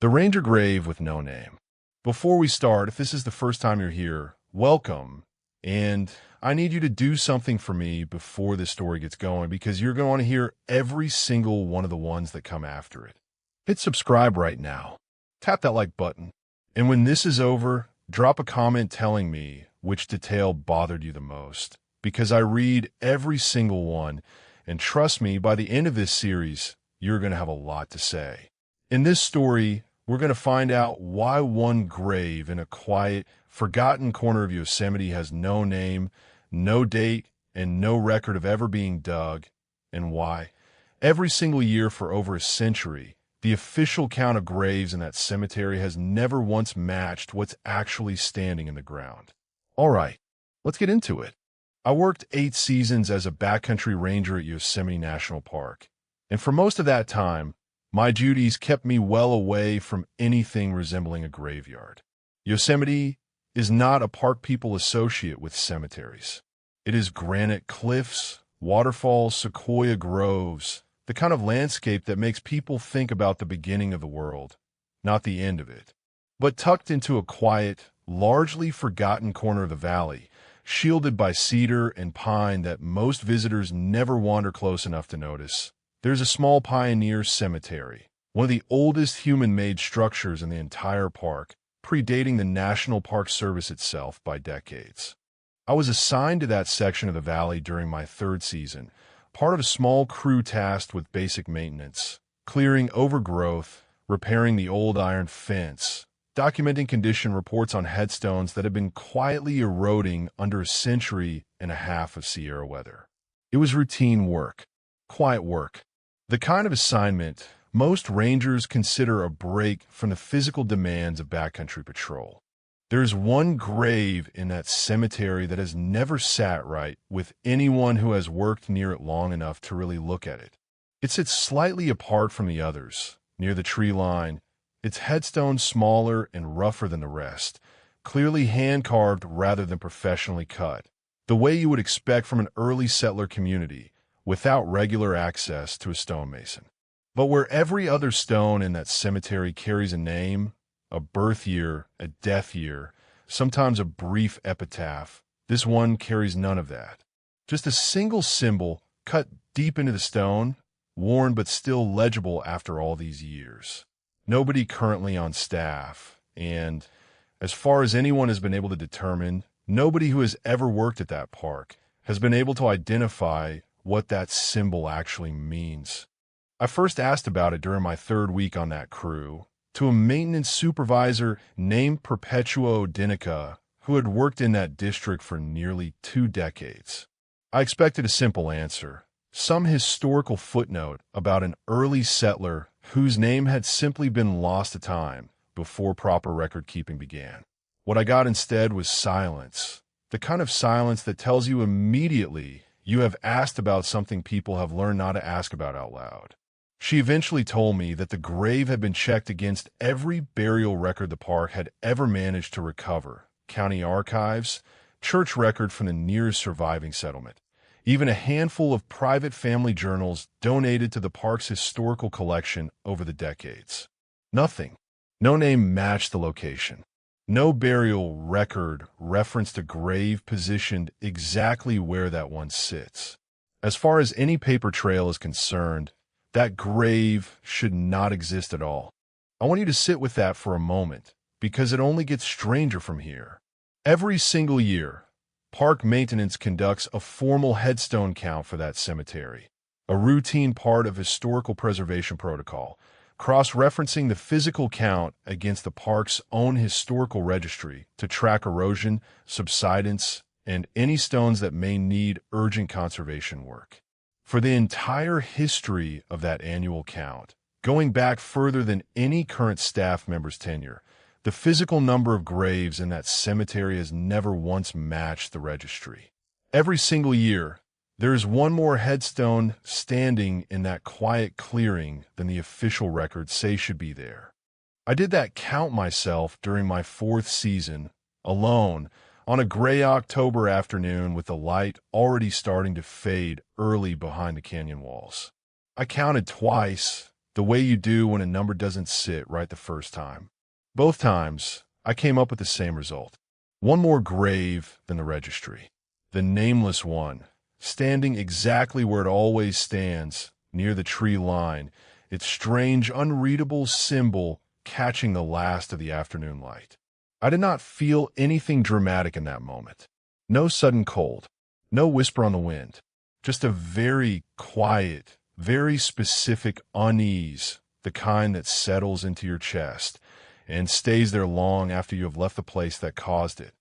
The Ranger Grave with No Name. Before we start, if this is the first time you're here, welcome. And I need you to do something for me before this story gets going because you're going to want to hear every single one of the ones that come after it. Hit subscribe right now. Tap that like button. And when this is over, drop a comment telling me which detail bothered you the most because I read every single one. And trust me, by the end of this series, you're going to have a lot to say. In this story, we're going to find out why one grave in a quiet, forgotten corner of Yosemite has no name, no date, and no record of ever being dug, and why. Every single year for over a century, the official count of graves in that cemetery has never once matched what's actually standing in the ground. All right, let's get into it. I worked 8 seasons as a backcountry ranger at Yosemite National Park, and for most of that time, my duties kept me well away from anything resembling a graveyard. Yosemite is not a park people associate with cemeteries. It is granite cliffs, waterfalls, sequoia groves, the kind of landscape that makes people think about the beginning of the world, not the end of it. But tucked into a quiet, largely forgotten corner of the valley, shielded by cedar and pine that most visitors never wander close enough to notice, there's a small pioneer cemetery, one of the oldest human-made structures in the entire park, predating the National Park Service itself by decades. I was assigned to that section of the valley during my 3rd season, part of a small crew tasked with basic maintenance, clearing overgrowth, repairing the old iron fence, documenting condition reports on headstones that had been quietly eroding under a century and a half of Sierra weather. It was routine work, quiet work, the kind of assignment most rangers consider a break from the physical demands of backcountry patrol. There's one grave in that cemetery that has never sat right with anyone who has worked near it long enough to really look at it. It sits slightly apart from the others, near the tree line, its headstone smaller and rougher than the rest, clearly hand-carved rather than professionally cut, the way you would expect from an early settler community, without regular access to a stonemason. But where every other stone in that cemetery carries a name, a birth year, a death year, sometimes a brief epitaph, this one carries none of that. Just a single symbol cut deep into the stone, worn but still legible after all these years. Nobody currently on staff, and, as far as anyone has been able to determine, nobody who has ever worked at that park has been able to identify what that symbol actually means. I first asked about it during my 3rd week on that crew to a maintenance supervisor named Perpetuo Dinica, who had worked in that district for nearly 2 decades. I expected a simple answer, some historical footnote about an early settler whose name had simply been lost to time before proper record-keeping began. What I got instead was silence, the kind of silence that tells you immediately you have asked about something people have learned not to ask about out loud. She eventually told me that the grave had been checked against every burial record the park had ever managed to recover, county archives, church record from the nearest surviving settlement, even a handful of private family journals donated to the park's historical collection over the decades. Nothing. No name matched the location. No burial record referenced a grave positioned exactly where that one sits. As far as any paper trail is concerned, that grave should not exist at all. I want you to sit with that for a moment, because it only gets stranger from here. Every single year, park maintenance conducts a formal headstone count for that cemetery, a routine part of historical preservation protocol, cross-referencing the physical count against the park's own historical registry to track erosion, subsidence, and any stones that may need urgent conservation work. For the entire history of that annual count, going back further than any current staff member's tenure, the physical number of graves in that cemetery has never once matched the registry. Every single year, there is one more headstone standing in that quiet clearing than the official records say should be there. I did that count myself during my 4th season, alone, on a gray October afternoon with the light already starting to fade early behind the canyon walls. I counted twice, the way you do when a number doesn't sit right the first time. Both times, I came up with the same result. One more grave than the registry. The nameless one, standing exactly where it always stands, near the tree line, its strange, unreadable symbol catching the last of the afternoon light. I did not feel anything dramatic in that moment. No sudden cold, no whisper on the wind, just a very quiet, very specific unease, the kind that settles into your chest and stays there long after you have left the place that caused it.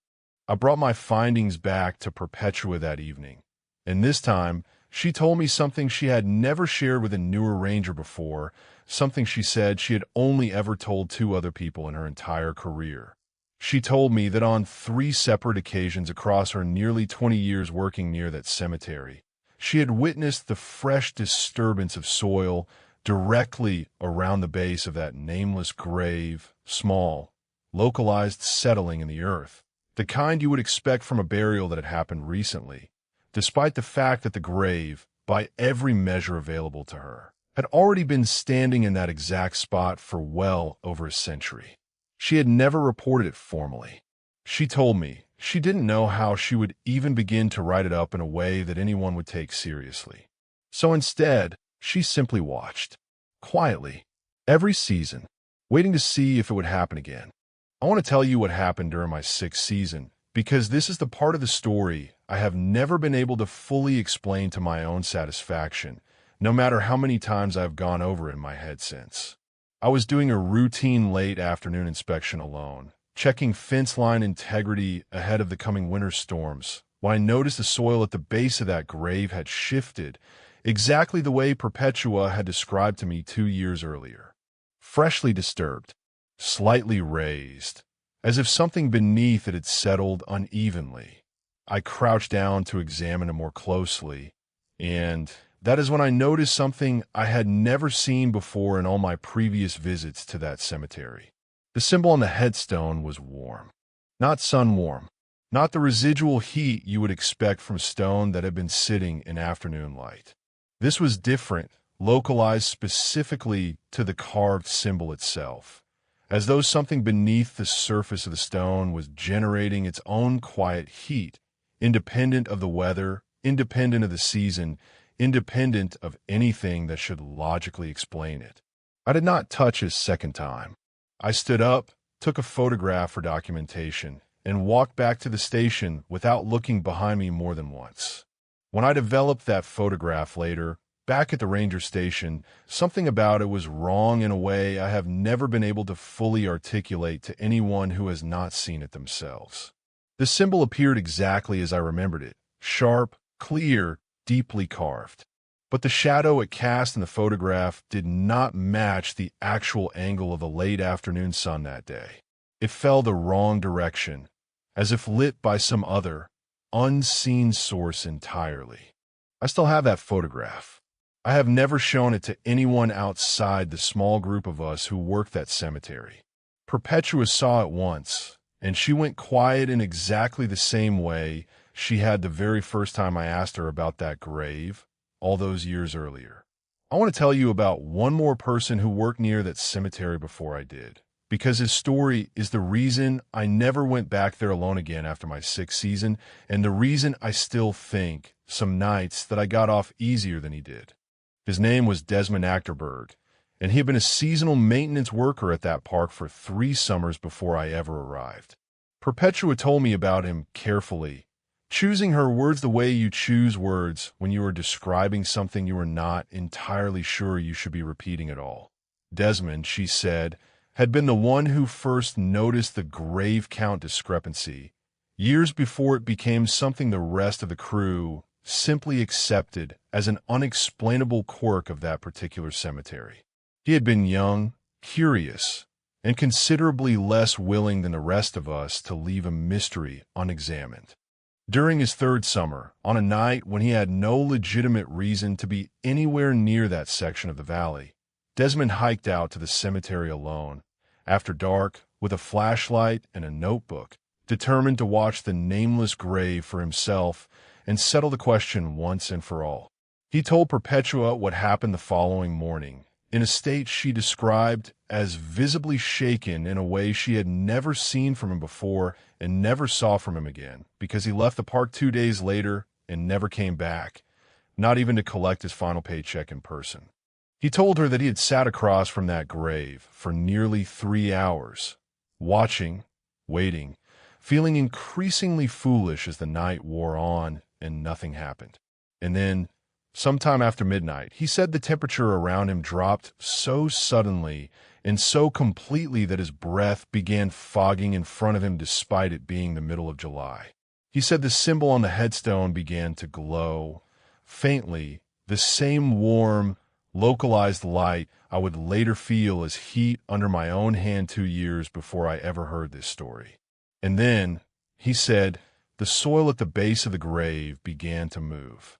I brought my findings back to Perpetua that evening, and this time she told me something she had never shared with a newer ranger before, something she said she had only ever told 2 other people in her entire career. She told me that on 3 separate occasions across her nearly 20 years working near that cemetery, she had witnessed the fresh disturbance of soil directly around the base of that nameless grave, small, localized settling in the earth, the kind you would expect from a burial that had happened recently, despite the fact that the grave, by every measure available to her, had already been standing in that exact spot for well over a century. She had never reported it formally. She told me she didn't know how she would even begin to write it up in a way that anyone would take seriously. So instead, she simply watched, quietly, every season, waiting to see if it would happen again. I want to tell you what happened during my 6th season, because this is the part of the story I have never been able to fully explain to my own satisfaction, no matter how many times I've gone over it in my head since. I was doing a routine late afternoon inspection alone, checking fence line integrity ahead of the coming winter storms, when I noticed the soil at the base of that grave had shifted exactly the way Perpetua had described to me 2 years earlier. Freshly disturbed, slightly raised, as if something beneath it had settled unevenly. I crouched down to examine it more closely, and that is when I noticed something I had never seen before in all my previous visits to that cemetery. The symbol on the headstone was warm. Not sun-warm, not the residual heat you would expect from stone that had been sitting in afternoon light. This was different, localized specifically to the carved symbol itself, as though something beneath the surface of the stone was generating its own quiet heat, independent of the weather, independent of the season, independent of anything that should logically explain it. I did not touch his second time. I stood up, took a photograph for documentation, and walked back to the station without looking behind me more than once. When I developed that photograph later, back at the ranger station, something about it was wrong in a way I have never been able to fully articulate to anyone who has not seen it themselves. The symbol appeared exactly as I remembered it, sharp, clear, deeply carved. But the shadow it cast in the photograph did not match the actual angle of the late afternoon sun that day. It fell the wrong direction, as if lit by some other, unseen source entirely. I still have that photograph. I have never shown it to anyone outside the small group of us who worked that cemetery. Perpetua saw it once, and she went quiet in exactly the same way she had the very first time I asked her about that grave, all those years earlier. I want to tell you about one more person who worked near that cemetery before I did, because his story is the reason I never went back there alone again after my 6th season, and the reason I still think, some nights, that I got off easier than he did. His name was Desmond Achterberg, and he had been a seasonal maintenance worker at that park for 3 summers before I ever arrived. Perpetua told me about him carefully, choosing her words the way you choose words when you are describing something you are not entirely sure you should be repeating at all. Desmond, she said, had been the one who first noticed the grave count discrepancy, years before it became something the rest of the crew simply accepted as an unexplainable quirk of that particular cemetery. He had been young, curious, and considerably less willing than the rest of us to leave a mystery unexamined. During his 3rd summer, on a night when he had no legitimate reason to be anywhere near that section of the valley, Desmond hiked out to the cemetery alone, after dark, with a flashlight and a notebook, determined to watch the nameless grave for himself and settle the question once and for all. He told Perpetua what happened the following morning, in a state she described as visibly shaken in a way she had never seen from him before and never saw from him again, because he left the park 2 days later and never came back, not even to collect his final paycheck in person. He told her that he had sat across from that grave for nearly 3 hours, watching, waiting, feeling increasingly foolish as the night wore on and nothing happened. And then, sometime after midnight, he said the temperature around him dropped so suddenly and so completely that his breath began fogging in front of him despite it being the middle of July. He said the symbol on the headstone began to glow, faintly, the same warm, localized light I would later feel as heat under my own hand 2 years before I ever heard this story. And then, he said, the soil at the base of the grave began to move.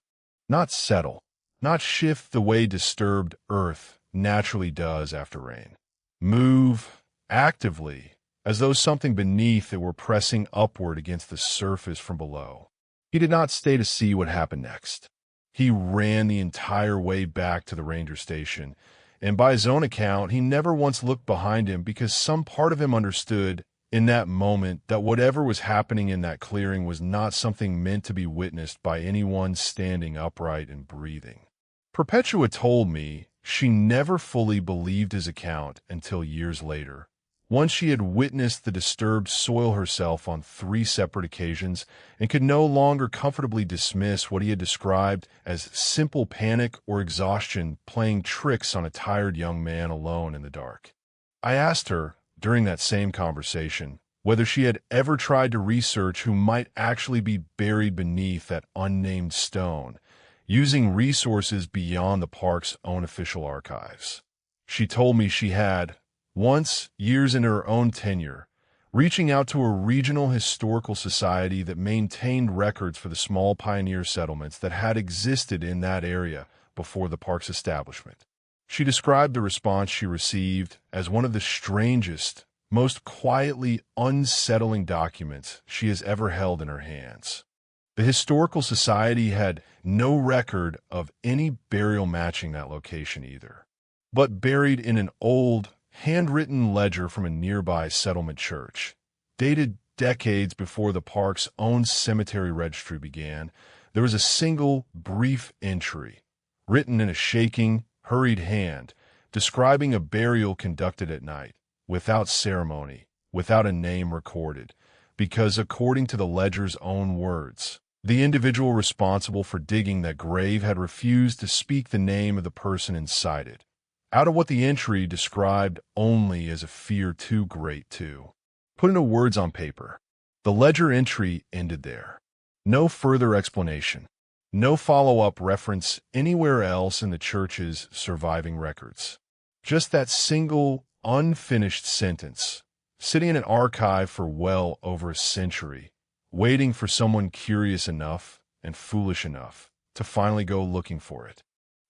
Not settle, not shift the way disturbed earth naturally does after rain. Move actively, as though something beneath it were pressing upward against the surface from below. He did not stay to see what happened next. He ran the entire way back to the ranger station, and by his own account, he never once looked behind him because some part of him understood in that moment that whatever was happening in that clearing was not something meant to be witnessed by anyone standing upright and breathing. Perpetua told me she never fully believed his account until years later. Once she had witnessed the disturbed soil herself on 3 separate occasions and could no longer comfortably dismiss what he had described as simple panic or exhaustion playing tricks on a tired young man alone in the dark. I asked her, during that same conversation, whether she had ever tried to research who might actually be buried beneath that unnamed stone, using resources beyond the park's own official archives. She told me she had, once, years into her own tenure, reaching out to a regional historical society that maintained records for the small pioneer settlements that had existed in that area before the park's establishment. She described the response she received as one of the strangest, most quietly unsettling documents she has ever held in her hands. The Historical Society had no record of any burial matching that location either, but buried in an old, handwritten ledger from a nearby settlement church, dated decades before the park's own cemetery registry began, there was a single brief entry, written in a shaking, hurried hand, describing a burial conducted at night, without ceremony, without a name recorded, because according to the ledger's own words, the individual responsible for digging that grave had refused to speak the name of the person inside it, out of what the entry described only as a fear too great to put into words on paper. The ledger entry ended there. No further explanation. No follow-up reference anywhere else in the church's surviving records. Just that single, unfinished sentence, sitting in an archive for well over a century, waiting for someone curious enough and foolish enough to finally go looking for it.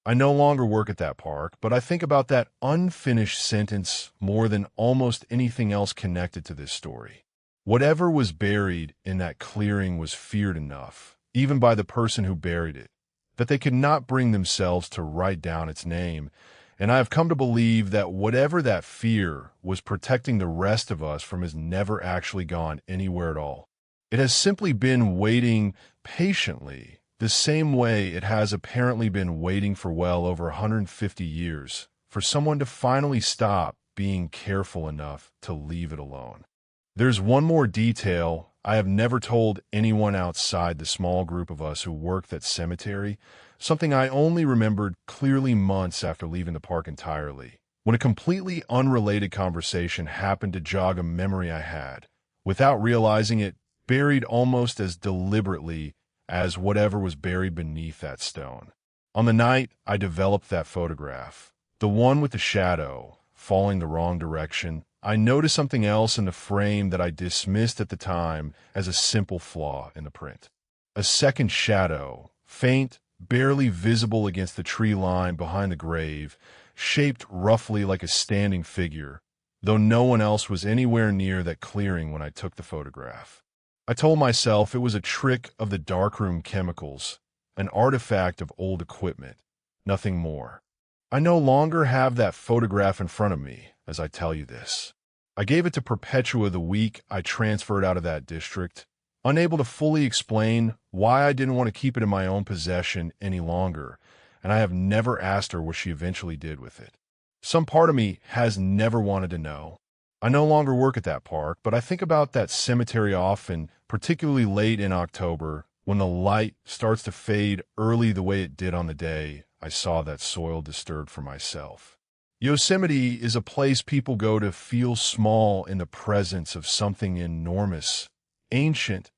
I no longer work at that park, but I think about that unfinished sentence more than almost anything else connected to this story. Whatever was buried in that clearing was feared enough, even by the person who buried it, that they could not bring themselves to write down its name, and I have come to believe that whatever that fear was protecting the rest of us from has never actually gone anywhere at all. It has simply been waiting patiently, the same way it has apparently been waiting for well over 150 years, for someone to finally stop being careful enough to leave it alone. There's one more detail I have never told anyone outside the small group of us who worked that cemetery, something I only remembered clearly months after leaving the park entirely, when a completely unrelated conversation happened to jog a memory I had, without realizing it, buried almost as deliberately as whatever was buried beneath that stone. On the night I developed that photograph, the one with the shadow falling the wrong direction, I noticed something else in the frame that I dismissed at the time as a simple flaw in the print. A second shadow, faint, barely visible against the tree line behind the grave, shaped roughly like a standing figure, though no one else was anywhere near that clearing when I took the photograph. I told myself it was a trick of the darkroom chemicals, an artifact of old equipment, nothing more. I no longer have that photograph in front of me as I tell you this. I gave it to Perpetua the week I transferred out of that district, unable to fully explain why I didn't want to keep it in my own possession any longer, and I have never asked her what she eventually did with it. Some part of me has never wanted to know. I no longer work at that park, but I think about that cemetery often, particularly late in October, when the light starts to fade early the way it did on the day I saw that soil disturbed for myself. Yosemite is a place people go to feel small in the presence of something enormous, ancient,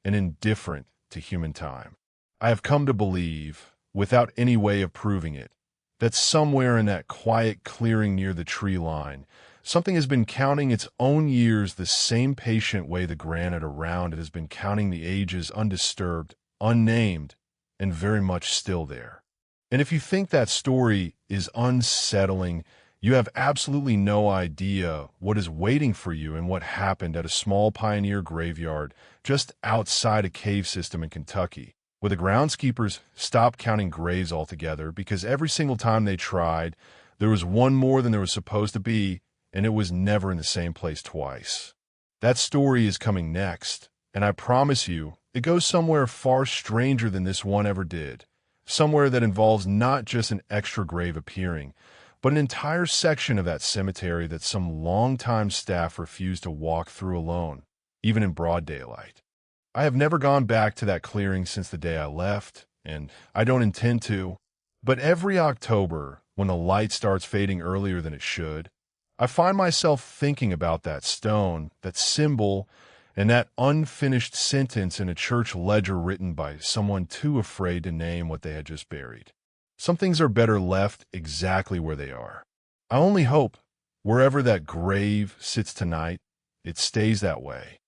and indifferent to human time. I have come to believe, without any way of proving it, that somewhere in that quiet clearing near the tree line, something has been counting its own years the same patient way the granite around it has been counting the ages undisturbed, unnamed, and very much still there. And if you think that story is unsettling, you have absolutely no idea what is waiting for you and what happened at a small pioneer graveyard just outside a cave system in Kentucky, where the groundskeepers stopped counting graves altogether because every single time they tried, there was one more than there was supposed to be, and it was never in the same place twice. That story is coming next, and I promise you, it goes somewhere far stranger than this one ever did. Somewhere that involves not just an extra grave appearing, but an entire section of that cemetery that some longtime staff refused to walk through alone, even in broad daylight. I have never gone back to that clearing since the day I left, and I don't intend to, but every October, when the light starts fading earlier than it should, I find myself thinking about that stone, that symbol, and that unfinished sentence in a church ledger written by someone too afraid to name what they had just buried. Some things are better left exactly where they are. I only hope, wherever that grave sits tonight, it stays that way.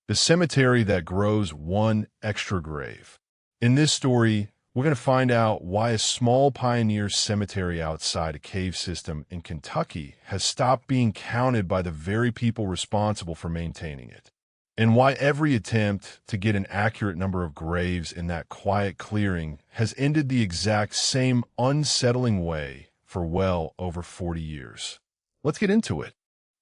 The cemetery that grows one extra grave. In this story, we're going to find out why a small pioneer cemetery outside a cave system in Kentucky has stopped being counted by the very people responsible for maintaining it, and why every attempt to get an accurate number of graves in that quiet clearing has ended the exact same unsettling way for well over 40 years. Let's get into it.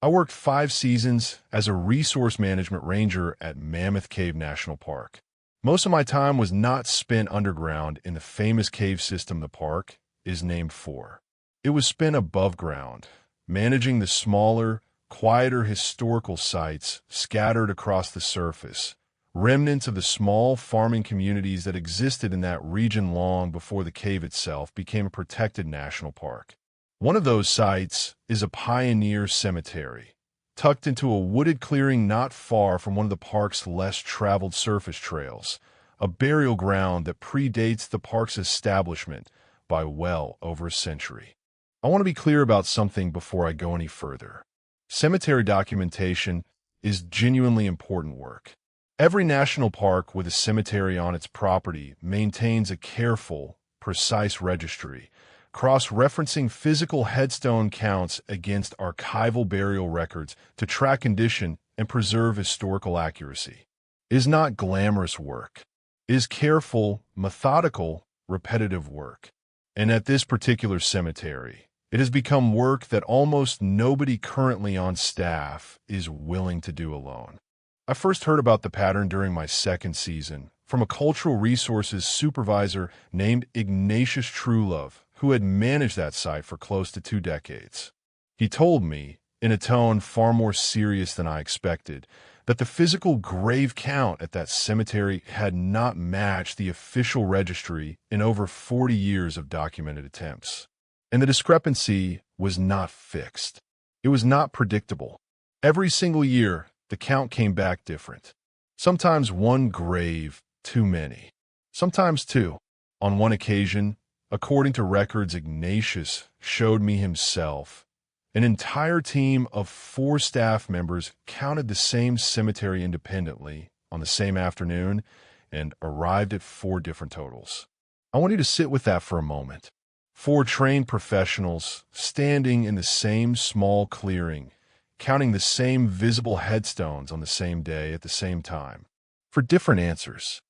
I worked 5 seasons as a resource management ranger at Mammoth Cave National Park. Most of my time was not spent underground in the famous cave system the park is named for. It was spent above ground, managing the smaller, quieter historical sites scattered across the surface, remnants of the small farming communities that existed in that region long before the cave itself became a protected national park. One of those sites is a pioneer cemetery, tucked into a wooded clearing not far from one of the park's less traveled surface trails, a burial ground that predates the park's establishment by well over a century. I want to be clear about something before I go any further. Cemetery documentation is genuinely important work. Every national park with a cemetery on its property maintains a careful, precise registry, cross-referencing physical headstone counts against archival burial records to track condition and preserve historical accuracy. It is not glamorous work. It is careful, methodical, repetitive work. And at this particular cemetery, it has become work that almost nobody currently on staff is willing to do alone. I first heard about the pattern during my 2nd season from a cultural resources supervisor named Ignatius Truelove, who had managed that site for close to 2 decades. He told me, in a tone far more serious than I expected, that the physical grave count at that cemetery had not matched the official registry in over 40 years of documented attempts. And the discrepancy was not fixed. It was not predictable. Every single year, the count came back different. Sometimes 1 grave too many. Sometimes 2. On one occasion, according to records Ignatius showed me himself, an entire team of 4 staff members counted the same cemetery independently on the same afternoon and arrived at 4 different totals. I want you to sit with that for a moment. 4 trained professionals standing in the same small clearing, counting the same visible headstones on the same day at the same time, for different answers.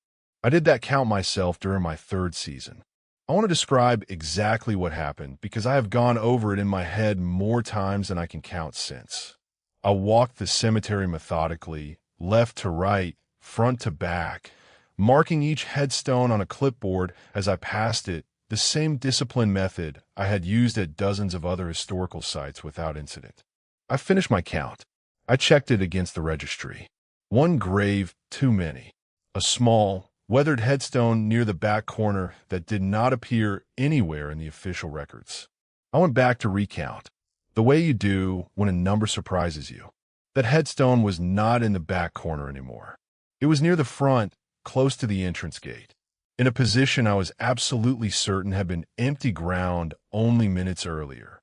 I did that count myself during my 3rd season. I want to describe exactly what happened because I have gone over it in my head more times than I can count since. I walked the cemetery methodically, left to right, front to back, marking each headstone on a clipboard as I passed it, the same disciplined method I had used at dozens of other historical sites without incident. I finished my count. I checked it against the registry. One grave too many. A small, weathered headstone near the back corner that did not appear anywhere in the official records. I went back to recount, the way you do when a number surprises you. That headstone was not in the back corner anymore. It was near the front, close to the entrance gate, in a position I was absolutely certain had been empty ground only minutes earlier.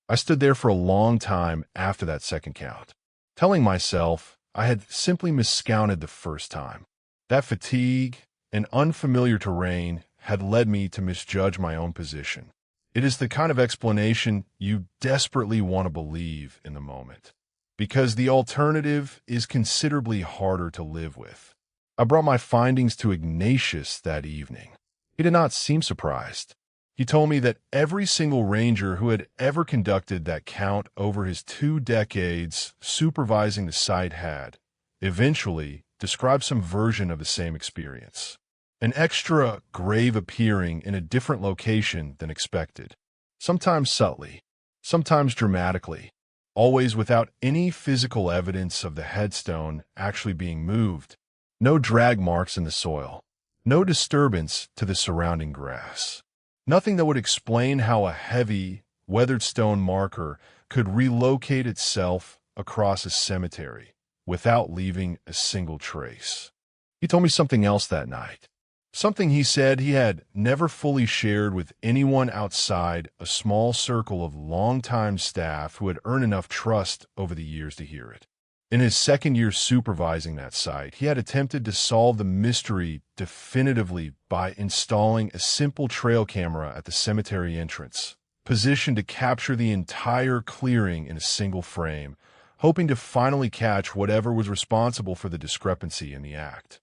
I stood there for a long time after that second count, telling myself I had simply miscounted the first time. That fatigue and unfamiliar terrain had led me to misjudge my own position. It is the kind of explanation you desperately want to believe in the moment, because the alternative is considerably harder to live with. I brought my findings to Ignatius that evening. He did not seem surprised. He told me that every single ranger who had ever conducted that count over his 2 decades supervising the site had, eventually, described some version of the same experience. An extra grave appearing in a different location than expected, sometimes subtly, sometimes dramatically, always without any physical evidence of the headstone actually being moved. No drag marks in the soil, no disturbance to the surrounding grass. Nothing that would explain how a heavy, weathered stone marker could relocate itself across a cemetery without leaving a single trace. He told me something else that night. Something he said he had never fully shared with anyone outside a small circle of longtime staff who had earned enough trust over the years to hear it. In his second year supervising that site, he had attempted to solve the mystery definitively by installing a simple trail camera at the cemetery entrance, positioned to capture the entire clearing in a single frame, hoping to finally catch whatever was responsible for the discrepancy in the act.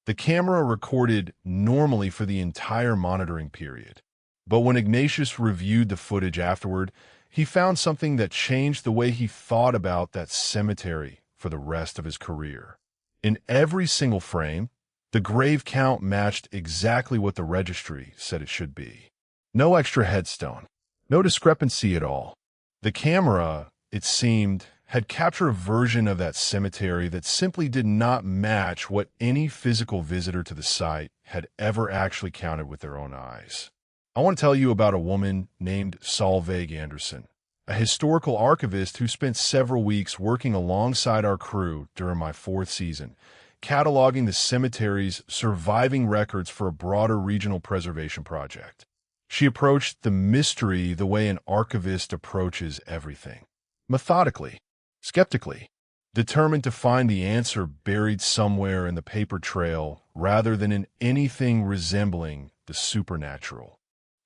The camera recorded normally for the entire monitoring period, but when Ignatius reviewed the footage afterward, he found something that changed the way he thought about that cemetery for the rest of his career. In every single frame, the grave count matched exactly what the registry said it should be. No extra headstone, no discrepancy at all. The camera, it seemed, had captured a version of that cemetery that simply did not match what any physical visitor to the site had ever actually counted with their own eyes. I want to tell you about a woman named Solveig Anderson, a historical archivist who spent several weeks working alongside our crew during my 4th season, cataloging the cemetery's surviving records for a broader regional preservation project. She approached the mystery the way an archivist approaches everything, methodically, skeptically, determined to find the answer buried somewhere in the paper trail rather than in anything resembling the supernatural.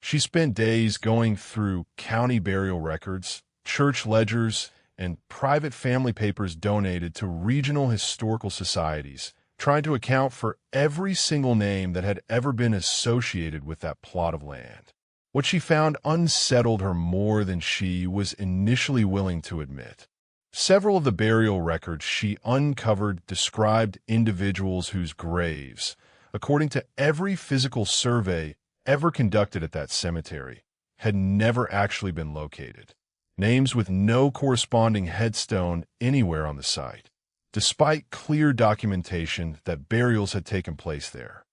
She spent days going through county burial records, church ledgers, and private family papers donated to regional historical societies, trying to account for every single name that had ever been associated with that plot of land. What she found unsettled her more than she was initially willing to admit. Several of the burial records she uncovered described individuals whose graves, according to every physical survey ever conducted at that cemetery, had never actually been located. Names with no corresponding headstone anywhere on the site, despite clear documentation that burials had taken place there.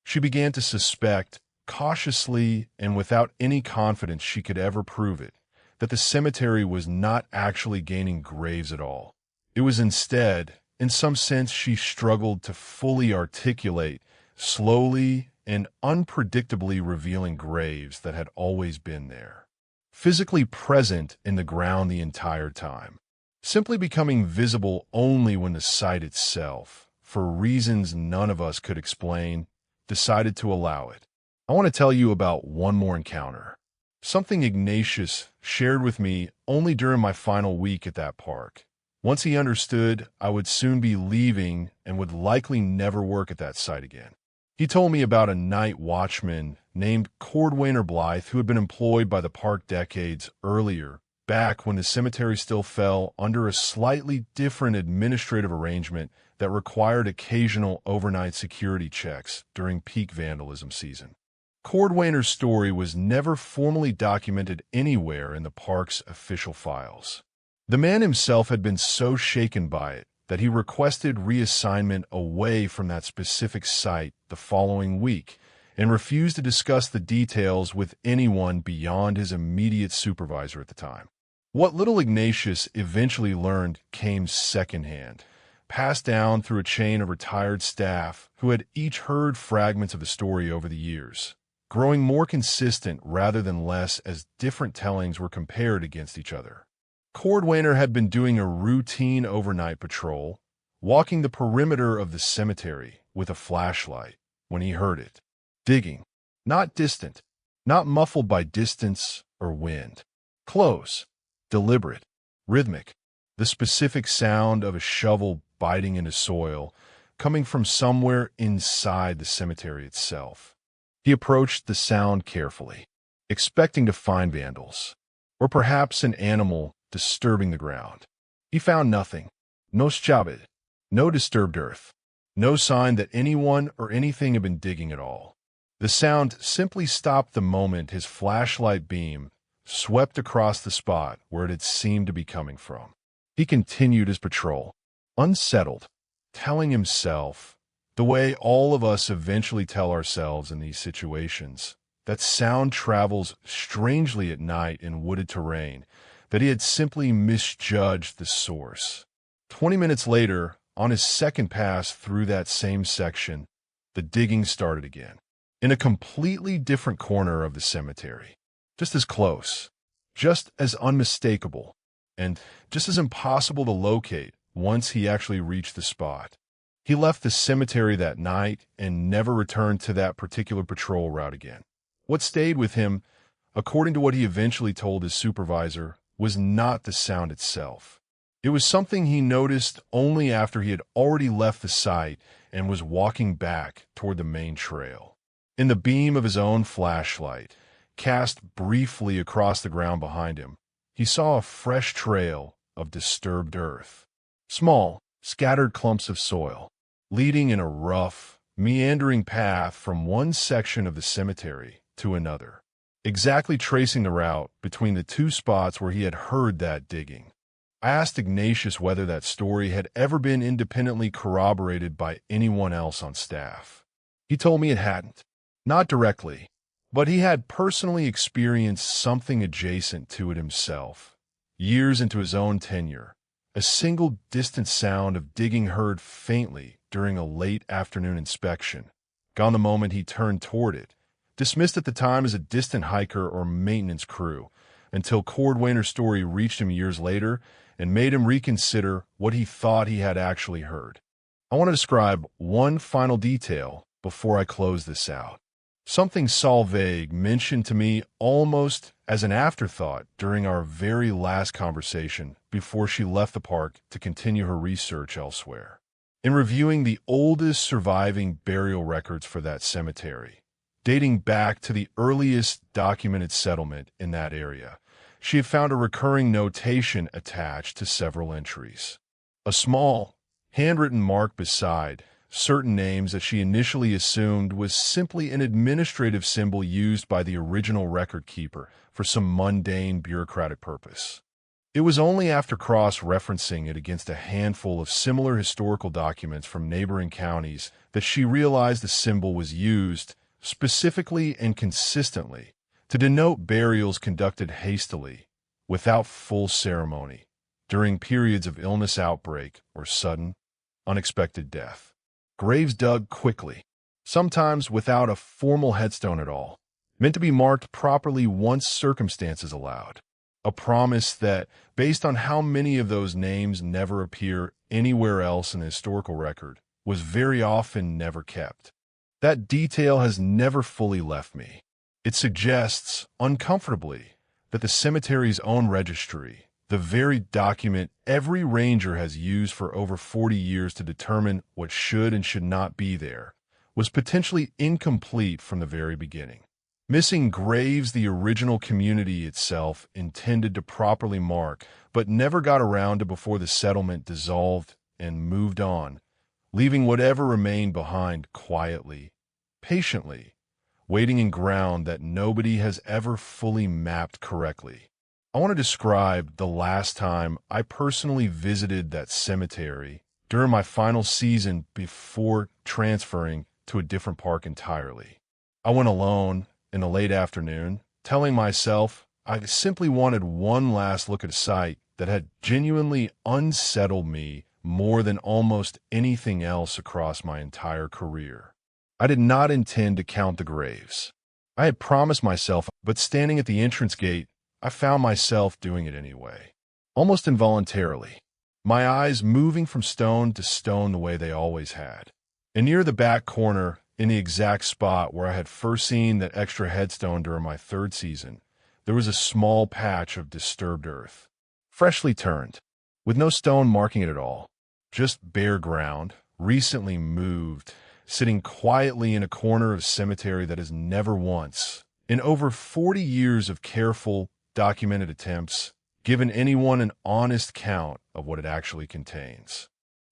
She began to suspect, cautiously and without any confidence she could ever prove it, that the cemetery was not actually gaining graves at all. It was instead, in some sense she struggled to fully articulate, slowly and unpredictably revealing graves that had always been there, physically present in the ground the entire time, simply becoming visible only when the site itself, for reasons none of us could explain, decided to allow it. I want to tell you about one more encounter. Something Ignatius shared with me only during my final week at that park. Once he understood I would soon be leaving and would likely never work at that site again. He told me about a night watchman named Cordwainer Blythe who had been employed by the park decades earlier, back when the cemetery still fell under a slightly different administrative arrangement that required occasional overnight security checks during peak vandalism season. Cordwainer's story was never formally documented anywhere in the park's official files. The man himself had been so shaken by it that he requested reassignment away from that specific site the following week and refused to discuss the details with anyone beyond his immediate supervisor at the time. What little Ignatius eventually learned came secondhand, passed down through a chain of retired staff who had each heard fragments of the story over the years, growing more consistent rather than less as different tellings were compared against each other. Cordwainer had been doing a routine overnight patrol, walking the perimeter of the cemetery with a flashlight when he heard it. Digging. Not distant, not muffled by distance or wind. Close, deliberate, rhythmic. The specific sound of a shovel biting into soil, coming from somewhere inside the cemetery itself. He approached the sound carefully, expecting to find vandals, or perhaps an animal disturbing the ground. He found nothing. No schabit, no disturbed earth, no sign that anyone or anything had been digging at all. The sound simply stopped the moment his flashlight beam swept across the spot where it had seemed to be coming from. He continued his patrol, unsettled, telling himself, the way all of us eventually tell ourselves in these situations, that sound travels strangely at night in wooded terrain, that he had simply misjudged the source. 20 minutes later, on his second pass through that same section, the digging started again, in a completely different corner of the cemetery. Just as close, just as unmistakable, and just as impossible to locate once he actually reached the spot. He left the cemetery that night and never returned to that particular patrol route again. What stayed with him, according to what he eventually told his supervisor, was not the sound itself. It was something he noticed only after he had already left the site and was walking back toward the main trail. In the beam of his own flashlight, cast briefly across the ground behind him, he saw a fresh trail of disturbed earth. Small, scattered clumps of soil, leading in a rough, meandering path from one section of the cemetery to another, exactly tracing the route between the two spots where he had heard that digging. I asked Ignatius whether that story had ever been independently corroborated by anyone else on staff. He told me it hadn't. Not directly, but he had personally experienced something adjacent to it himself. Years into his own tenure, a single distant sound of digging heard faintly during a late afternoon inspection, gone the moment he turned toward it, dismissed at the time as a distant hiker or maintenance crew, until Cordwainer's story reached him years later and made him reconsider what he thought he had actually heard. I want to describe one final detail before I close this out. Something Saul Vague mentioned to me almost as an afterthought during our very last conversation before she left the park to continue her research elsewhere. In reviewing the oldest surviving burial records for that cemetery, dating back to the earliest documented settlement in that area, she had found a recurring notation attached to several entries. A small, handwritten mark beside certain names that she initially assumed was simply an administrative symbol used by the original record keeper for some mundane bureaucratic purpose. It was only after cross-referencing it against a handful of similar historical documents from neighboring counties that she realized the symbol was used specifically and consistently to denote burials conducted hastily, without full ceremony, during periods of illness outbreak or sudden, unexpected death. Graves dug quickly, sometimes without a formal headstone at all, meant to be marked properly once circumstances allowed. A promise that, based on how many of those names never appear anywhere else in the historical record, was very often never kept. That detail has never fully left me. It suggests, uncomfortably, that the cemetery's own registry, the very document every ranger has used for over 40 years to determine what should and should not be there, was potentially incomplete from the very beginning. Missing graves the original community itself intended to properly mark, but never got around to before the settlement dissolved and moved on, leaving whatever remained behind quietly, patiently, waiting in ground that nobody has ever fully mapped correctly. I want to describe the last time I personally visited that cemetery during my final season before transferring to a different park entirely. I went alone in the late afternoon, telling myself I simply wanted one last look at a site that had genuinely unsettled me more than almost anything else across my entire career. I did not intend to count the graves. I had promised myself, but standing at the entrance gate, I found myself doing it anyway, almost involuntarily, my eyes moving from stone to stone the way they always had. And near the back corner, in the exact spot where I had first seen that extra headstone during my third season, there was a small patch of disturbed earth, freshly turned, with no stone marking it at all, just bare ground, recently moved, sitting quietly in a corner of a cemetery that has never once, in over 40 years of careful, documented attempts, given anyone an honest count of what it actually contains.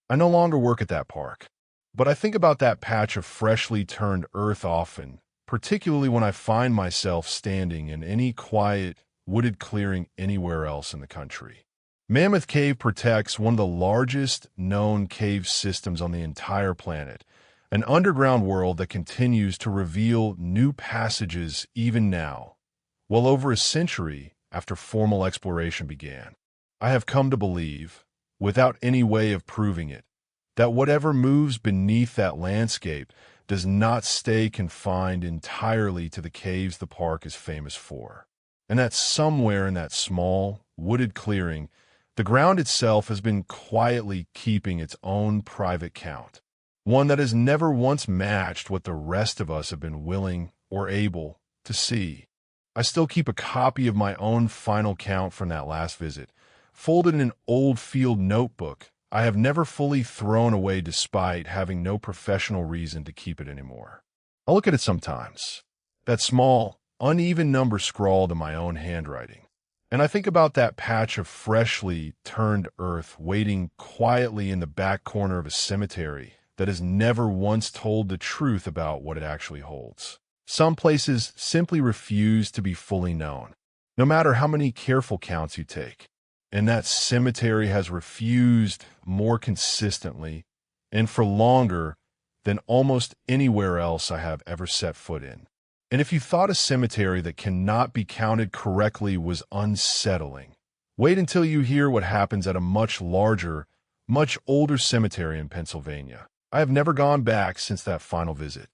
I no longer work at that park, but I think about that patch of freshly turned earth often, particularly when I find myself standing in any quiet, wooded clearing anywhere else in the country. Mammoth Cave protects one of the largest known cave systems on the entire planet, an underground world that continues to reveal new passages even now, well over a century after formal exploration began. I have come to believe, without any way of proving it, that whatever moves beneath that landscape does not stay confined entirely to the caves the park is famous for, and that somewhere in that small, wooded clearing, the ground itself has been quietly keeping its own private count, one that has never once matched what the rest of us have been willing or able to see. I still keep a copy of my own final count from that last visit, folded in an old field notebook I have never fully thrown away despite having no professional reason to keep it anymore. I look at it sometimes, that small, uneven number scrawled in my own handwriting, and I think about that patch of freshly turned earth waiting quietly in the back corner of a cemetery that has never once told the truth about what it actually holds. Some places simply refuse to be fully known, no matter how many careful counts you take. And that cemetery has refused more consistently and for longer than almost anywhere else I have ever set foot in. And if you thought a cemetery that cannot be counted correctly was unsettling, wait until you hear what happens at a much larger, much older cemetery in Pennsylvania. I have never gone back since that final visit.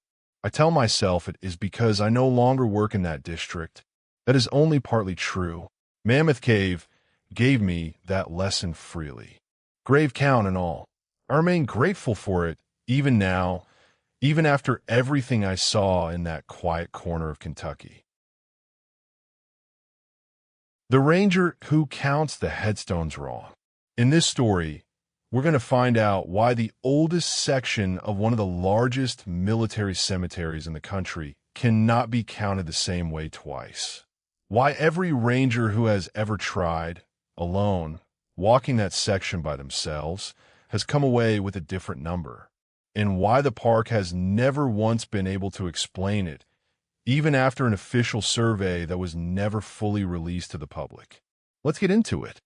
I tell myself it is because I no longer work in that district. That is only partly true. Mammoth Cave gave me that lesson freely, grave count and all. I remain grateful for it, even now, even after everything I saw in that quiet corner of Kentucky. The ranger who counts the headstones wrong. In this story, we're going to find out why the oldest section of one of the largest military cemeteries in the country cannot be counted the same way twice. Why every ranger who has ever tried, alone, walking that section by themselves, has come away with a different number, and why the park has never once been able to explain it, even after an official survey that was never fully released to the public. Let's get into it.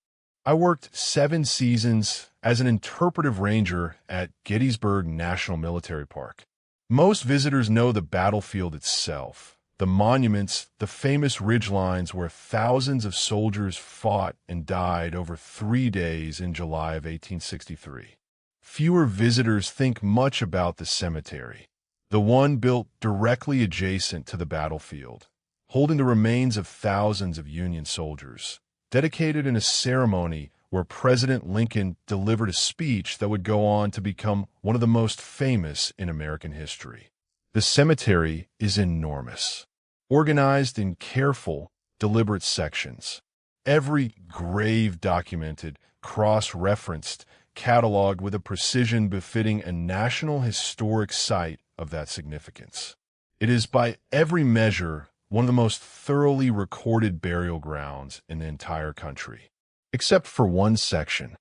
I worked 7 seasons as an interpretive ranger at Gettysburg National Military Park. Most visitors know the battlefield itself, the monuments, the famous ridgelines where thousands of soldiers fought and died over 3 days in July of 1863. Fewer visitors think much about the cemetery, the one built directly adjacent to the battlefield, holding the remains of thousands of Union soldiers, dedicated in a ceremony where President Lincoln delivered a speech that would go on to become one of the most famous in American history. The cemetery is enormous, organized in careful, deliberate sections. Every grave documented, cross-referenced, cataloged with a precision befitting a National Historic Site of that significance. It is by every measure one of the most thoroughly recorded burial grounds in the entire country. Except for one section.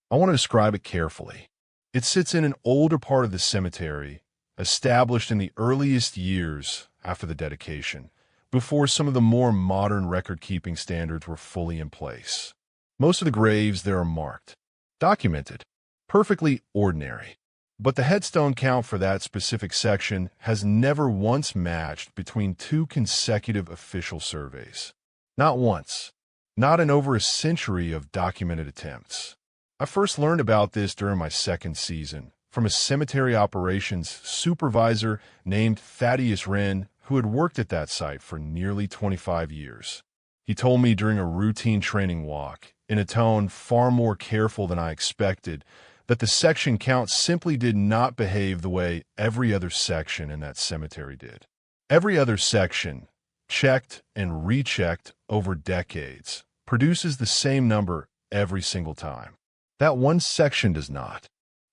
I want to describe it carefully. It sits in an older part of the cemetery, established in the earliest years after the dedication, before some of the more modern record-keeping standards were fully in place. Most of the graves there are marked, documented, perfectly ordinary. But the headstone count for that specific section has never once matched between two consecutive official surveys. Not once. Not in over a century of documented attempts. I first learned about this during my second season from a cemetery operations supervisor named Thaddeus Wren, who had worked at that site for nearly 25 years. He told me during a routine training walk, in a tone far more careful than I expected, that the section count simply did not behave the way every other section in that cemetery did. Every other section, checked and rechecked over decades, produces the same number every single time. That one section does not.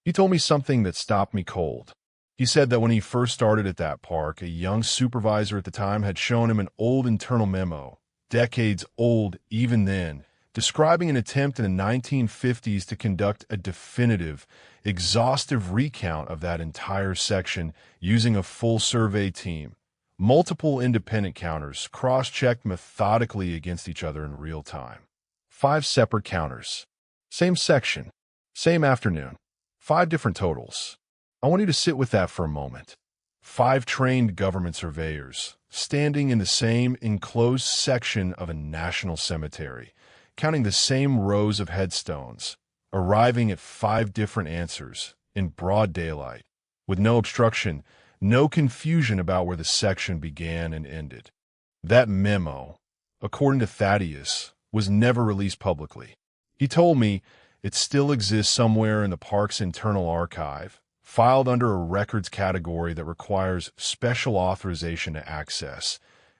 He told me something that stopped me cold. He said that when he first started at that park, a young supervisor at the time had shown him an old internal memo, decades old even then, describing an attempt in the 1950s to conduct a definitive, exhaustive recount of that entire section using a full survey team. Multiple independent counters cross-checked methodically against each other in real time. 5 separate counters. Same section. Same afternoon. 5 different totals. I want you to sit with that for a moment. 5 trained government surveyors, standing in the same enclosed section of a national cemetery, counting the same rows of headstones, arriving at 5 different answers in broad daylight, with no obstruction, no confusion about where the section began and ended. That memo, according to Thaddeus, was never released publicly. He told me it still exists somewhere in the park's internal archive, filed under a records category that requires special authorization to access,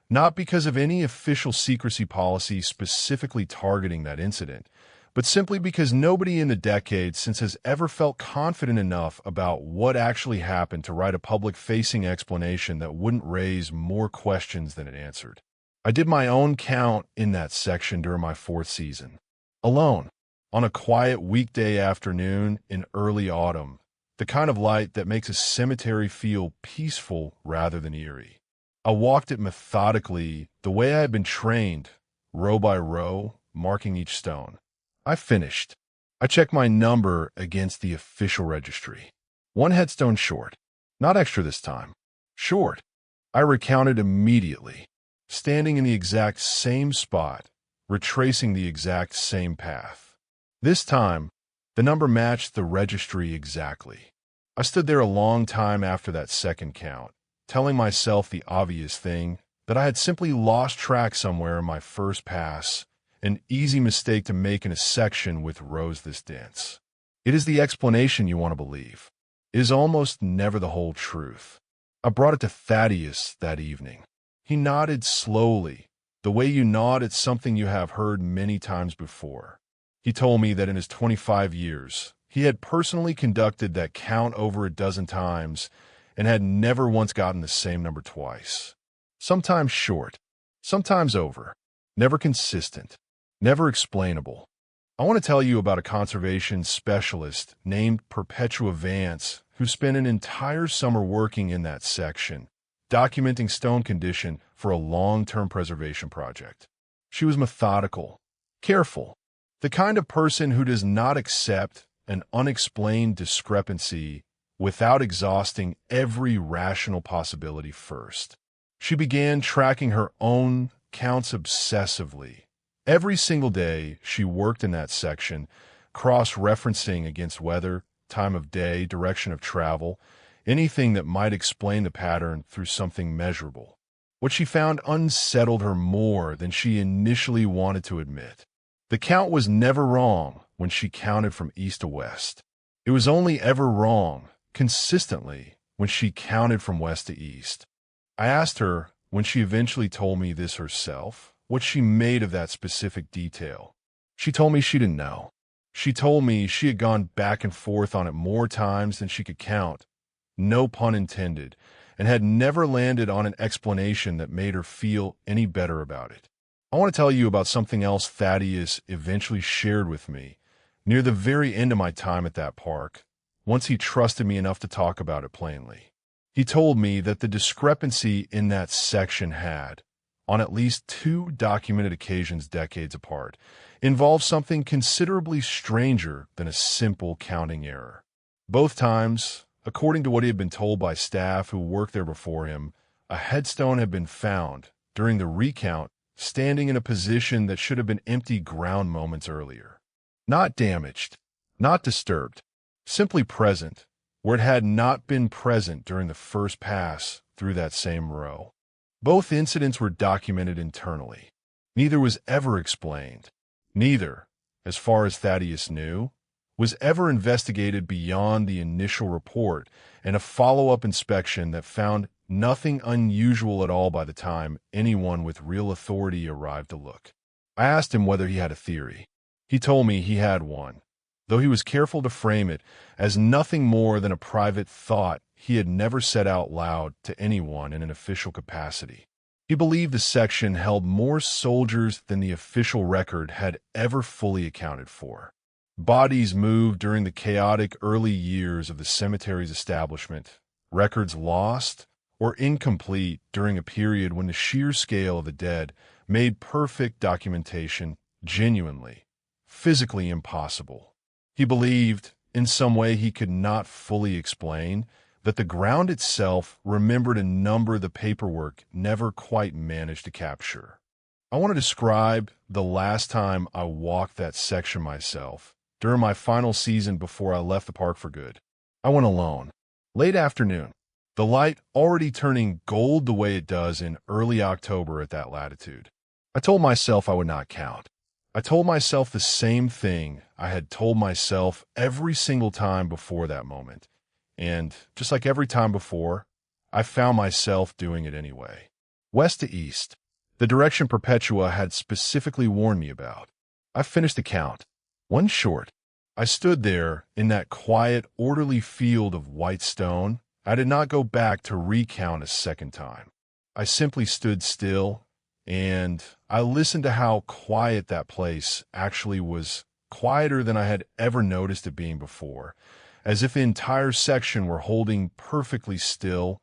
not because of any official secrecy policy specifically targeting that incident, but simply because nobody in the decades since has ever felt confident enough about what actually happened to write a public-facing explanation that wouldn't raise more questions than it answered. I did my own count in that section during my 4th season. Alone, on a quiet weekday afternoon in early autumn, the kind of light that makes a cemetery feel peaceful rather than eerie. I walked it methodically, the way I had been trained, row by row, marking each stone. I finished. I checked my number against the official registry. 1 headstone short. Not extra this time. Short. I recounted immediately, standing in the exact same spot, retracing the exact same path. This time, the number matched the registry exactly. I stood there a long time after that second count, telling myself the obvious thing, that I had simply lost track somewhere in my first pass, an easy mistake to make in a section with rows this dense. It is the explanation you want to believe. It is almost never the whole truth. I brought it to Thaddeus that evening. He nodded slowly, the way you nod at something you have heard many times before. He told me that in his 25 years, he had personally conducted that count over a dozen times and had never once gotten the same number twice. Sometimes short, sometimes over, never consistent, never explainable. I want to tell you about a conservation specialist named Perpetua Vance who spent an entire summer working in that section, documenting stone condition for a long-term preservation project. She was methodical, careful, the kind of person who does not accept an unexplained discrepancy without exhausting every rational possibility first. She began tracking her own counts obsessively. Every single day she worked in that section, cross-referencing against weather, time of day, direction of travel, anything that might explain the pattern through something measurable. What she found unsettled her more than she initially wanted to admit. The count was never wrong when she counted from east to west. It was only ever wrong, consistently, when she counted from west to east. I asked her, when she eventually told me this herself, what she made of that specific detail. She told me she didn't know. She told me she had gone back and forth on it more times than she could count, no pun intended, and had never landed on an explanation that made her feel any better about it. I want to tell you about something else Thaddeus eventually shared with me near the very end of my time at that park, once he trusted me enough to talk about it plainly. He told me that the discrepancy in that section had, on at least 2 documented occasions decades apart, involved something considerably stranger than a simple counting error. Both times, according to what he had been told by staff who worked there before him, a headstone had been found during the recount standing in a position that should have been empty ground moments earlier. Not damaged, not disturbed, simply present, where it had not been present during the first pass through that same row. Both incidents were documented internally. Neither was ever explained. Neither, as far as Thaddeus knew, was ever investigated beyond the initial report and a follow-up inspection that found nothing unusual at all by the time anyone with real authority arrived to look. I asked him whether he had a theory. He told me he had one, though he was careful to frame it as nothing more than a private thought he had never said out loud to anyone in an official capacity. He believed the section held more soldiers than the official record had ever fully accounted for. Bodies moved during the chaotic early years of the cemetery's establishment, records lost or incomplete during a period when the sheer scale of the dead made perfect documentation genuinely, physically impossible. He believed, in some way he could not fully explain, that the ground itself remembered a number the paperwork never quite managed to capture. I want to describe the last time I walked that section myself, during my final season before I left the park for good. I went alone. Late afternoon, the light already turning gold the way it does in early October at that latitude. I told myself I would not count. I told myself the same thing I had told myself every single time before that moment. And, just like every time before, I found myself doing it anyway. West to east, the direction Perpetua had specifically warned me about. I finished the count. One short. I stood there in that quiet, orderly field of white stone. I did not go back to recount a second time. I simply stood still, and I listened to how quiet that place actually was, quieter than I had ever noticed it being before, as if the entire section were holding perfectly still,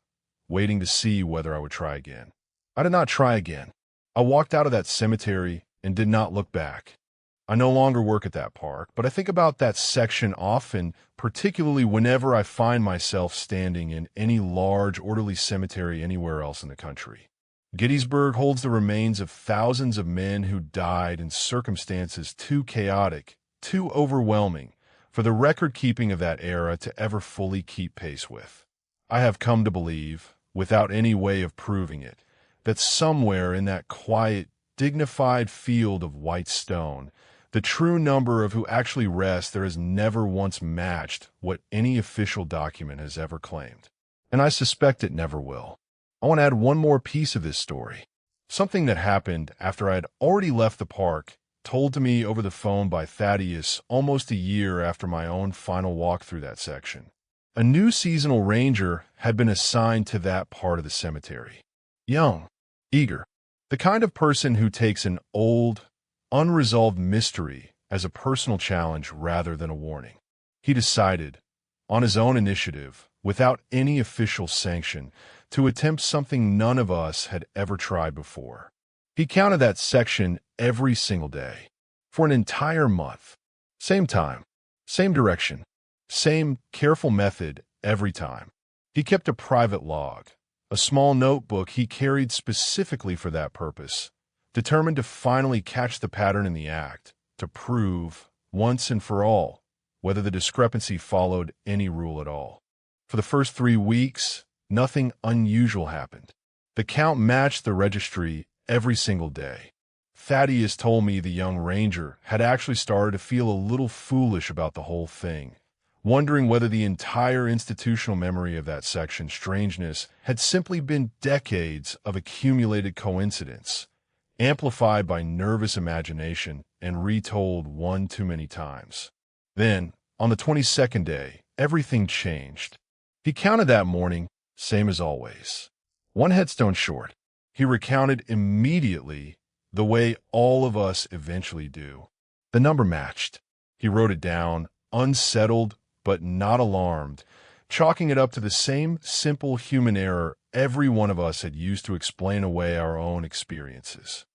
waiting to see whether I would try again. I did not try again. I walked out of that cemetery and did not look back. I no longer work at that park, but I think about that section often, particularly whenever I find myself standing in any large, orderly cemetery anywhere else in the country. Gettysburg holds the remains of thousands of men who died in circumstances too chaotic, too overwhelming, for the record-keeping of that era to ever fully keep pace with. I have come to believe, without any way of proving it, that somewhere in that quiet, dignified field of white stone, the true number of who actually rest there has never once matched what any official document has ever claimed. And I suspect it never will. I want to add one more piece of this story. Something that happened after I had already left the park, told to me over the phone by Thaddeus almost a year after my own final walk through that section. A new seasonal ranger had been assigned to that part of the cemetery. Young, eager, the kind of person who takes an old, unresolved mystery as a personal challenge rather than a warning. He decided, on his own initiative, without any official sanction, to attempt something none of us had ever tried before. He counted that section every single day, for an entire month. Same time, same direction, same careful method every time. He kept a private log, a small notebook he carried specifically for that purpose, determined to finally catch the pattern in the act, to prove, once and for all, whether the discrepancy followed any rule at all. For the first 3 weeks, nothing unusual happened. The count matched the registry every single day. Thaddeus told me the young ranger had actually started to feel a little foolish about the whole thing, wondering whether the entire institutional memory of that section's strangeness had simply been decades of accumulated coincidence, amplified by nervous imagination and retold one too many times. Then, on the 22nd day, everything changed. He counted that morning, same as always. One headstone short. He recounted immediately, the way all of us eventually do. The number matched. He wrote it down, unsettled but not alarmed, chalking it up to the same simple human error every one of us had used to explain away our own experiences.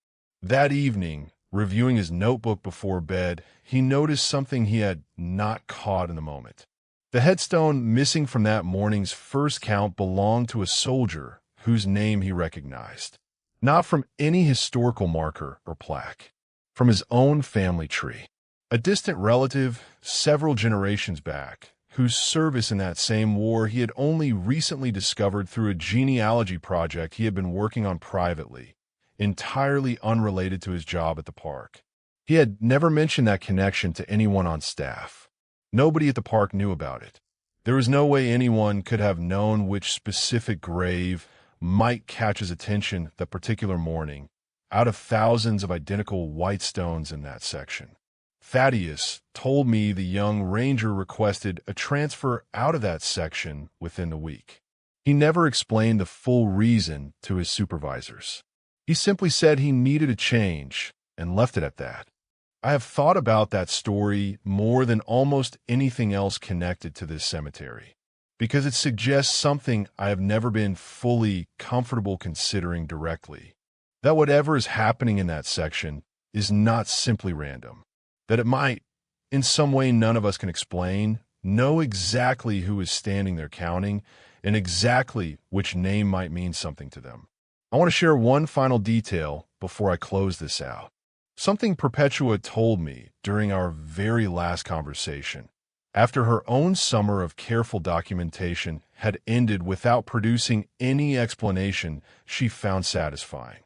That evening, reviewing his notebook before bed, he noticed something he had not caught in the moment. The headstone missing from that morning's first count belonged to a soldier whose name he recognized, not from any historical marker or plaque, from his own family tree. A distant relative, several generations back, whose service in that same war he had only recently discovered through a genealogy project he had been working on privately, entirely unrelated to his job at the park. He had never mentioned that connection to anyone on staff. Nobody at the park knew about it. There was no way anyone could have known which specific grave might catch his attention that particular morning, out of thousands of identical white stones in that section. Thaddeus told me the young ranger requested a transfer out of that section within the week. He never explained the full reason to his supervisors. He simply said he needed a change and left it at that. I have thought about that story more than almost anything else connected to this cemetery, because it suggests something I have never been fully comfortable considering directly, that whatever is happening in that section is not simply random. That it might, in some way none of us can explain, know exactly who is standing there counting, and exactly which name might mean something to them. I want to share one final detail before I close this out. Something Perpetua told me during our very last conversation, after her own summer of careful documentation had ended without producing any explanation she found satisfying.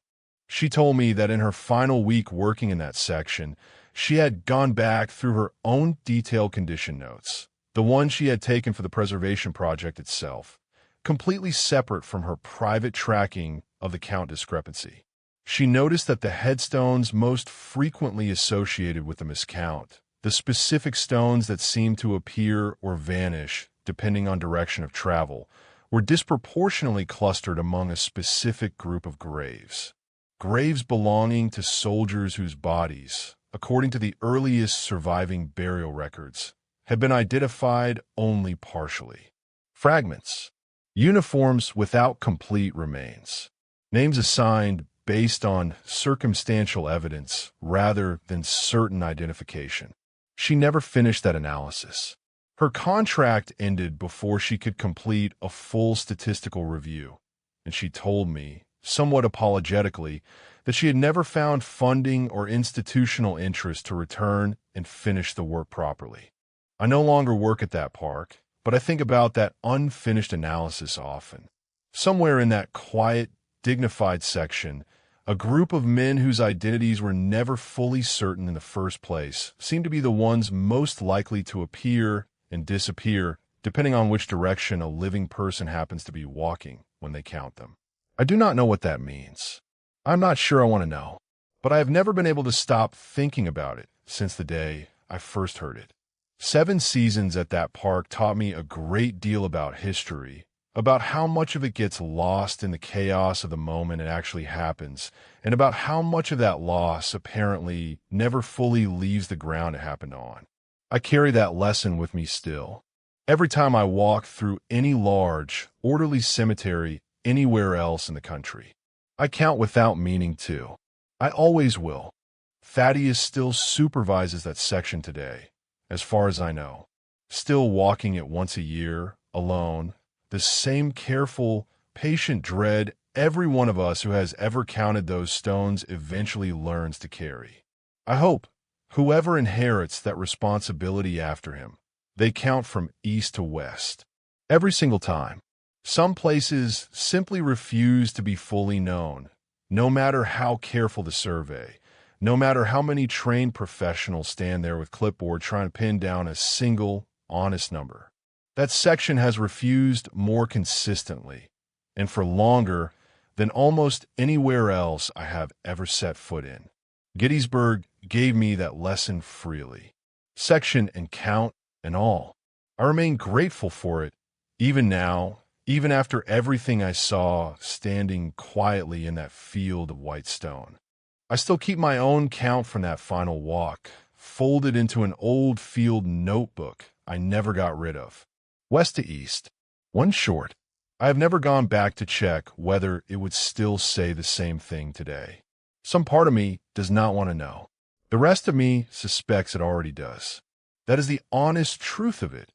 She told me that in her final week working in that section, she had gone back through her own detailed condition notes, the one she had taken for the preservation project itself, completely separate from her private tracking of the count discrepancy. She noticed that the headstones most frequently associated with the miscount, the specific stones that seemed to appear or vanish depending on direction of travel, were disproportionately clustered among a specific group of graves. Graves belonging to soldiers whose bodies, according to the earliest surviving burial records, had been identified only partially. Fragments. Uniforms without complete remains. Names assigned based on circumstantial evidence rather than certain identification. She never finished that analysis. Her contract ended before she could complete a full statistical review, and she told me, somewhat apologetically, that she had never found funding or institutional interest to return and finish the work properly. I no longer work at that park, but I think about that unfinished analysis often. Somewhere in that quiet, dignified section, a group of men whose identities were never fully certain in the first place seem to be the ones most likely to appear and disappear, depending on which direction a living person happens to be walking when they count them. I do not know what that means. I'm not sure I want to know, but I have never been able to stop thinking about it since the day I first heard it. 7 seasons at that park taught me a great deal about history, about how much of it gets lost in the chaos of the moment it actually happens, and about how much of that loss apparently never fully leaves the ground it happened on. I carry that lesson with me still. Every time I walk through any large, orderly cemetery anywhere else in the country, I count without meaning to. I always will. Thaddeus still supervises that section today, as far as I know. Still walking it once a year, alone, the same careful, patient dread every one of us who has ever counted those stones eventually learns to carry. I hope whoever inherits that responsibility after him, they count from east to west. Every single time. Some places simply refuse to be fully known, no matter how careful the survey, no matter how many trained professionals stand there with clipboard trying to pin down a single, honest number. That section has refused more consistently, and for longer than almost anywhere else I have ever set foot in. Gettysburg gave me that lesson freely. Section and count and all. I remain grateful for it Even now, even after everything I saw standing quietly in that field of white stone, I still keep my own count from that final walk, folded into an old field notebook I never got rid of. West to east, one short. I have never gone back to check whether it would still say the same thing today. Some part of me does not want to know. The rest of me suspects it already does. That is the honest truth of it,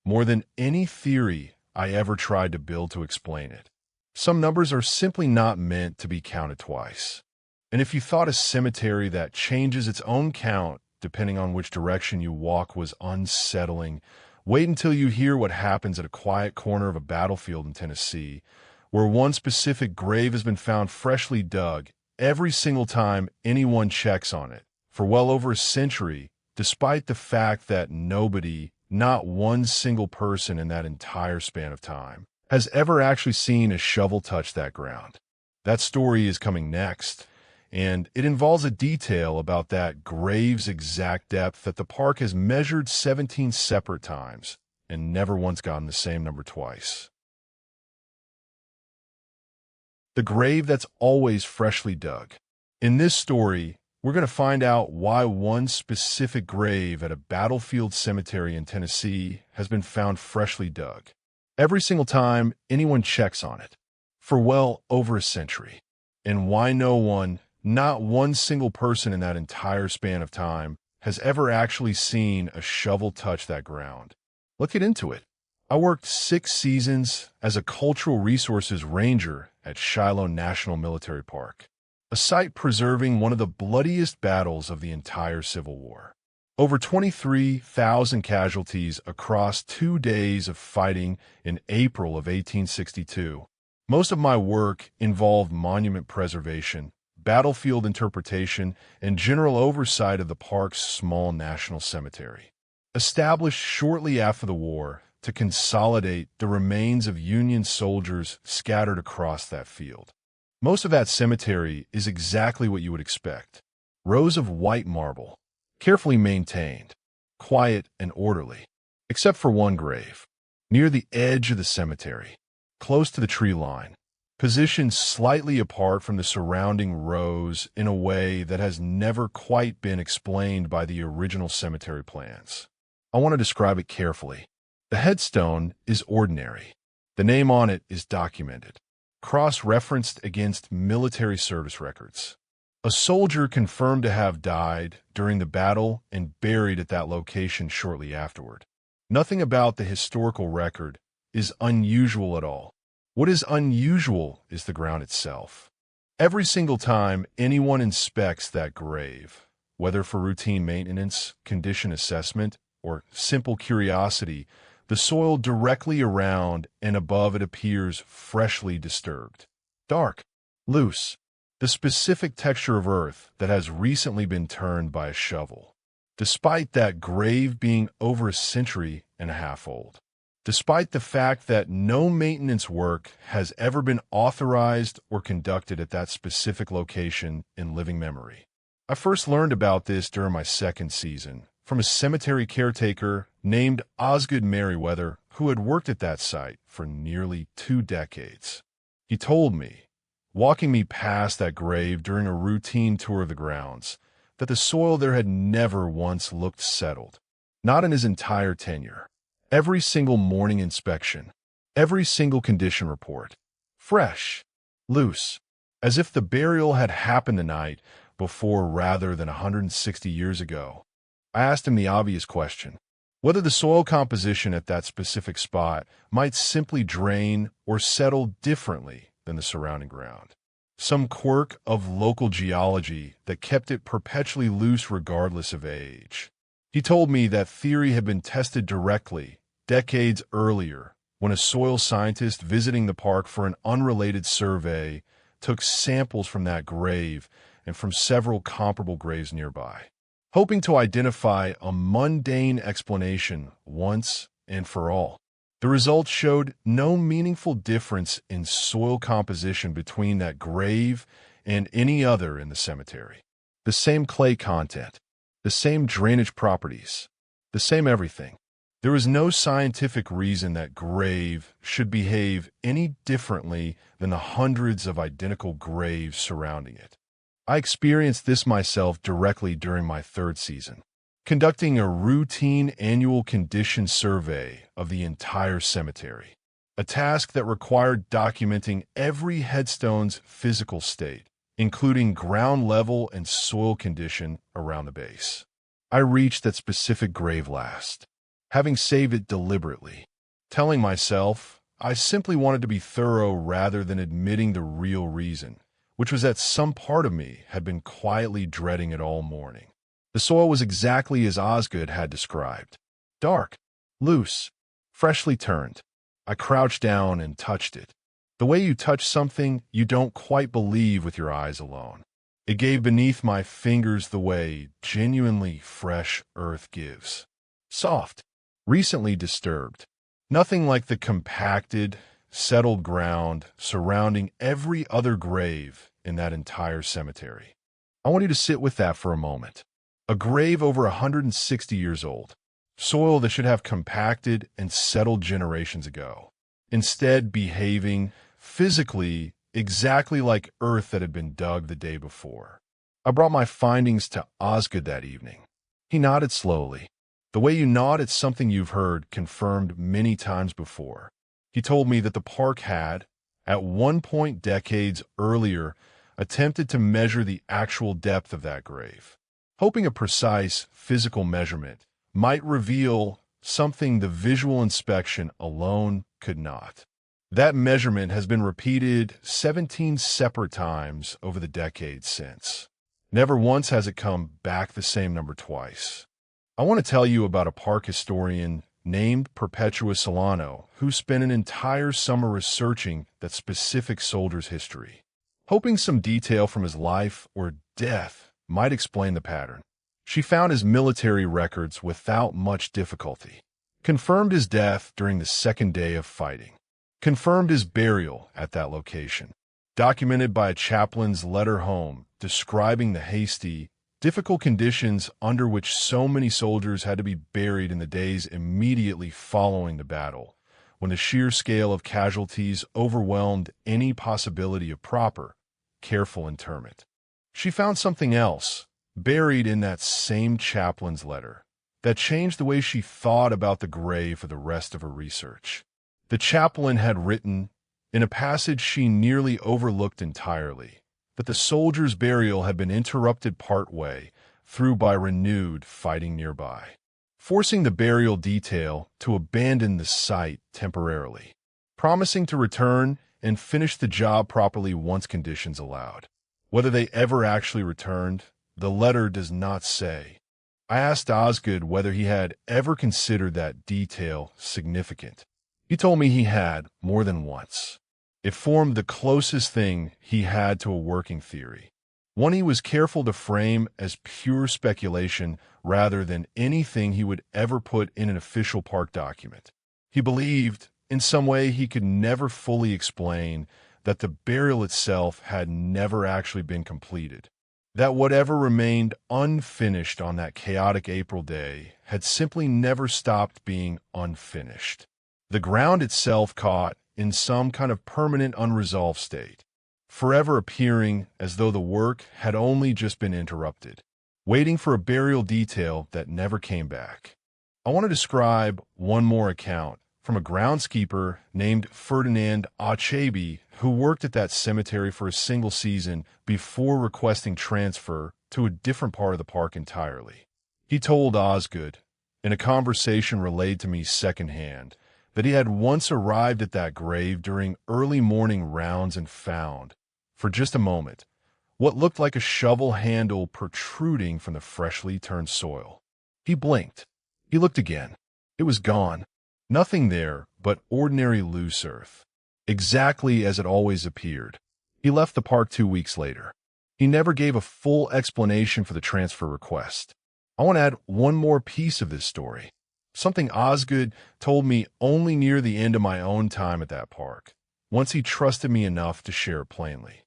more than any theory I ever tried to build to explain it. Some numbers are simply not meant to be counted twice. And if you thought a cemetery that changes its own count depending on which direction you walk was unsettling, wait until you hear what happens at a quiet corner of a battlefield in Tennessee, where one specific grave has been found freshly dug every single time anyone checks on it, for well over a century, despite the fact that nobody, not one single person in that entire span of time, has ever actually seen a shovel touch that ground. That story is coming next, and it involves a detail about that grave's exact depth that the park has measured 17 separate times and never once gotten the same number twice. The grave that's always freshly dug. In this story, we're going to find out why one specific grave at a battlefield cemetery in Tennessee has been found freshly dug every single time anyone checks on it, for well over a century, and why no one, not one single person in that entire span of time, has ever actually seen a shovel touch that ground. Let's get into it. I worked 6 seasons as a cultural resources ranger at Shiloh National Military Park, a site preserving one of the bloodiest battles of the entire Civil War. Over 23,000 casualties across 2 days of fighting in April of 1862. Most of my work involved monument preservation, battlefield interpretation, and general oversight of the park's small national cemetery. Established shortly after the war to consolidate the remains of Union soldiers scattered across that field. Most of that cemetery is exactly what you would expect. Rows of white marble, carefully maintained, quiet and orderly, except for one grave, near the edge of the cemetery, close to the tree line, positioned slightly apart from the surrounding rows in a way that has never quite been explained by the original cemetery plans. I want to describe it carefully. The headstone is ordinary. The name on it is documented, cross-referenced against military service records. A soldier confirmed to have died during the battle and buried at that location shortly afterward. Nothing about the historical record is unusual at all. What is unusual is the ground itself. Every single time anyone inspects that grave, whether for routine maintenance, condition assessment, or simple curiosity, the soil directly around and above it appears freshly disturbed. Dark, loose, the specific texture of earth that has recently been turned by a shovel. Despite that grave being over a century and a half old. Despite the fact that no maintenance work has ever been authorized or conducted at that specific location in living memory. I first learned about this during my 2nd season from a cemetery caretaker named Osgood Merriweather, who had worked at that site for nearly 2 decades. He told me, walking me past that grave during a routine tour of the grounds, that the soil there had never once looked settled, not in his entire tenure. Every single morning inspection, every single condition report, fresh, loose, as if the burial had happened the night before rather than 160 years ago. I asked him the obvious question, whether the soil composition at that specific spot might simply drain or settle differently than the surrounding ground. Some quirk of local geology that kept it perpetually loose regardless of age. He told me that theory had been tested directly decades earlier when a soil scientist visiting the park for an unrelated survey took samples from that grave and from several comparable graves nearby, hoping to identify a mundane explanation once and for all. The results showed no meaningful difference in soil composition between that grave and any other in the cemetery. The same clay content, the same drainage properties, the same everything. There is no scientific reason that grave should behave any differently than the hundreds of identical graves surrounding it. I experienced this myself directly during my third season, conducting a routine annual condition survey of the entire cemetery, a task that required documenting every headstone's physical state, including ground level and soil condition around the base. I reached that specific grave last, having saved it deliberately, telling myself I simply wanted to be thorough rather than admitting the real reason, which was that some part of me had been quietly dreading it all morning. The soil was exactly as Osgood had described. Dark, loose, freshly turned. I crouched down and touched it. The way you touch something you don't quite believe with your eyes alone. It gave beneath my fingers the way genuinely fresh earth gives. Soft, recently disturbed. Nothing like the compacted, settled ground surrounding every other grave in that entire cemetery. I want you to sit with that for a moment. A grave over 160 years old. Soil that should have compacted and settled generations ago. Instead behaving physically exactly like earth that had been dug the day before. I brought my findings to Osgood that evening. He nodded slowly. The way you nod at something you've heard confirmed many times before. He told me that the park had, at one point decades earlier, attempted to measure the actual depth of that grave, hoping a precise physical measurement might reveal something the visual inspection alone could not. That measurement has been repeated 17 separate times over the decades since. Never once has it come back the same number twice. I want to tell you about a park historian named Perpetua Solano who spent an entire summer researching that specific soldier's history, hoping some detail from his life or death might explain the pattern. She found his military records without much difficulty, confirmed his death during the second day of fighting, confirmed his burial at that location, documented by a chaplain's letter home describing the hasty, difficult conditions under which so many soldiers had to be buried in the days immediately following the battle, when the sheer scale of casualties overwhelmed any possibility of proper, careful interment. She found something else, buried in that same chaplain's letter, that changed the way she thought about the grave for the rest of her research. The chaplain had written, in a passage she nearly overlooked entirely, that the soldier's burial had been interrupted partway through by renewed fighting nearby, forcing the burial detail to abandon the site temporarily, promising to return and finish the job properly once conditions allowed. Whether they ever actually returned, the letter does not say. I asked Osgood whether he had ever considered that detail significant. He told me he had, more than once. It formed the closest thing he had to a working theory, one he was careful to frame as pure speculation rather than anything he would ever put in an official park document. He believed, in some way he could never fully explain, that the burial itself had never actually been completed, that whatever remained unfinished on that chaotic April day had simply never stopped being unfinished. The ground itself caught in some kind of permanent unresolved state, forever appearing as though the work had only just been interrupted, waiting for a burial detail that never came back. I want to describe one more account from a groundskeeper named Ferdinand Achebe, who worked at that cemetery for a single season before requesting transfer to a different part of the park entirely. He told Osgood, in a conversation relayed to me secondhand, that he had once arrived at that grave during early morning rounds and found, for just a moment, what looked like a shovel handle protruding from the freshly turned soil. He blinked. He looked again. It was gone. Nothing there but ordinary loose earth, exactly as it always appeared. He left the park 2 weeks later. He never gave a full explanation for the transfer request. I want to add one more piece of this story, something Osgood told me only near the end of my own time at that park, once he trusted me enough to share it plainly.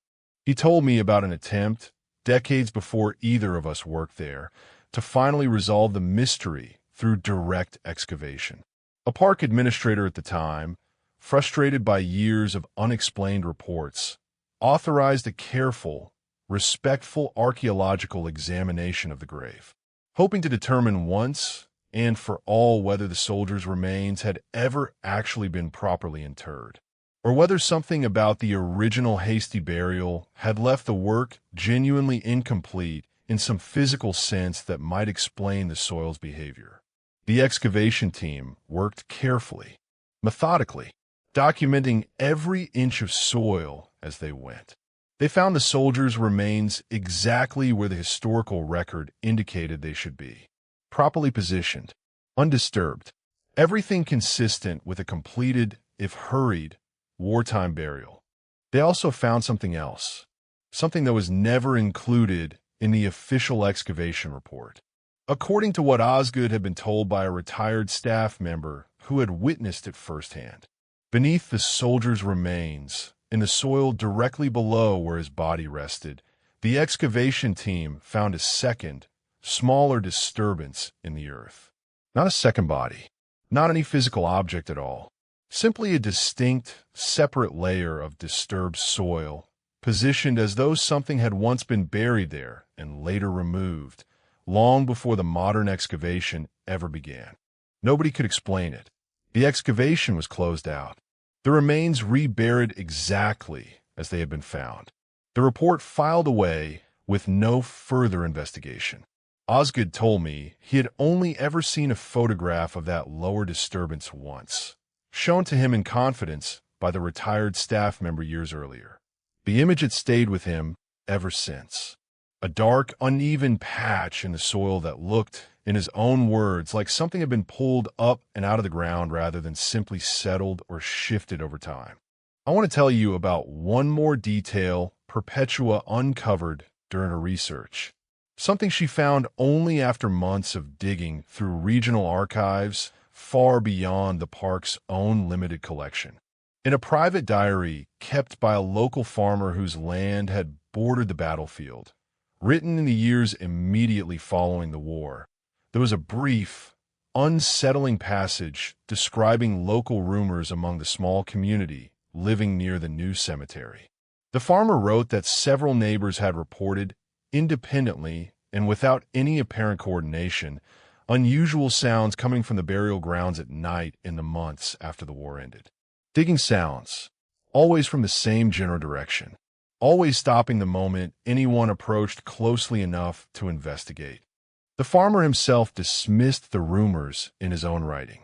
He told me about an attempt, decades before either of us worked there, to finally resolve the mystery through direct excavation. A park administrator at the time, frustrated by years of unexplained reports, authorized a careful, respectful archaeological examination of the grave, hoping to determine once and for all whether the soldiers' remains had ever actually been properly interred, or whether something about the original hasty burial had left the work genuinely incomplete in some physical sense that might explain the soil's behavior. The excavation team worked carefully, methodically, documenting every inch of soil as they went. They found the soldiers' remains exactly where the historical record indicated they should be, properly positioned, undisturbed, everything consistent with a completed, if hurried, wartime burial. They also found something else, something that was never included in the official excavation report. According to what Osgood had been told by a retired staff member who had witnessed it firsthand, beneath the soldier's remains, in the soil directly below where his body rested, the excavation team found a second, smaller disturbance in the earth. Not a second body, not any physical object at all, simply a distinct, separate layer of disturbed soil, positioned as though something had once been buried there and later removed, long before the modern excavation ever began. Nobody could explain it. The excavation was closed out. The remains reburied exactly as they had been found. The report filed away with no further investigation. Osgood told me he had only ever seen a photograph of that lower disturbance once, shown to him in confidence by the retired staff member years earlier. The image had stayed with him ever since. A dark, uneven patch in the soil that looked, in his own words, like something had been pulled up and out of the ground rather than simply settled or shifted over time. I want to tell you about one more detail Perpetua uncovered during her research, something she found only after months of digging through regional archives far beyond the park's own limited collection. In a private diary kept by a local farmer whose land had bordered the battlefield, written in the years immediately following the war, there was a brief, unsettling passage describing local rumors among the small community living near the new cemetery. The farmer wrote that several neighbors had reported, independently and without any apparent coordination, unusual sounds coming from the burial grounds at night in the months after the war ended. Digging sounds, always from the same general direction, always stopping the moment anyone approached closely enough to investigate. The farmer himself dismissed the rumors in his own writing,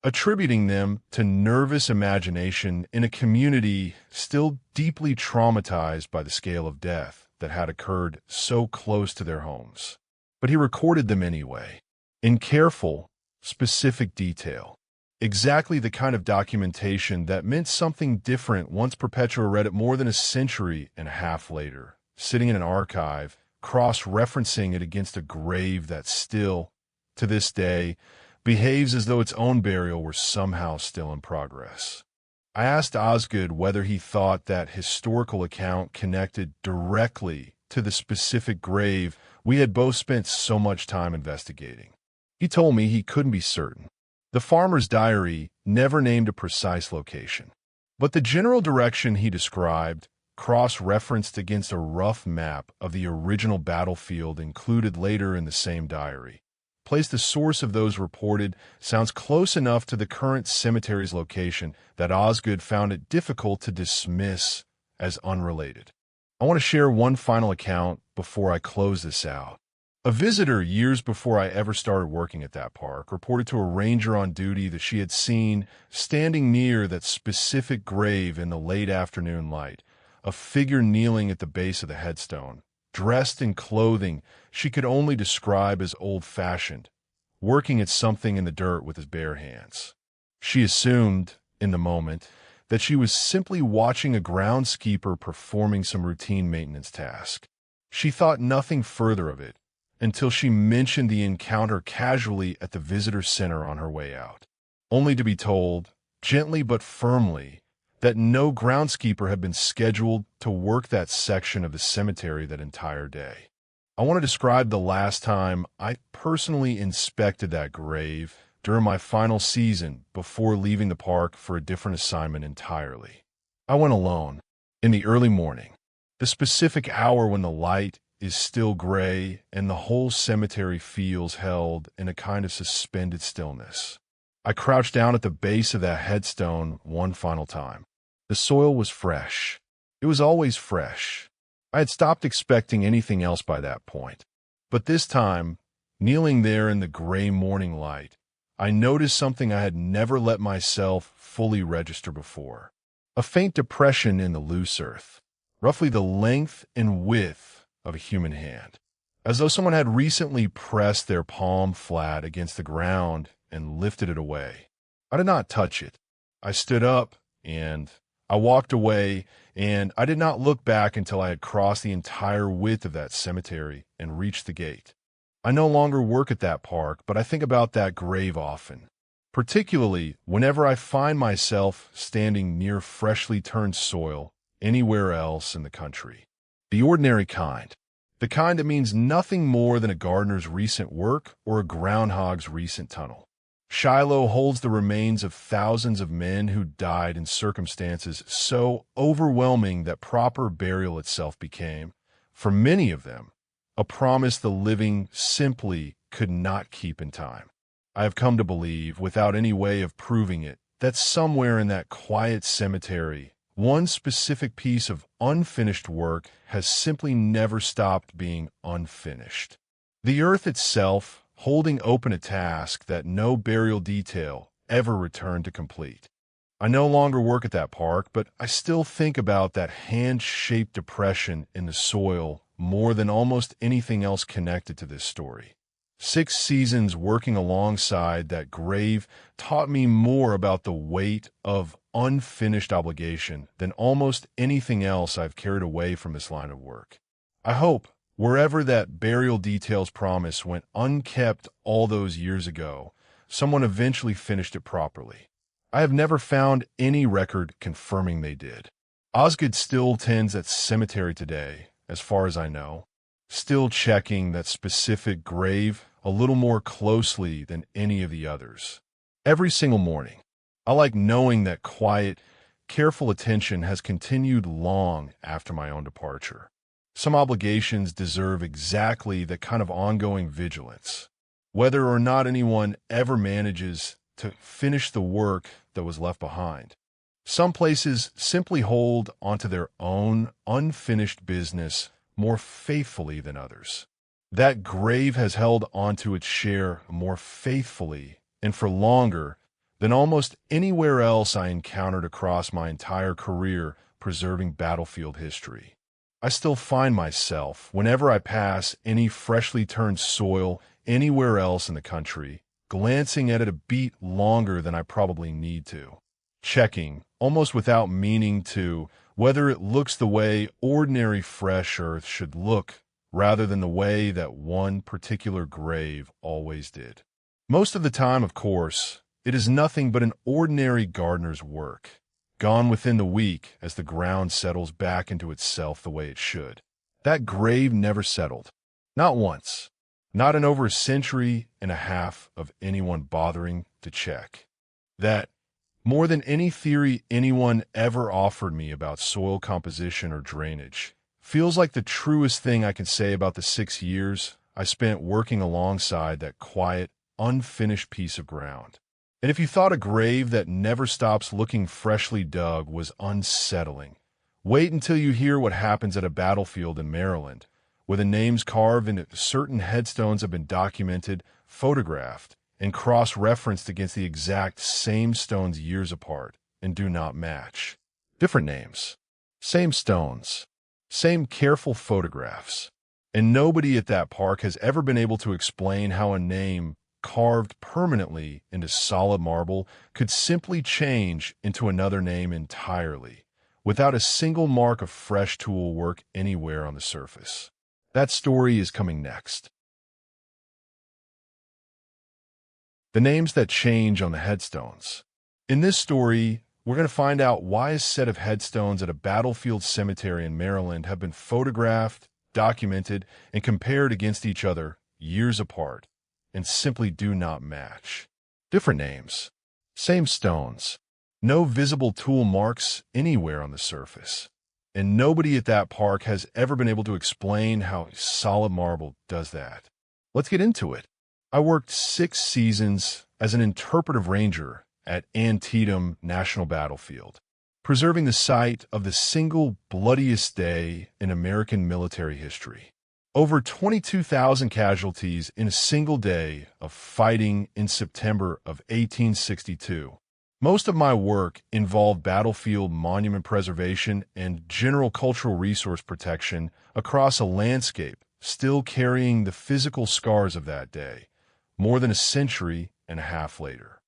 attributing them to nervous imagination in a community still deeply traumatized by the scale of death that had occurred so close to their homes. But he recorded them anyway, in careful, specific detail, exactly the kind of documentation that meant something different once Perpetua read it more than a century and a half later, sitting in an archive, cross-referencing it against a grave that still, to this day, behaves as though its own burial were somehow still in progress. I asked Osgood whether he thought that historical account connected directly to the specific grave we had both spent so much time investigating. He told me he couldn't be certain. The farmer's diary never named a precise location, but the general direction he described, cross-referenced against a rough map of the original battlefield included later in the same diary, placed the source of those reported sounds close enough to the current cemetery's location that Osgood found it difficult to dismiss as unrelated. I want to share one final account before I close this out. A visitor years before I ever started working at that park reported to a ranger on duty that she had seen, standing near that specific grave in the late afternoon light, a figure kneeling at the base of the headstone, dressed in clothing she could only describe as old-fashioned, working at something in the dirt with his bare hands. She assumed, in the moment, that she was simply watching a groundskeeper performing some routine maintenance task. She thought nothing further of it until she mentioned the encounter casually at the visitor center on her way out, only to be told, gently but firmly, that no groundskeeper had been scheduled to work that section of the cemetery that entire day. I want to describe the last time I personally inspected that grave during my final season before leaving the park for a different assignment entirely. I went alone, in the early morning, the specific hour when the light is still gray and the whole cemetery feels held in a kind of suspended stillness. I crouched down at the base of that headstone one final time. The soil was fresh. It was always fresh. I had stopped expecting anything else by that point. But this time, kneeling there in the gray morning light, I noticed something I had never let myself fully register before. A faint depression in the loose earth, roughly the length and width of a human hand, as though someone had recently pressed their palm flat against the ground and lifted it away. I did not touch it. I stood up and I walked away, and I did not look back until I had crossed the entire width of that cemetery and reached the gate. I no longer work at that park, but I think about that grave often, particularly whenever I find myself standing near freshly turned soil anywhere else in the country. The ordinary kind. The kind that means nothing more than a gardener's recent work or a groundhog's recent tunnel. Shiloh holds the remains of thousands of men who died in circumstances so overwhelming that proper burial itself became, for many of them, a promise the living simply could not keep in time. I have come to believe, without any way of proving it, that somewhere in that quiet cemetery, one specific piece of unfinished work has simply never stopped being unfinished. The earth itself, holding open a task that no burial detail ever returned to complete. I no longer work at that park, but I still think about that hand-shaped depression in the soil more than almost anything else connected to this story. 6 seasons working alongside that grave taught me more about the weight of unfinished obligation than almost anything else I've carried away from this line of work. I hope, wherever that burial details promise went unkept all those years ago, someone eventually finished it properly. I have never found any record confirming they did. Osgood still tends that cemetery today, as far as I know, still checking that specific grave a little more closely than any of the others. Every single morning, I like knowing that quiet, careful attention has continued long after my own departure. Some obligations deserve exactly that kind of ongoing vigilance, whether or not anyone ever manages to finish the work that was left behind. Some places simply hold onto their own unfinished business more faithfully than others. That grave has held onto its share more faithfully and for longer than almost anywhere else I encountered across my entire career preserving battlefield history. I still find myself, whenever I pass any freshly turned soil anywhere else in the country, glancing at it a beat longer than I probably need to, checking, almost without meaning to, whether it looks the way ordinary fresh earth should look rather than the way that one particular grave always did. Most of the time, of course, it is nothing but an ordinary gardener's work, gone within the week as the ground settles back into itself the way it should. That grave never settled. Not once. Not in over a century and a half of anyone bothering to check. That, more than any theory anyone ever offered me about soil composition or drainage, feels like the truest thing I can say about the 6 years I spent working alongside that quiet, unfinished piece of ground. And if you thought a grave that never stops looking freshly dug was unsettling, wait until you hear what happens at a battlefield in Maryland, where the names carved into certain headstones have been documented, photographed, and cross-referenced against the exact same stones years apart and do not match. Different names, same stones, same careful photographs. And nobody at that park has ever been able to explain how a name carved permanently into solid marble could simply change into another name entirely, without a single mark of fresh tool work anywhere on the surface. That story is coming next. The names that change on the headstones. In this story, we're going to find out why a set of headstones at a battlefield cemetery in Maryland have been photographed, documented, and compared against each other years apart, and simply do not match. Different names. Same stones. No visible tool marks anywhere on the surface. And nobody at that park has ever been able to explain how solid marble does that. Let's get into it. I worked 6 seasons as an interpretive ranger at Antietam National Battlefield, preserving the site of the single bloodiest day in American military history. Over 22,000 casualties in a single day of fighting in September of 1862. Most of my work involved battlefield monument preservation and general cultural resource protection across a landscape still carrying the physical scars of that day, more than a century and a half later.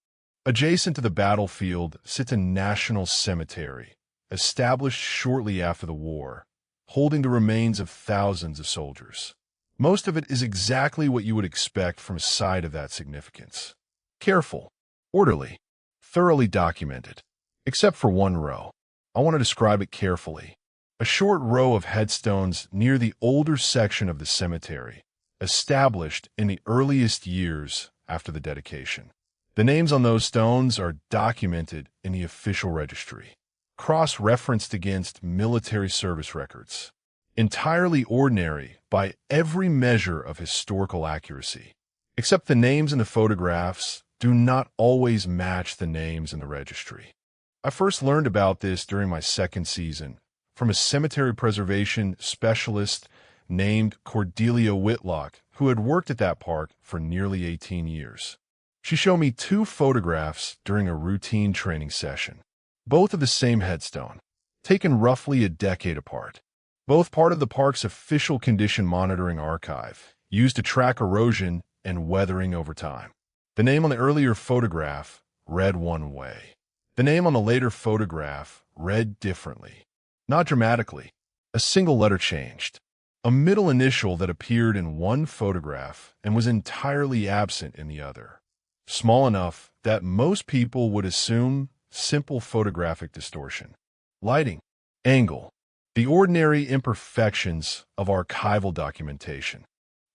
Adjacent to the battlefield sits a national cemetery, established shortly after the war, holding the remains of thousands of soldiers. Most of it is exactly what you would expect from a site of that significance. Careful, orderly, thoroughly documented, except for one row. I want to describe it carefully. A short row of headstones near the older section of the cemetery, established in the earliest years after the dedication. The names on those stones are documented in the official registry, cross-referenced against military service records. Entirely ordinary by every measure of historical accuracy, except the names in the photographs do not always match the names in the registry. I first learned about this during my 2nd season from a cemetery preservation specialist named Cordelia Whitlock, who had worked at that park for nearly 18 years. She showed me 2 photographs during a routine training session, both of the same headstone, taken roughly a decade apart. Both part of the park's official condition monitoring archive, used to track erosion and weathering over time. The name on the earlier photograph read one way. The name on the later photograph read differently. Not dramatically. A single letter changed. A middle initial that appeared in one photograph and was entirely absent in the other. Small enough that most people would assume simple photographic distortion. Lighting, angle, the ordinary imperfections of archival documentation.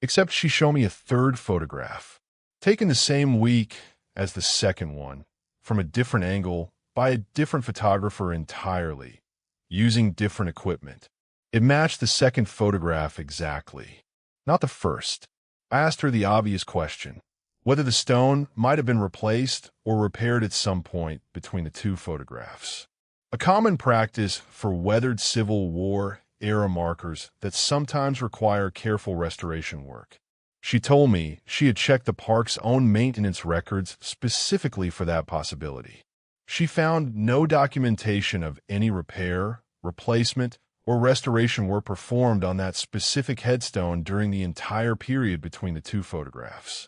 Except she showed me a 3rd photograph, taken the same week as the 2nd one, from a different angle by a different photographer entirely, using different equipment. It matched the 2nd photograph exactly, not the 1st. I asked her the obvious question, whether the stone might have been replaced or repaired at some point between the 2 photographs. A common practice for weathered Civil War era markers that sometimes require careful restoration work. She told me she had checked the park's own maintenance records specifically for that possibility. She found no documentation of any repair, replacement, or restoration work performed on that specific headstone during the entire period between the 2 photographs.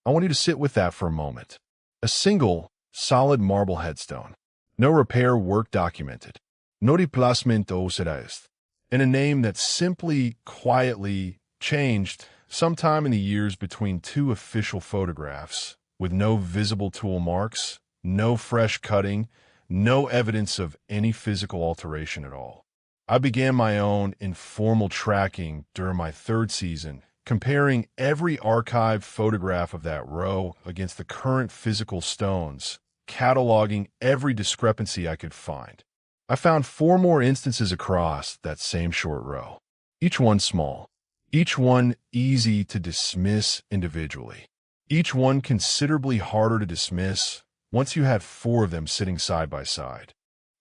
I want you to sit with that for a moment. A single, solid marble headstone. No repair work documented. No replacemento será este. And a name that simply, quietly changed sometime in the years between 2 official photographs, with no visible tool marks, no fresh cutting, no evidence of any physical alteration at all. I began my own informal tracking during my 3rd season, comparing every archived photograph of that row against the current physical stones, cataloging every discrepancy I could find. I found 4 more instances across that same short row, each one small, each one easy to dismiss individually, each one considerably harder to dismiss once you had 4 of them sitting side by side.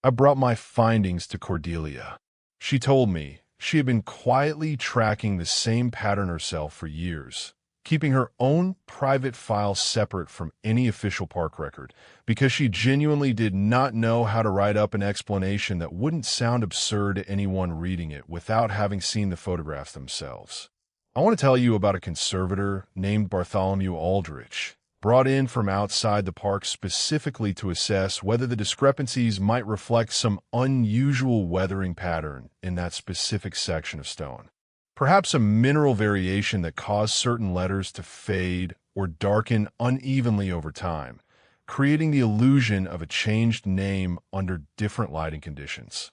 I brought my findings to Cordelia. She told me she had been quietly tracking the same pattern herself for years, keeping her own private file separate from any official park record, because she genuinely did not know how to write up an explanation that wouldn't sound absurd to anyone reading it without having seen the photographs themselves. I want to tell you about a conservator named Bartholomew Aldrich, brought in from outside the park specifically to assess whether the discrepancies might reflect some unusual weathering pattern in that specific section of stone. Perhaps a mineral variation that caused certain letters to fade or darken unevenly over time, creating the illusion of a changed name under different lighting conditions.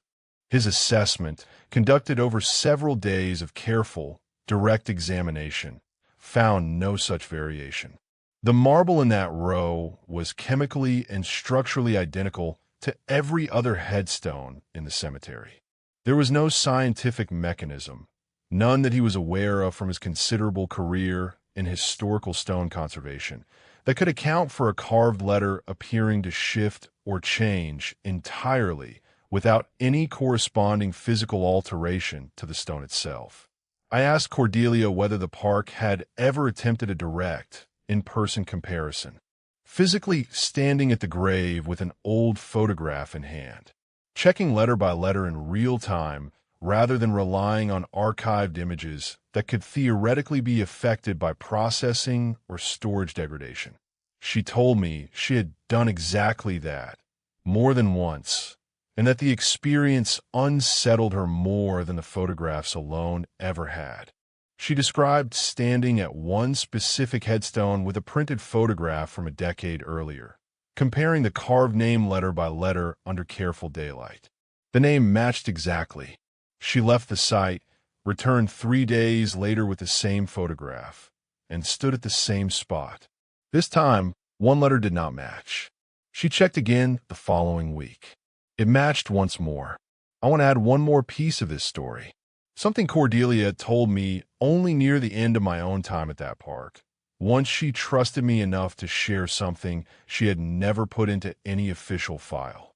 His assessment, conducted over several days of careful, direct examination, found no such variation. The marble in that row was chemically and structurally identical to every other headstone in the cemetery. There was no scientific mechanism, none that he was aware of from his considerable career in historical stone conservation, that could account for a carved letter appearing to shift or change entirely without any corresponding physical alteration to the stone itself. I asked Cordelia whether the park had ever attempted a direct, in-person comparison, physically standing at the grave with an old photograph in hand, checking letter by letter in real time rather than relying on archived images that could theoretically be affected by processing or storage degradation. She told me she had done exactly that more than once, and that the experience unsettled her more than the photographs alone ever had. She described standing at one specific headstone with a printed photograph from a decade earlier, comparing the carved name letter by letter under careful daylight. The name matched exactly. She left the site, returned 3 days later with the same photograph, and stood at the same spot. This time, one letter did not match. She checked again the following week. It matched once more. I want to add one more piece of this story. Something Cordelia told me only near the end of my own time at that park. Once she trusted me enough to share something she had never put into any official file.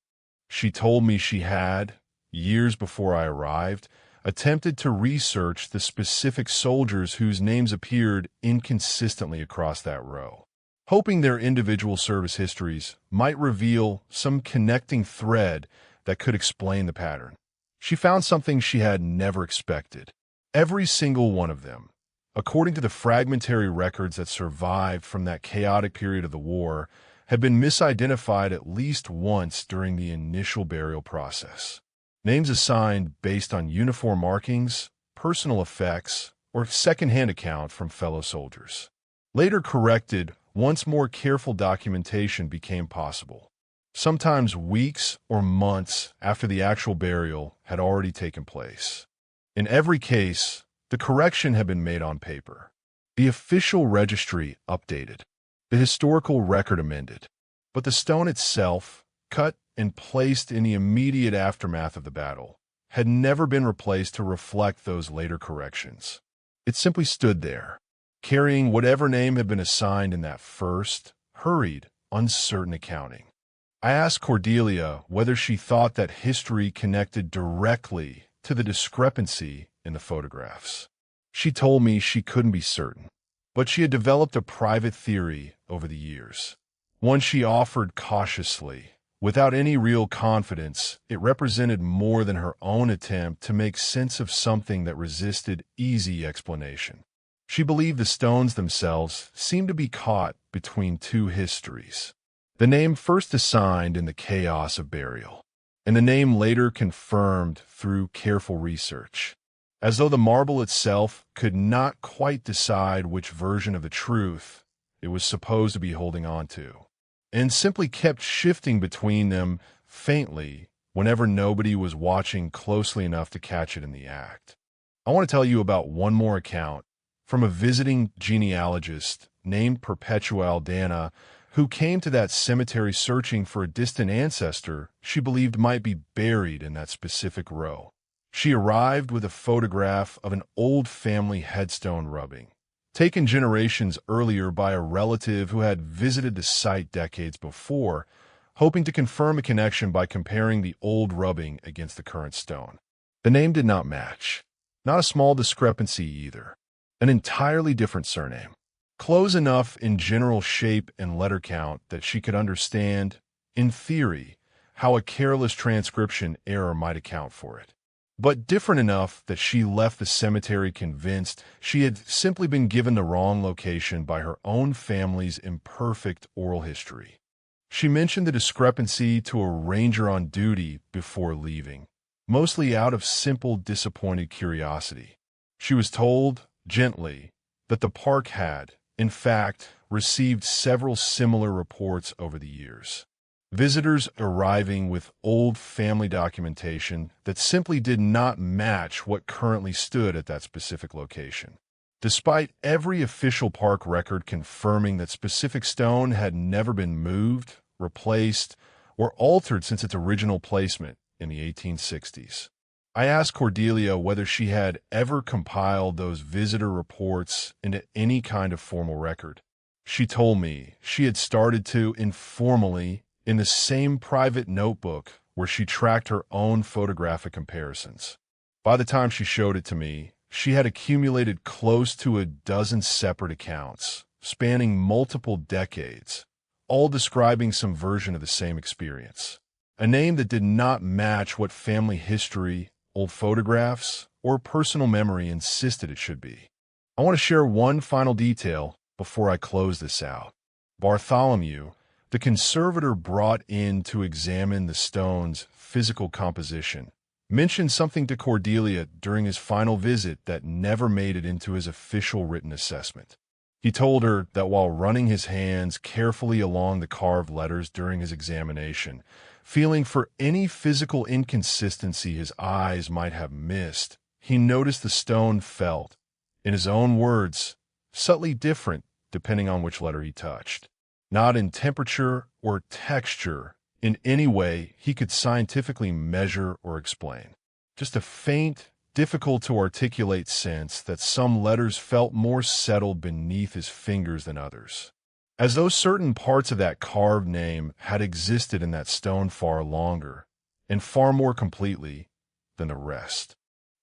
She told me she had, years before I arrived, attempted to research the specific soldiers whose names appeared inconsistently across that row, hoping their individual service histories might reveal some connecting thread that could explain the pattern. She found something she had never expected. Every single one of them, according to the fragmentary records that survived from that chaotic period of the war, had been misidentified at least once during the initial burial process. Names assigned based on uniform markings, personal effects, or secondhand account from fellow soldiers. Later corrected once more careful documentation became possible, sometimes weeks or months after the actual burial had already taken place. In every case, the correction had been made on paper, the official registry updated, the historical record amended, but the stone itself, cut and placed in the immediate aftermath of the battle, had never been replaced to reflect those later corrections. It simply stood there, carrying whatever name had been assigned in that first, hurried, uncertain accounting. I asked Cordelia whether she thought that history connected directly to the discrepancy in the photographs. She told me she couldn't be certain, but she had developed a private theory over the years. One she offered cautiously. Without any real confidence, it represented more than her own attempt to make sense of something that resisted easy explanation. She believed the stones themselves seemed to be caught between two histories. The name first assigned in the chaos of burial, and the name later confirmed through careful research, as though the marble itself could not quite decide which version of the truth it was supposed to be holding on to, and simply kept shifting between them faintly whenever nobody was watching closely enough to catch it in the act. I want to tell you about one more account from a visiting genealogist named Perpetua Aldana, who came to that cemetery searching for a distant ancestor she believed might be buried in that specific row. She arrived with a photograph of an old family headstone rubbing, taken generations earlier by a relative who had visited the site decades before, hoping to confirm a connection by comparing the old rubbing against the current stone. The name did not match. Not a small discrepancy either. An entirely different surname. Close enough in general shape and letter count that she could understand, in theory, how a careless transcription error might account for it, but different enough that she left the cemetery convinced she had simply been given the wrong location by her own family's imperfect oral history. She mentioned the discrepancy to a ranger on duty before leaving, mostly out of simple, disappointed curiosity. She was told, gently, that the park had, in fact, received several similar reports over the years. Visitors arriving with old family documentation that simply did not match what currently stood at that specific location. Despite every official park record confirming that specific stone had never been moved, replaced, or altered since its original placement in the 1860s. I asked Cordelia whether she had ever compiled those visitor reports into any kind of formal record. She told me she had started to informally in the same private notebook where she tracked her own photographic comparisons. By the time she showed it to me, she had accumulated close to a dozen separate accounts, spanning multiple decades, all describing some version of the same experience. A name that did not match what family history, old photographs, or personal memory insisted it should be. I want to share one final detail before I close this out. Bartholomew, the conservator brought in to examine the stone's physical composition, mentioned something to Cordelia during his final visit that never made it into his official written assessment. He told her that while running his hands carefully along the carved letters during his examination, feeling for any physical inconsistency his eyes might have missed, he noticed the stone felt, in his own words, subtly different depending on which letter he touched. Not in temperature or texture in any way he could scientifically measure or explain. Just a faint, difficult to articulate sense that some letters felt more settled beneath his fingers than others, as though certain parts of that carved name had existed in that stone far longer and far more completely than the rest.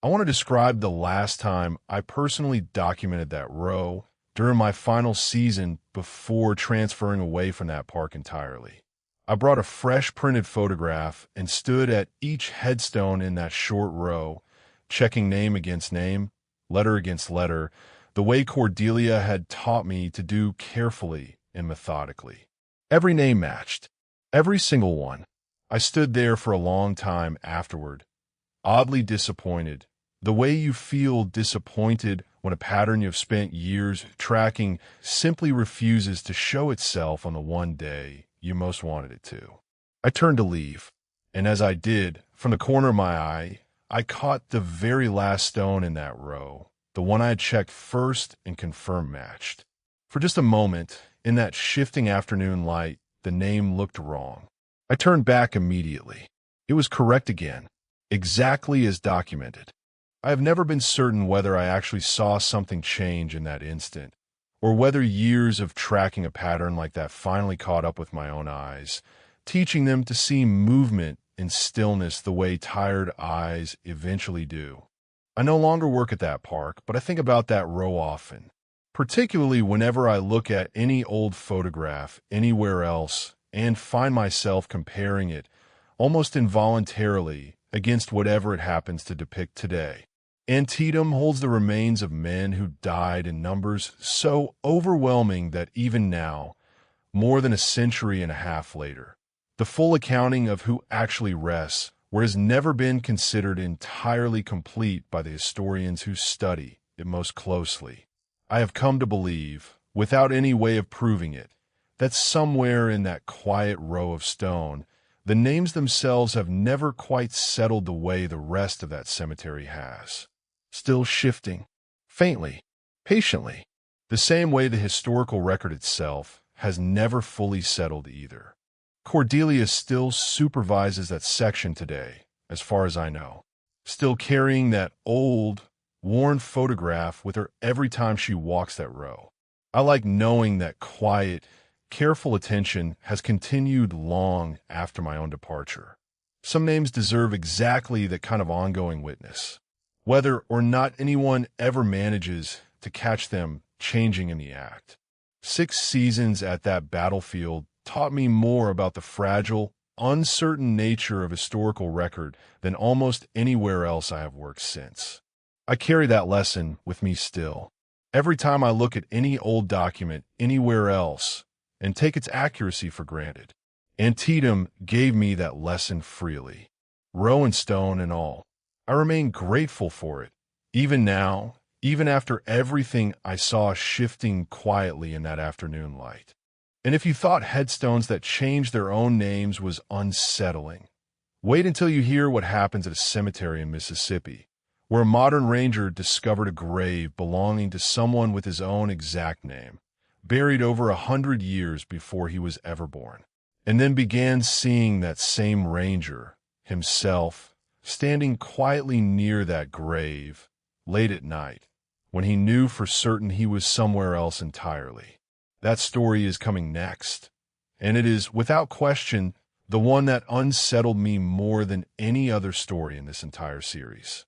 I want to describe the last time I personally documented that row during my final season before transferring away from that park entirely. I brought a fresh printed photograph and stood at each headstone in that short row, checking name against name, letter against letter, the way Cordelia had taught me to do carefully and methodically. Every name matched, every single one. I stood there for a long time afterward, oddly disappointed, the way you feel disappointed when a pattern you've spent years tracking simply refuses to show itself on the one day you most wanted it to. I turned to leave, and as I did, from the corner of my eye, I caught the very last stone in that row, the one I had checked first and confirmed matched. For just a moment, in that shifting afternoon light, the name looked wrong. I turned back immediately. It was correct again, exactly as documented. I have never been certain whether I actually saw something change in that instant, or whether years of tracking a pattern like that finally caught up with my own eyes, teaching them to see movement and stillness the way tired eyes eventually do. I no longer work at that park, but I think about that row often, particularly whenever I look at any old photograph anywhere else and find myself comparing it, almost involuntarily, against whatever it happens to depict today. Antietam holds the remains of men who died in numbers so overwhelming that even now, more than a century and a half later, the full accounting of who actually rests where has never been considered entirely complete by the historians who study it most closely. I have come to believe, without any way of proving it, that somewhere in that quiet row of stone, the names themselves have never quite settled the way the rest of that cemetery has. Still shifting, faintly, patiently, the same way the historical record itself has never fully settled either. Cordelia still supervises that section today, as far as I know, still carrying that old, worn photograph with her every time she walks that row. I like knowing that quiet, careful attention has continued long after my own departure. Some names deserve exactly that kind of ongoing witness, whether or not anyone ever manages to catch them changing in the act. 6 seasons at that battlefield taught me more about the fragile, uncertain nature of historical record than almost anywhere else I have worked since. I carry that lesson with me still, every time I look at any old document anywhere else and take its accuracy for granted. Antietam gave me that lesson freely, row and stone and all. I remain grateful for it, even now, even after everything I saw shifting quietly in that afternoon light. And if you thought headstones that changed their own names was unsettling, wait until you hear what happens at a cemetery in Mississippi, where a modern ranger discovered a grave belonging to someone with his own exact name, buried over 100 years before he was ever born, and then began seeing that same ranger, himself, standing quietly near that grave, late at night, when he knew for certain he was somewhere else entirely. That story is coming next, and it is, without question, the one that unsettled me more than any other story in this entire series.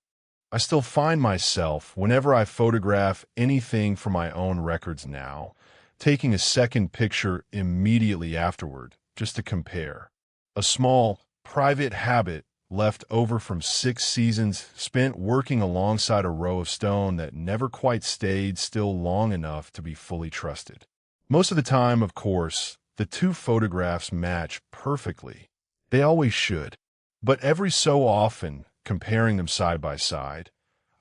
I still find myself, whenever I photograph anything for my own records now, taking a second picture immediately afterward, just to compare. A small, private habit left over from 6 seasons spent working alongside a row of stone that never quite stayed still long enough to be fully trusted. Most of the time, of course, the two photographs match perfectly. They always should. But every so often, comparing them side by side,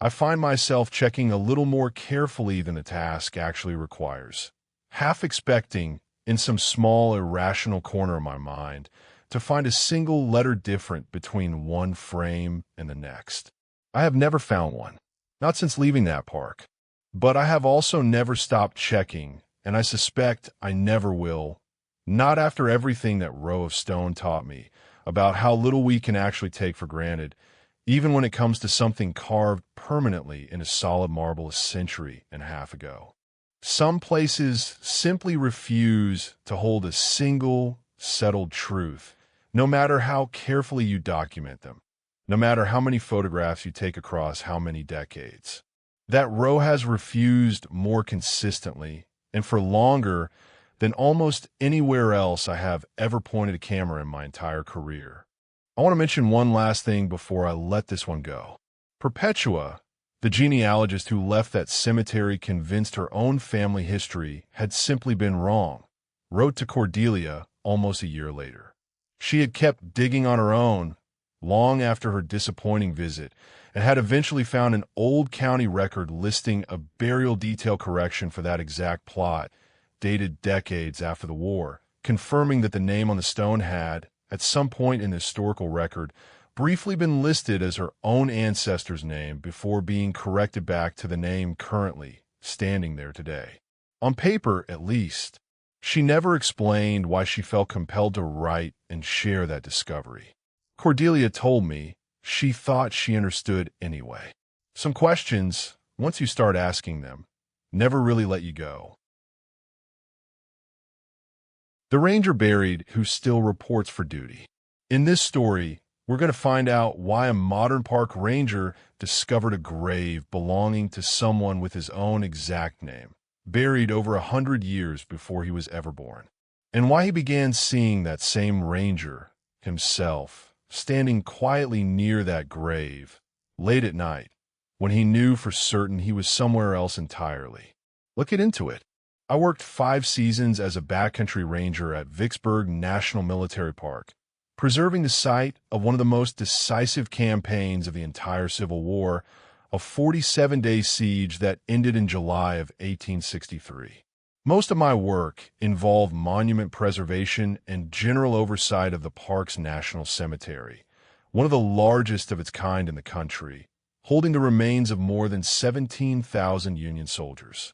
I find myself checking a little more carefully than the task actually requires, half expecting, in some small irrational corner of my mind, to find a single letter different between one frame and the next. I have never found one, not since leaving that park. But I have also never stopped checking, and I suspect I never will, not after everything that row of stone taught me about how little we can actually take for granted, even when it comes to something carved permanently in a solid marble a century and a half ago. Some places simply refuse to hold a single, settled truth, no matter how carefully you document them, no matter how many photographs you take across how many decades. That row has refused more consistently and for longer than almost anywhere else I have ever pointed a camera in my entire career. I want to mention one last thing before I let this one go. Perpetua, the genealogist who left that cemetery convinced her own family history had simply been wrong, wrote to Cordelia almost a year later. She had kept digging on her own long after her disappointing visit and had eventually found an old county record listing a burial detail correction for that exact plot, dated decades after the war, confirming that the name on the stone had, at some point in the historical record, briefly been listed as her own ancestor's name before being corrected back to the name currently standing there today. On paper, at least. She never explained why she felt compelled to write and share that discovery. Cordelia told me she thought she understood anyway. Some questions, once you start asking them, never really let you go. The ranger buried who still reports for duty. In this story, we're going to find out why a modern park ranger discovered a grave belonging to someone with his own exact name, buried over 100 years before he was ever born, and why he began seeing that same ranger, himself, standing quietly near that grave, late at night, when he knew for certain he was somewhere else entirely. Let's get into it. I worked 5 seasons as a backcountry ranger at Vicksburg National Military Park, preserving the site of one of the most decisive campaigns of the entire Civil War, a 47-day siege that ended in July of 1863. Most of my work involved monument preservation and general oversight of the park's National Cemetery, one of the largest of its kind in the country, holding the remains of more than 17,000 Union soldiers.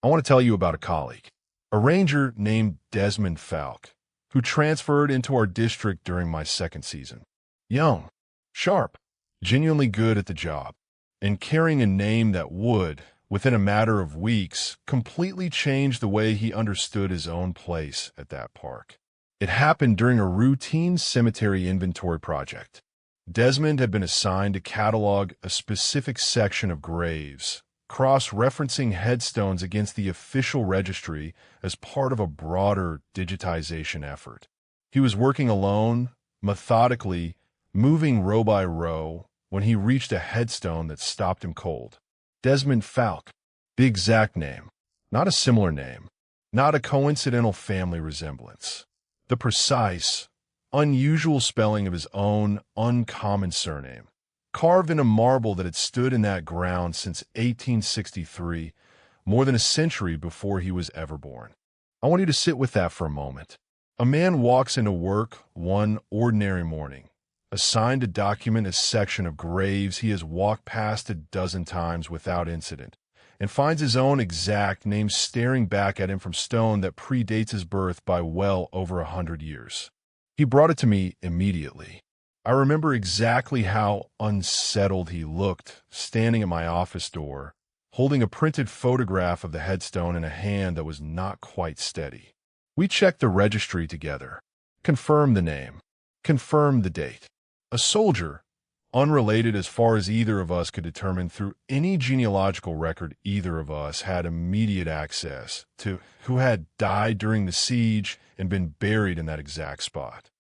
I want to tell you about a colleague, a ranger named Desmond Falk, who transferred into our district during my 2nd season. Young, sharp, genuinely good at the job, and carrying a name that would, within a matter of weeks, completely change the way he understood his own place at that park. It happened during a routine cemetery inventory project. Desmond had been assigned to catalog a specific section of graves, cross-referencing headstones against the official registry as part of a broader digitization effort. He was working alone, methodically, moving row by row, when he reached a headstone that stopped him cold. Desmond Falk, the exact name, not a similar name, not a coincidental family resemblance. The precise, unusual spelling of his own uncommon surname, carved in a marble that had stood in that ground since 1863, more than a century before he was ever born. I want you to sit with that for a moment. A man walks into work one ordinary morning, assigned to document a section of graves he has walked past a dozen times without incident, and finds his own exact name staring back at him from stone that predates his birth by well over 100 years. He brought it to me immediately. I remember exactly how unsettled he looked, standing at my office door, holding a printed photograph of the headstone in a hand that was not quite steady. We checked the registry together, confirmed the name, confirmed the date. A soldier, unrelated as far as either of us could determine through any genealogical record either of us had immediate access to, who had died during the siege and been buried in that exact spot.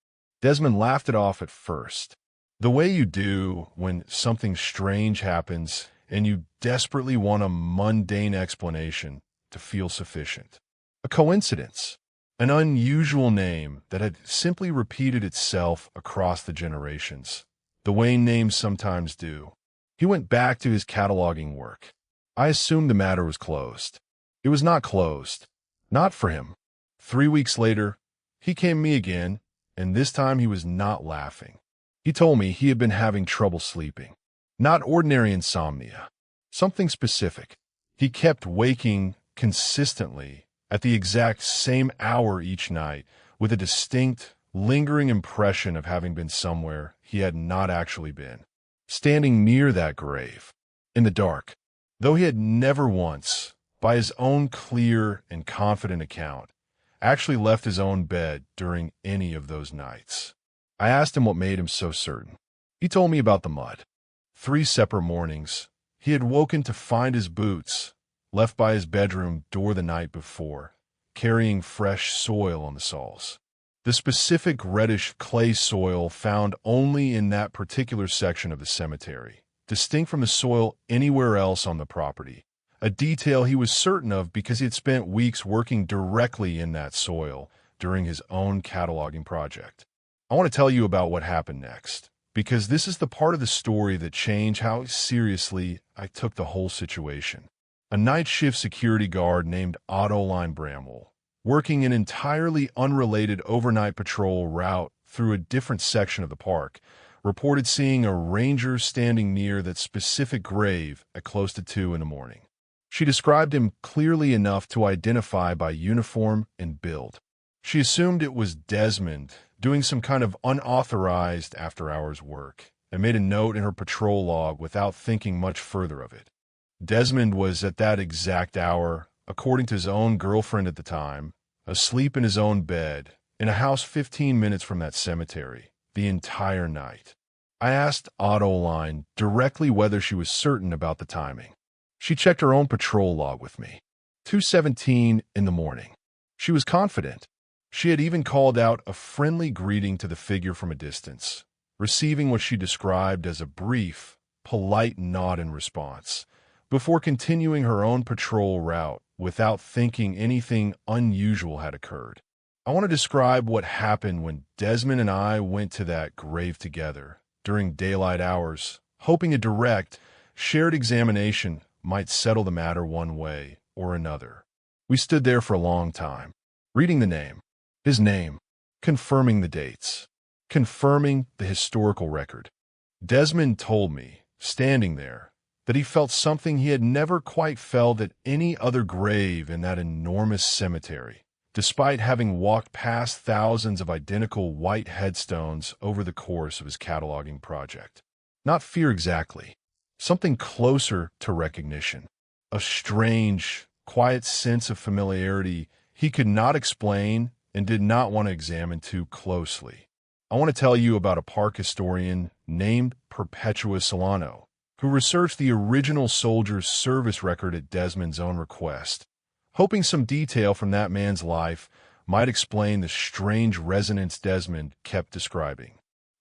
Desmond laughed it off at first, the way you do when something strange happens and you desperately want a mundane explanation to feel sufficient. A coincidence, an unusual name that had simply repeated itself across the generations, the way names sometimes do. He went back to his cataloging work. I assumed the matter was closed. It was not closed. Not for him. 3 weeks later, he came to me again, and this time he was not laughing. He told me he had been having trouble sleeping. Not ordinary insomnia. Something specific. He kept waking consistently at the exact same hour each night with a distinct, lingering impression of having been somewhere he had not actually been. Standing near that grave, in the dark, though he had never once, by his own clear and confident account, actually left his own bed during any of those nights. I asked him what made him so certain. He told me about the mud. 3 separate mornings, he had woken to find his boots left by his bedroom door the night before, carrying fresh soil on the soles. The specific reddish clay soil found only in that particular section of the cemetery, distinct from the soil anywhere else on the property, a detail he was certain of because he had spent weeks working directly in that soil during his own cataloging project. I want to tell you about what happened next, because this is the part of the story that changed how seriously I took the whole situation. A night shift security guard named Otto Bramwell, working an entirely unrelated overnight patrol route through a different section of the park, reported seeing a ranger standing near that specific grave at close to 2 in the morning. She described him clearly enough to identify by uniform and build. She assumed it was Desmond doing some kind of unauthorized after-hours work and made a note in her patrol log without thinking much further of it. Desmond was at that exact hour, according to his own girlfriend at the time, asleep in his own bed in a house 15 minutes from that cemetery the entire night. I asked Otto directly whether she was certain about the timing. She checked her own patrol log with me. 2:17 in the morning. She was confident. She had even called out a friendly greeting to the figure from a distance, receiving what she described as a brief, polite nod in response, before continuing her own patrol route without thinking anything unusual had occurred. I want to describe what happened when Desmond and I went to that grave together during daylight hours, hoping a direct, shared examination might settle the matter one way or another. We stood there for a long time, reading the name, his name, confirming the dates, confirming the historical record. Desmond told me, standing there, that he felt something he had never quite felt at any other grave in that enormous cemetery, despite having walked past thousands of identical white headstones over the course of his cataloging project. Not fear exactly, something closer to recognition, a strange, quiet sense of familiarity he could not explain and did not want to examine too closely. I want to tell you about a park historian named Perpetua Solano, who researched the original soldier's service record at Desmond's own request, hoping some detail from that man's life might explain the strange resonance Desmond kept describing.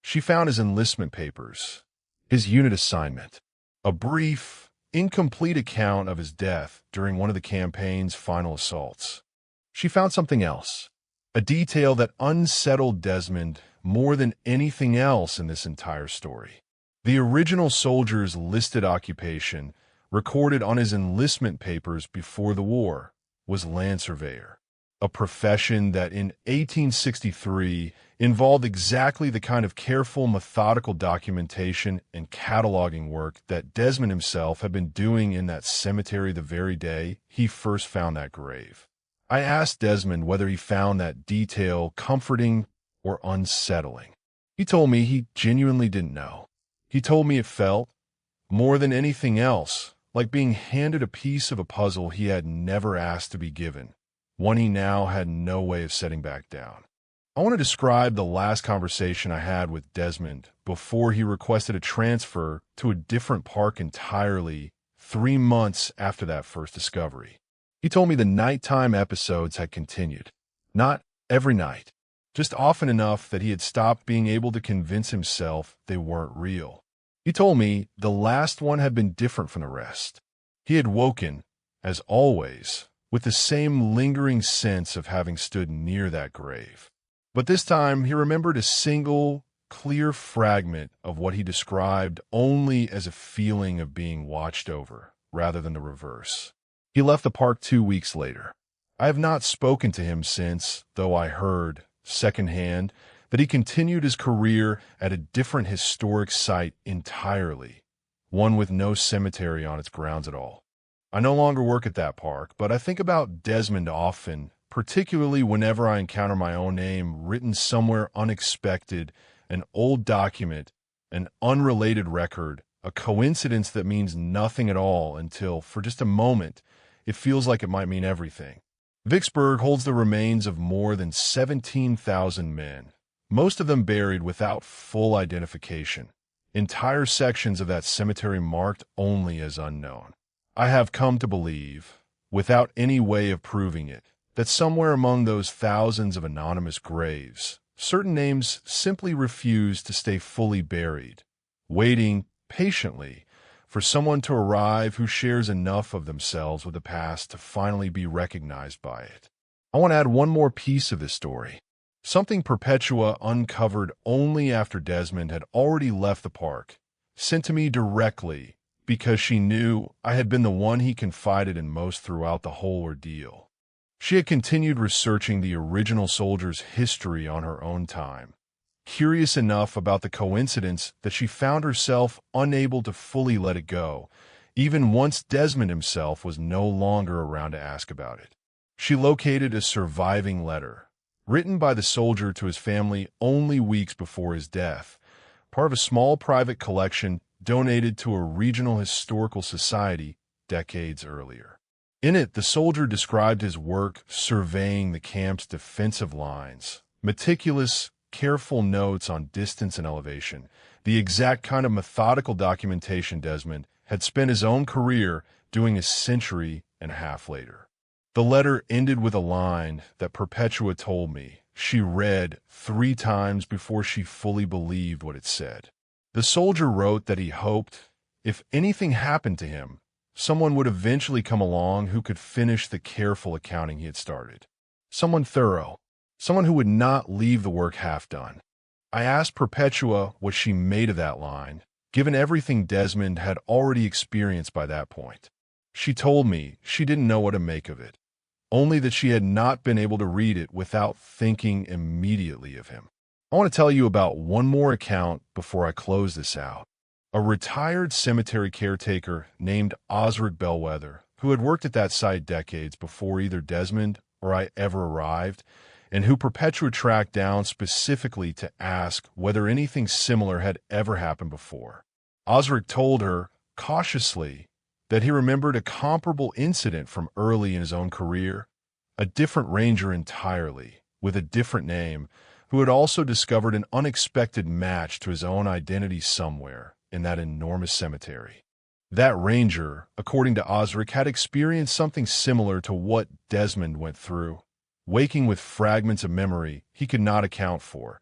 She found his enlistment papers, his unit assignment, a brief, incomplete account of his death during one of the campaign's final assaults. She found something else, a detail that unsettled Desmond more than anything else in this entire story. The original soldier's listed occupation, recorded on his enlistment papers before the war, was land surveyor. a profession that in 1863 involved exactly the kind of careful, methodical documentation and cataloging work that Desmond himself had been doing in that cemetery the very day he first found that grave. I asked Desmond whether he found that detail comforting or unsettling. He told me he genuinely didn't know. He told me it felt, more than anything else, like being handed a piece of a puzzle he had never asked to be given, one he now had no way of setting back down. I want to describe the last conversation I had with Desmond before he requested a transfer to a different park entirely 3 months after that first discovery. He told me the nighttime episodes had continued. Not every night, just often enough that he had stopped being able to convince himself they weren't real. He told me the last one had been different from the rest. He had woken, as always, with the same lingering sense of having stood near that grave. But this time he remembered a single, clear fragment of what he described only as a feeling of being watched over, rather than the reverse. He left the park 2 weeks later. I have not spoken to him since, though I heard, secondhand, that he continued his career at a different historic site entirely, one with no cemetery on its grounds at all. I no longer work at that park, but I think about Desmond often, particularly whenever I encounter my own name written somewhere unexpected, an old document, an unrelated record, a coincidence that means nothing at all until, for just a moment, it feels like it might mean everything. Vicksburg holds the remains of more than 17,000 men, most of them buried without full identification. Entire sections of that cemetery marked only as unknown. I have come to believe, without any way of proving it, that somewhere among those thousands of anonymous graves, certain names simply refuse to stay fully buried, waiting patiently for someone to arrive who shares enough of themselves with the past to finally be recognized by it. I want to add one more piece of this story. Something Perpetua uncovered only after Desmond had already left the park, sent to me directly because she knew I had been the one he confided in most throughout the whole ordeal. She had continued researching the original soldier's history on her own time, curious enough about the coincidence that she found herself unable to fully let it go, even once Desmond himself was no longer around to ask about it. She located a surviving letter, written by the soldier to his family only weeks before his death, part of a small private collection donated to a regional historical society decades earlier. In it, the soldier described his work surveying the camp's defensive lines, meticulous, careful notes on distance and elevation, the exact kind of methodical documentation Desmond had spent his own career doing a century and a half later. The letter ended with a line that Perpetua told me she read 3 times before she fully believed what it said. The soldier wrote that he hoped, if anything happened to him, someone would eventually come along who could finish the careful accounting he had started. Someone thorough, someone who would not leave the work half done. I asked Perpetua what she made of that line, given everything Desmond had already experienced by that point. She told me she didn't know what to make of it, only that she had not been able to read it without thinking immediately of him. I want to tell you about one more account before I close this out. A retired cemetery caretaker named Osric Bellwether, who had worked at that site decades before either Desmond or I ever arrived, and who Perpetua tracked down specifically to ask whether anything similar had ever happened before. Osric told her, cautiously, that he remembered a comparable incident from early in his own career, a different ranger entirely, with a different name, who had also discovered an unexpected match to his own identity somewhere in that enormous cemetery. That ranger, according to Osric, had experienced something similar to what Desmond went through, waking with fragments of memory he could not account for,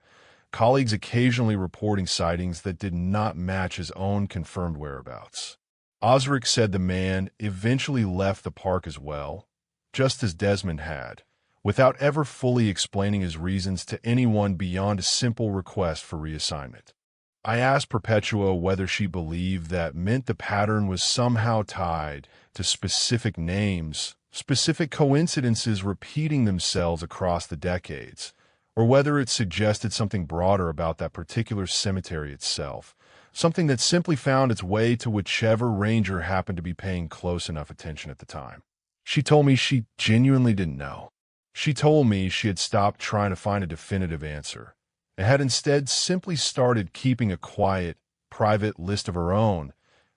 colleagues occasionally reporting sightings that did not match his own confirmed whereabouts. Osric said the man eventually left the park as well, just as Desmond had, without ever fully explaining his reasons to anyone beyond a simple request for reassignment. I asked Perpetua whether she believed that meant the pattern was somehow tied to specific names specific coincidences repeating themselves across the decades, or whether it suggested something broader about that particular cemetery itself, something that simply found its way to whichever ranger happened to be paying close enough attention at the time. She told me she genuinely didn't know. She told me she had stopped trying to find a definitive answer and had instead simply started keeping a quiet, private list of her own,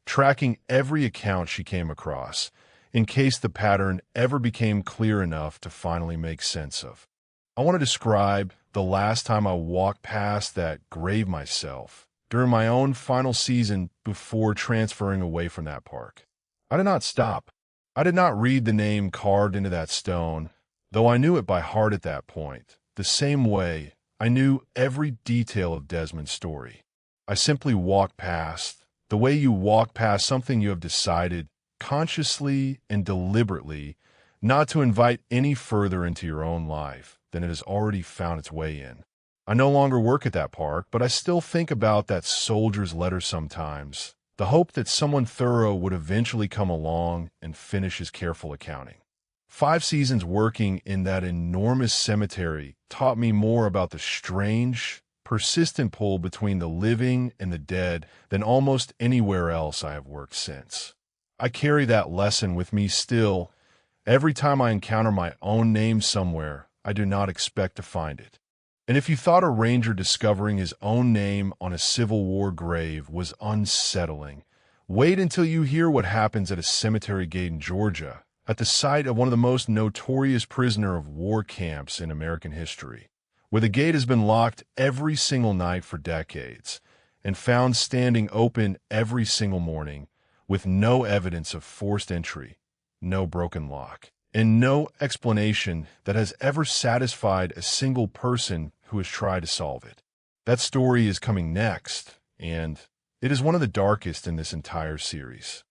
tracking every account she came across, in case the pattern ever became clear enough to finally make sense of. I want to describe the last time I walked past that grave myself during my own final season before transferring away from that park. I did not stop. I did not read the name carved into that stone, though I knew it by heart at that point, the same way I knew every detail of Desmond's story. I simply walked past, the way you walk past something you have decided, consciously and deliberately, not to invite any further into your own life than it has already found its way in. I no longer work at that park, but I still think about that soldier's letter sometimes, the hope that someone thorough would eventually come along and finish his careful accounting. 5 seasons working in that enormous cemetery taught me more about the strange, persistent pull between the living and the dead than almost anywhere else I have worked since. I carry that lesson with me still. Every time I encounter my own name somewhere, I do not expect to find it. And if you thought a ranger discovering his own name on a Civil War grave was unsettling, wait until you hear what happens at a cemetery gate in Georgia, at the site of one of the most notorious prisoner of war camps in American history, where the gate has been locked every single night for decades and found standing open every single morning with no evidence of forced entry, no broken lock, and no explanation that has ever satisfied a single person who has tried to solve it. That story is coming next, and it is one of the darkest in this entire series.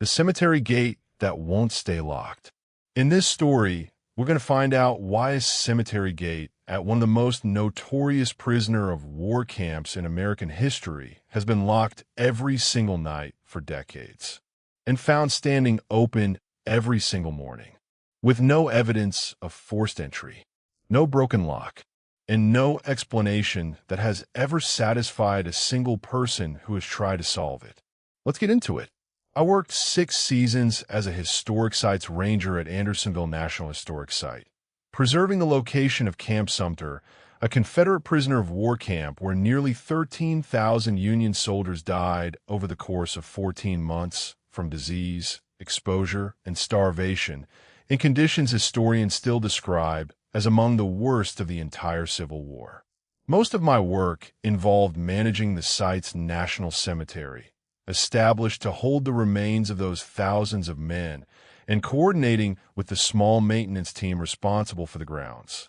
The cemetery gate that won't stay locked. In this story, we're going to find out why a cemetery gate at one of the most notorious prisoner of war camps in American history has been locked every single night for decades and found standing open every single morning, with no evidence of forced entry, no broken lock, and no explanation that has ever satisfied a single person who has tried to solve it. Let's get into it. I worked 6 seasons as a historic sites ranger at Andersonville National Historic Site, preserving the location of Camp Sumter, a Confederate prisoner of war camp where nearly 13,000 Union soldiers died over the course of 14 months from disease, exposure, and starvation, in conditions historians still describe as among the worst of the entire Civil War. Most of my work involved managing the site's national cemetery, established to hold the remains of those thousands of men, and coordinating with the small maintenance team responsible for the grounds.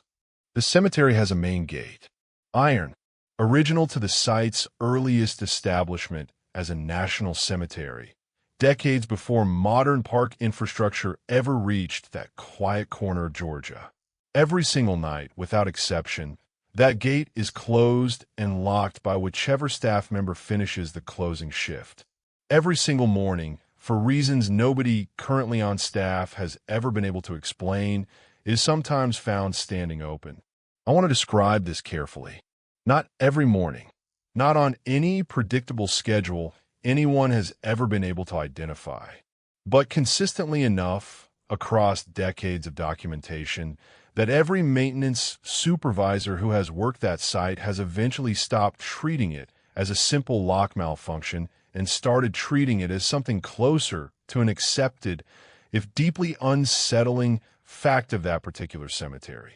The cemetery has a main gate, iron, original to the site's earliest establishment as a national cemetery, decades before modern park infrastructure ever reached that quiet corner of Georgia. Every single night, without exception, that gate is closed and locked by whichever staff member finishes the closing shift. Every single morning, for reasons nobody currently on staff has ever been able to explain, it is sometimes found standing open. I want to describe this carefully. Not every morning, not on any predictable schedule anyone has ever been able to identify, but consistently enough across decades of documentation that every maintenance supervisor who has worked that site has eventually stopped treating it as a simple lock malfunction and started treating it as something closer to an accepted, if deeply unsettling, fact of that particular cemetery.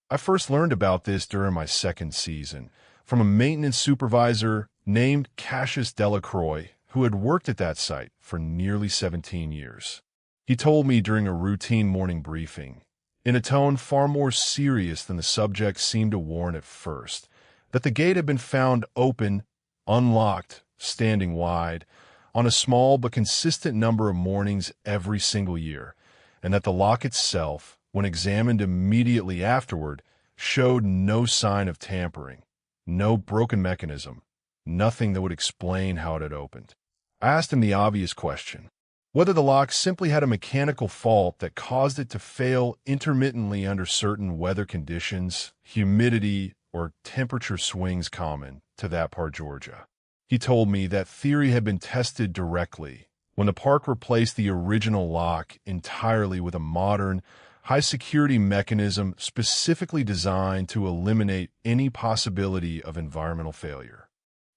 I first learned about this during my 2nd season from a maintenance supervisor named Cassius Delacroix, who had worked at that site for nearly 17 years. He told me during a routine morning briefing, in a tone far more serious than the subject seemed to warrant at first, that the gate had been found open, unlocked, standing wide, on a small but consistent number of mornings every single year, and that the lock itself, when examined immediately afterward, showed no sign of tampering, no broken mechanism, nothing that would explain how it had opened. I asked him the obvious question: whether the lock simply had a mechanical fault that caused it to fail intermittently under certain weather conditions, humidity, or temperature swings common to that part of Georgia. He told me that theory had been tested directly when the park replaced the original lock entirely with a modern, high-security mechanism specifically designed to eliminate any possibility of environmental failure.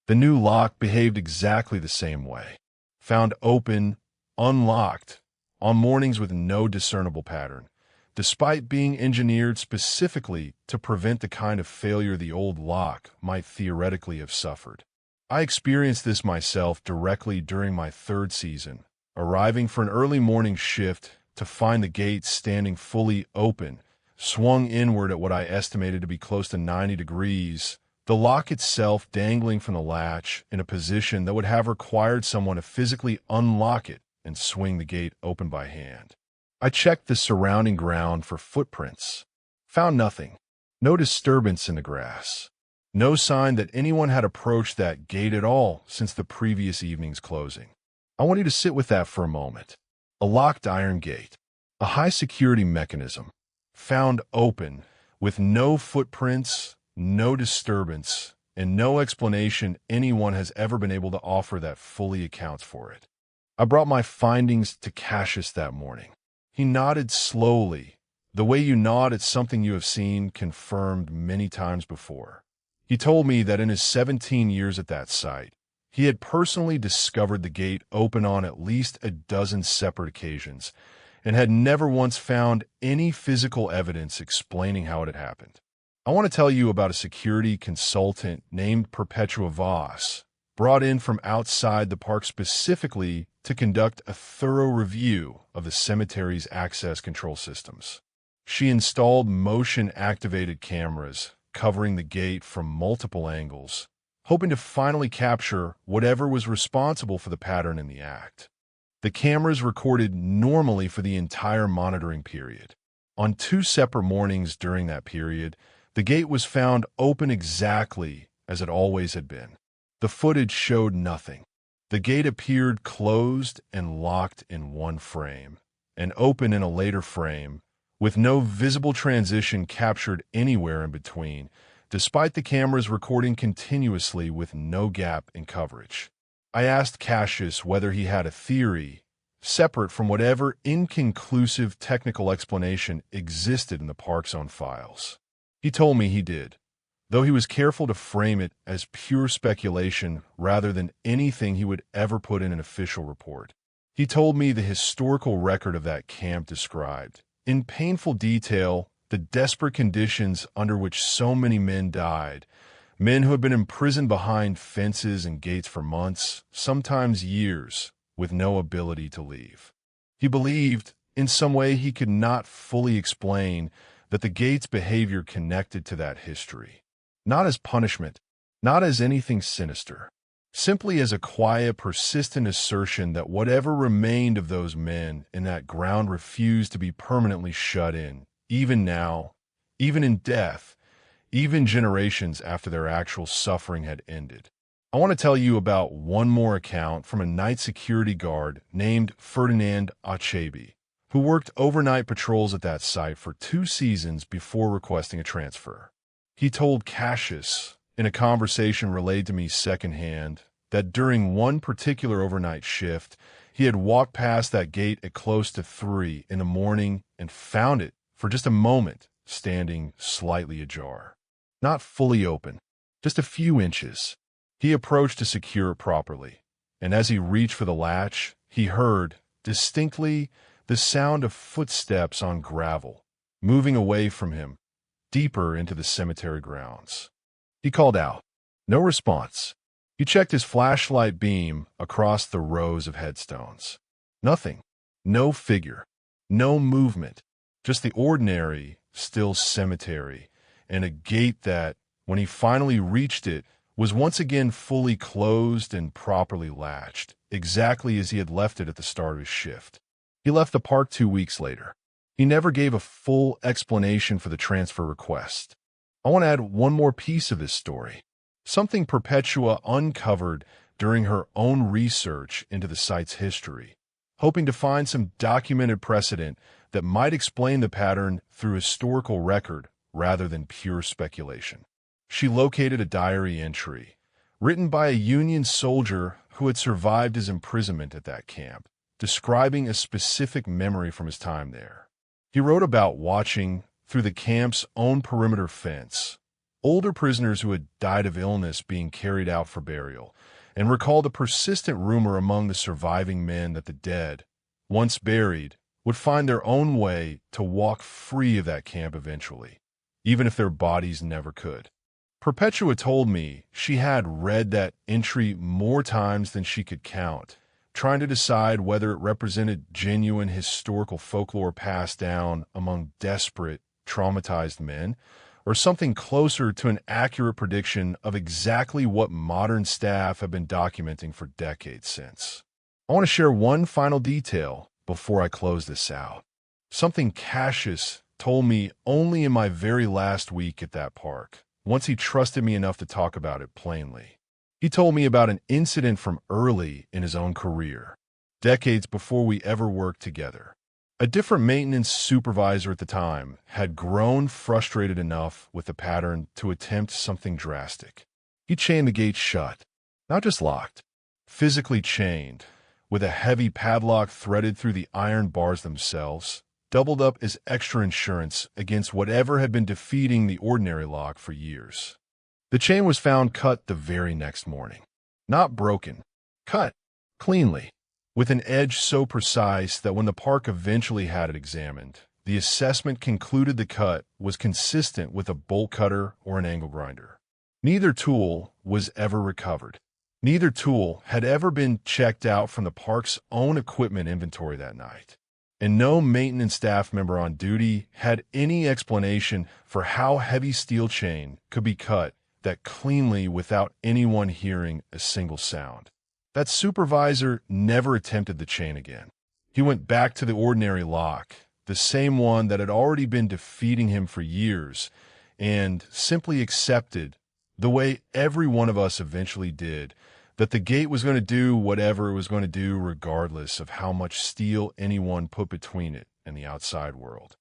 The new lock behaved exactly the same way, found open, unlocked, on mornings with no discernible pattern, despite being engineered specifically to prevent the kind of failure the old lock might theoretically have suffered. I experienced this myself directly during my third season, arriving for an early morning shift to find the gate standing fully open, swung inward at what I estimated to be close to 90 degrees, the lock itself dangling from the latch in a position that would have required someone to physically unlock it and swing the gate open by hand. I checked the surrounding ground for footprints. Found nothing. No disturbance in the grass. No sign that anyone had approached that gate at all since the previous evening's closing. I want you to sit with that for a moment. A locked iron gate, a high-security mechanism, found open, with no footprints, no disturbance, and no explanation anyone has ever been able to offer that fully accounts for it. I brought my findings to Cassius that morning. He nodded slowly, the way you nod at something you have seen confirmed many times before. He told me that in his 17 years at that site, he had personally discovered the gate open on at least a dozen separate occasions and had never once found any physical evidence explaining how it had happened. I want to tell you about a security consultant named Perpetua Voss, brought in from outside the park specifically to conduct a thorough review of the cemetery's access control systems. She installed motion-activated cameras covering the gate from multiple angles, hoping to finally capture whatever was responsible for the pattern in the act. The cameras recorded normally for the entire monitoring period. On 2 separate mornings during that period, the gate was found open exactly as it always had been. The footage showed nothing. The gate appeared closed and locked in one frame, and open in a later frame, with no visible transition captured anywhere in between, despite the cameras recording continuously with no gap in coverage. I asked Cassius whether he had a theory, separate from whatever inconclusive technical explanation existed in the park's own files. He told me he did, though he was careful to frame it as pure speculation rather than anything he would ever put in an official report. He told me the historical record of that camp described, in painful detail, the desperate conditions under which so many men died, men who had been imprisoned behind fences and gates for months, sometimes years, with no ability to leave. He believed, in some way he could not fully explain, that the gate's behavior connected to that history. Not as punishment, not as anything sinister, simply as a quiet, persistent assertion that whatever remained of those men in that ground refused to be permanently shut in, even now, even in death, even generations after their actual suffering had ended. I want to tell you about one more account from a night security guard named Ferdinand Achebe, who worked overnight patrols at that site for 2 seasons before requesting a transfer. He told Cassius, in a conversation relayed to me secondhand, that during one particular overnight shift, he had walked past that gate at close to 3 in the morning and found it, for just a moment, standing slightly ajar. Not fully open, just a few inches. He approached to secure it properly, and as he reached for the latch, he heard, distinctly, the sound of footsteps on gravel, moving away from him, deeper into the cemetery grounds. He called out. No response. He checked his flashlight beam across the rows of headstones. Nothing. No figure. No movement. Just the ordinary, still cemetery, and a gate that, when he finally reached it, was once again fully closed and properly latched, exactly as he had left it at the start of his shift. He left the park 2 weeks later. He never gave a full explanation for the transfer request. I want to add one more piece of this story, something Perpetua uncovered during her own research into the site's history. hoping to find some documented precedent that might explain the pattern through historical record rather than pure speculation. She located a diary entry, written by a Union soldier who had survived his imprisonment at that camp, describing a specific memory from his time there. He wrote about watching, through the camp's own perimeter fence, older prisoners who had died of illness being carried out for burial, and recalled a persistent rumor among the surviving men that the dead, once buried, would find their own way to walk free of that camp eventually, even if their bodies never could. Perpetua told me she had read that entry more times than she could count, trying to decide whether it represented genuine historical folklore passed down among desperate, traumatized men, or something closer to an accurate prediction of exactly what modern staff have been documenting for decades since. I want to share one final detail before I close this out. Something Cassius told me only in my very last week at that park, once he trusted me enough to talk about it plainly. He told me about an incident from early in his own career, decades before we ever worked together. A different maintenance supervisor at the time had grown frustrated enough with the pattern to attempt something drastic. He chained the gate shut, not just locked, physically chained, with a heavy padlock threaded through the iron bars themselves, doubled up as extra insurance against whatever had been defeating the ordinary lock for years. The chain was found cut the very next morning. Not broken, cut cleanly, with an edge so precise that when the park eventually had it examined, the assessment concluded the cut was consistent with a bolt cutter or an angle grinder. Neither tool was ever recovered. Neither tool had ever been checked out from the park's own equipment inventory that night. And no maintenance staff member on duty had any explanation for how heavy steel chain could be cut that cleanly without anyone hearing a single sound. That supervisor never attempted the chain again. He went back to the ordinary lock, the same one that had already been defeating him for years, and simply accepted, the way every one of us eventually did, that the gate was going to do whatever it was going to do regardless of how much steel anyone put between it and the outside world.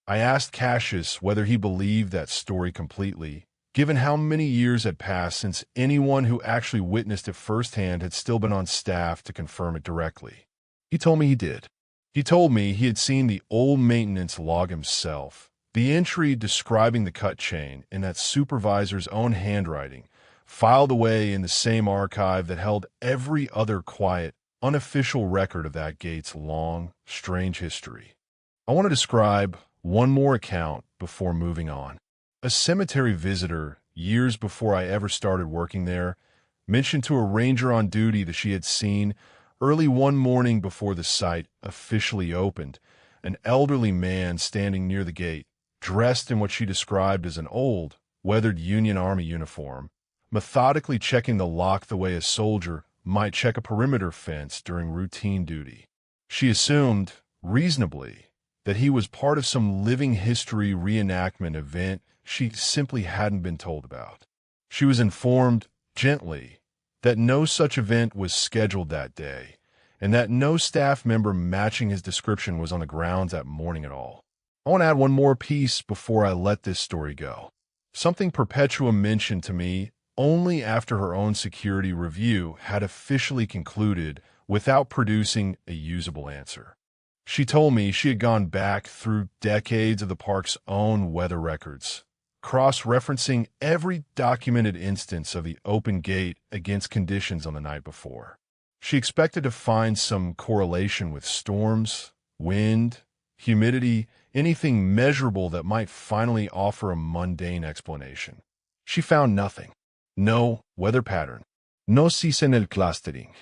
I asked Cassius whether he believed that story completely, given how many years had passed since anyone who actually witnessed it firsthand had still been on staff to confirm it directly. He told me he did. He told me he had seen the old maintenance log himself, the entry describing the cut chain in that supervisor's own handwriting, filed away in the same archive that held every other quiet, unofficial record of that gate's long, strange history. I want to describe one more account before moving on. A cemetery visitor, years before I ever started working there, mentioned to a ranger on duty that she had seen, early one morning before the site officially opened, an elderly man standing near the gate, dressed in what she described as an old, weathered Union Army uniform, methodically checking the lock the way a soldier might check a perimeter fence during routine duty. She assumed, reasonably, that he was part of some living history reenactment event she simply hadn't been told about. She was informed, gently, that no such event was scheduled that day, and that no staff member matching his description was on the grounds that morning at all. I want to add one more piece before I let this story go. Something Perpetua mentioned to me only after her own security review had officially concluded without producing a usable answer. She told me she had gone back through decades of the park's own weather records, cross-referencing every documented instance of the open gate against conditions on the night before. She expected to find some correlation with storms, wind, humidity, anything measurable that might finally offer a mundane explanation. She found nothing. No weather pattern. No seasonal clustering.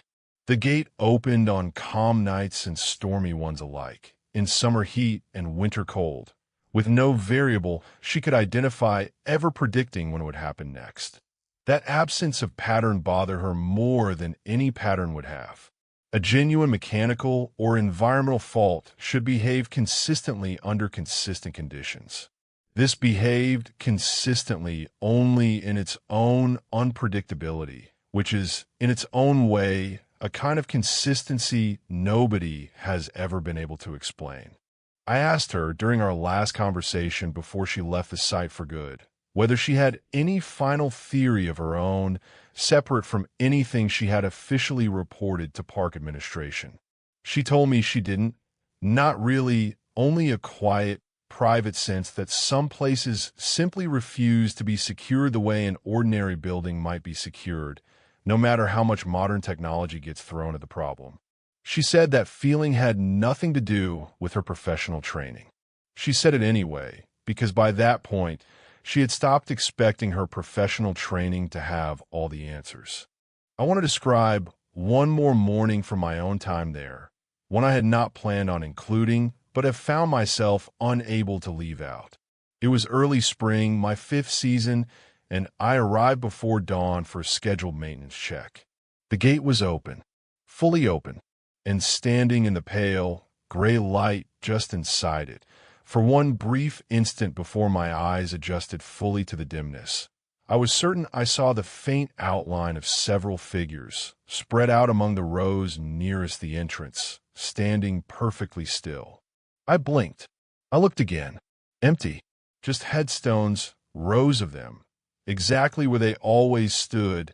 The gate opened on calm nights and stormy ones alike, in summer heat and winter cold, with no variable she could identify ever predicting when it would happen next. That absence of pattern bothered her more than any pattern would have. A genuine mechanical or environmental fault should behave consistently under consistent conditions. This behaved consistently only in its own unpredictability, which is, in its own way, a kind of consistency nobody has ever been able to explain. I asked her during our last conversation before she left the site for good whether she had any final theory of her own, separate from anything she had officially reported to park administration. She told me she didn't. Not really, only a quiet, private sense that some places simply refuse to be secured the way an ordinary building might be secured, no matter how much modern technology gets thrown at the problem. She said that feeling had nothing to do with her professional training. She said it anyway, because by that point, she had stopped expecting her professional training to have all the answers. I want to describe one more morning from my own time there, one I had not planned on including, but have found myself unable to leave out. It was early spring, my 5th season, and I arrived before dawn for a scheduled maintenance check. The gate was open, fully open, and standing in the pale, gray light just inside it, for one brief instant before my eyes adjusted fully to the dimness. I was certain I saw the faint outline of several figures, spread out among the rows nearest the entrance, standing perfectly still. I blinked. I looked again. Empty. Just headstones, rows of them, exactly where they always stood,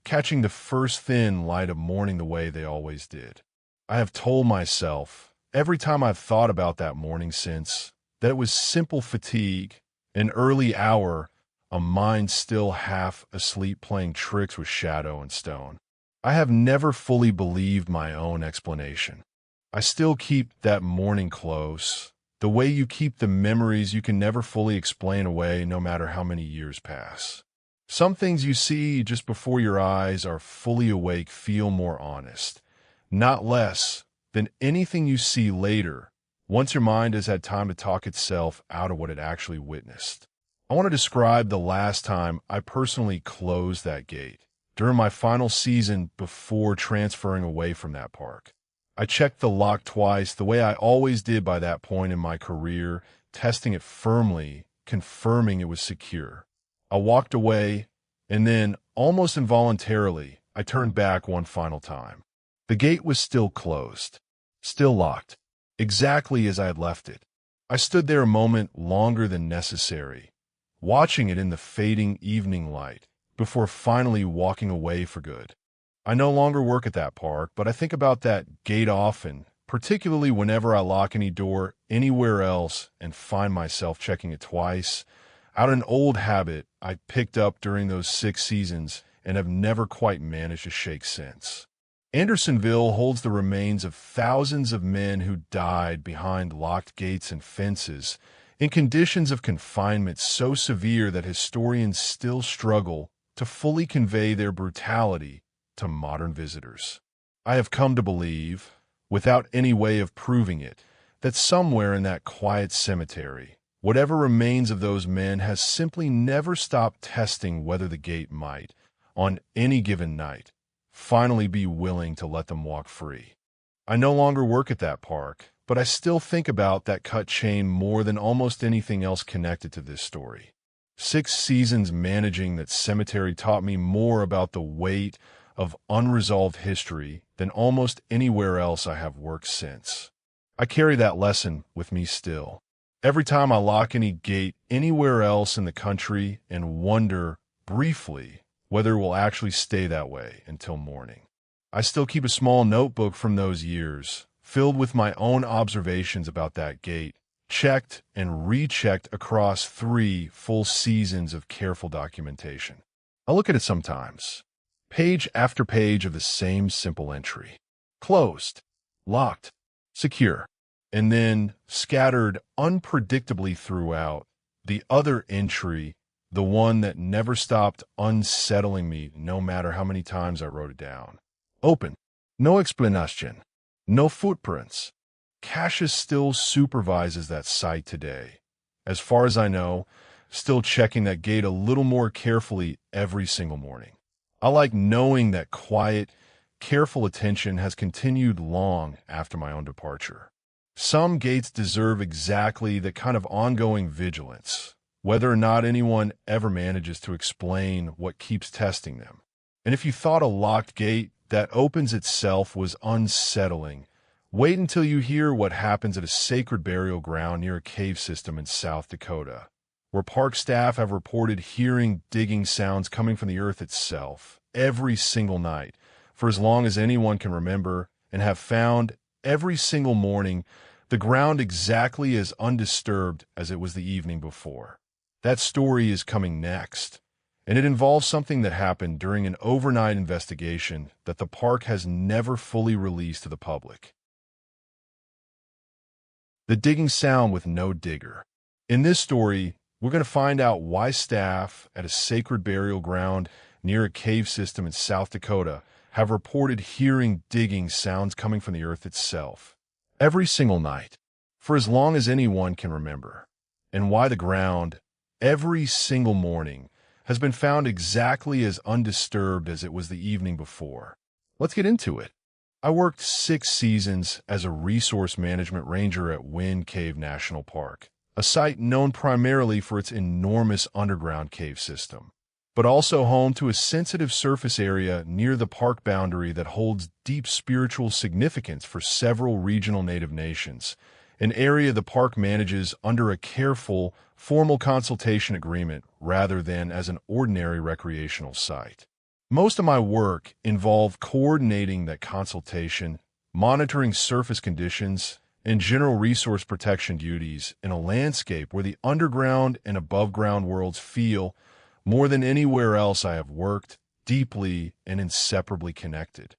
catching the first thin light of morning the way they always did. I have told myself, every time I've thought about that morning since, that it was simple fatigue, an early hour, a mind still half asleep playing tricks with shadow and stone. I have never fully believed my own explanation. I still keep that morning close, the way you keep the memories you can never fully explain away no matter how many years pass. Some things you see just before your eyes are fully awake feel more honest, not less than anything you see later, once your mind has had time to talk itself out of what it actually witnessed. I want to describe the last time I personally closed that gate, during my final season before transferring away from that park. I checked the lock twice, the way I always did by that point in my career, testing it firmly, confirming it was secure. I walked away, and then, almost involuntarily, I turned back one final time. The gate was still closed, still locked, exactly as I had left it. I stood there a moment longer than necessary, watching it in the fading evening light, before finally walking away for good. I no longer work at that park, but I think about that gate often, particularly whenever I lock any door anywhere else and find myself checking it twice, out of an old habit I picked up during those 6 seasons and have never quite managed to shake since. Andersonville holds the remains of thousands of men who died behind locked gates and fences in conditions of confinement so severe that historians still struggle to fully convey their brutality to modern visitors. I have come to believe, without any way of proving it, that somewhere in that quiet cemetery, whatever remains of those men has simply never stopped testing whether the gate might, on any given night, finally be willing to let them walk free. I no longer work at that park, but I still think about that cut chain more than almost anything else connected to this story. 6 seasons managing that cemetery taught me more about the weight of unresolved history than almost anywhere else I have worked since. I carry that lesson with me still. Every time I lock any gate anywhere else in the country and wonder, briefly, whether it will actually stay that way until morning. I still keep a small notebook from those years, filled with my own observations about that gate, checked and rechecked across 3 full seasons of careful documentation. I look at it sometimes, page after page of the same simple entry. Closed, locked, secure, and then scattered unpredictably throughout, the other entry, the one that never stopped unsettling me no matter how many times I wrote it down. Open. No explanation. No footprints. Cassius still supervises that site today. As far as I know, still checking that gate a little more carefully every single morning. I like knowing that quiet, careful attention has continued long after my own departure. Some gates deserve exactly the kind of ongoing vigilance, whether or not anyone ever manages to explain what keeps testing them. And if you thought a locked gate that opens itself was unsettling. Wait until you hear what happens at a sacred burial ground near a cave system in South Dakota, where park staff have reported hearing digging sounds coming from the earth itself every single night for as long as anyone can remember, and have found every single morning the ground exactly as undisturbed as it was the evening before. That story is coming next, and it involves something that happened during an overnight investigation that the park has never fully released to the public. The digging sound with no digger. In this story, we're going to find out why staff at a sacred burial ground near a cave system in South Dakota have reported hearing digging sounds coming from the earth itself every single night for as long as anyone can remember, and why the ground every single morning has been found exactly as undisturbed as it was the evening before. Let's get into it. I worked 6 seasons as a resource management ranger at Wind Cave National Park, a site known primarily for its enormous underground cave system, but also home to a sensitive surface area near the park boundary that holds deep spiritual significance for several regional Native nations, an area the park manages under a careful, formal consultation agreement rather than as an ordinary recreational site. Most of my work involved coordinating that consultation, monitoring surface conditions, and general resource protection duties in a landscape where the underground and above-ground worlds feel, more than anywhere else I have worked, deeply and inseparably connected.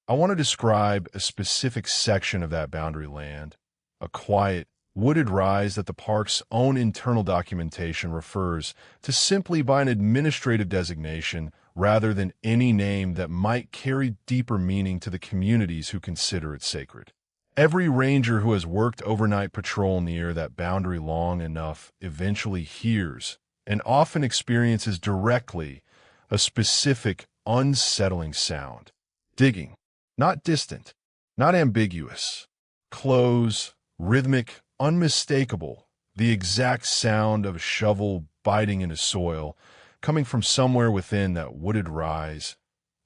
I want to describe a specific section of that boundary land, a quiet, wooded rise that the park's own internal documentation refers to simply by an administrative designation rather than any name that might carry deeper meaning to the communities who consider it sacred. Every ranger who has worked overnight patrol near that boundary long enough eventually hears and often experiences directly a specific, unsettling sound. Digging. Not distant, not ambiguous. Close, rhythmic, unmistakable. The exact sound of a shovel biting into soil, coming from somewhere within that wooded rise,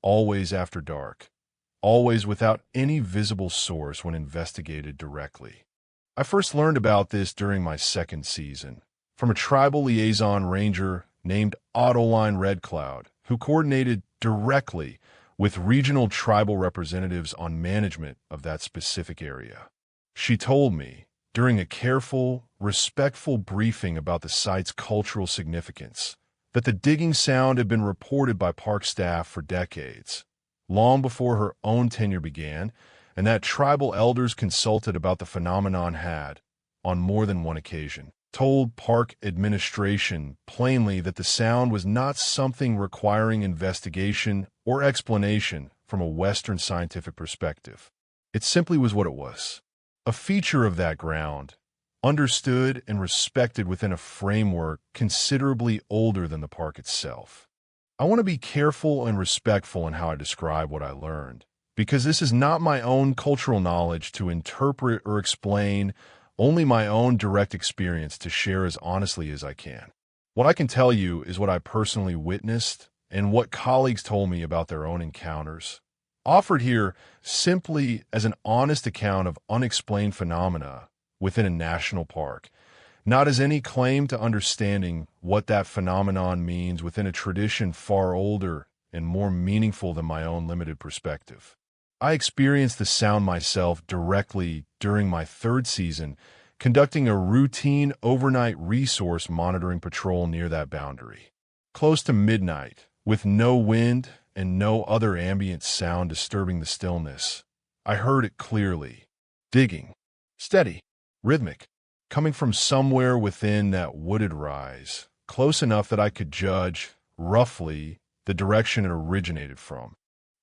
always after dark, always without any visible source when investigated directly. I first learned about this during my 2nd season, from a tribal liaison ranger named Autoline Red Cloud, who coordinated directly with regional tribal representatives on management of that specific area. She told me, during a careful, respectful briefing about the site's cultural significance, that the digging sound had been reported by park staff for decades, long before her own tenure began, and that tribal elders consulted about the phenomenon had, on more than one occasion, told park administration plainly that the sound was not something requiring investigation or explanation from a Western scientific perspective. It simply was what it was, a feature of that ground, understood and respected within a framework considerably older than the park itself. I want to be careful and respectful in how I describe what I learned, because this is not my own cultural knowledge to interpret or explain, only my own direct experience to share as honestly as I can. What I can tell you is what I personally witnessed and what colleagues told me about their own encounters, offered here simply as an honest account of unexplained phenomena within a national park, not as any claim to understanding what that phenomenon means within a tradition far older and more meaningful than my own limited perspective. I experienced the sound myself directly during my 3rd season, conducting a routine overnight resource monitoring patrol near that boundary. Close to midnight, with no wind and no other ambient sound disturbing the stillness, I heard it clearly. Digging. Steady. Rhythmic. Coming from somewhere within that wooded rise, close enough that I could judge, roughly, the direction it originated from.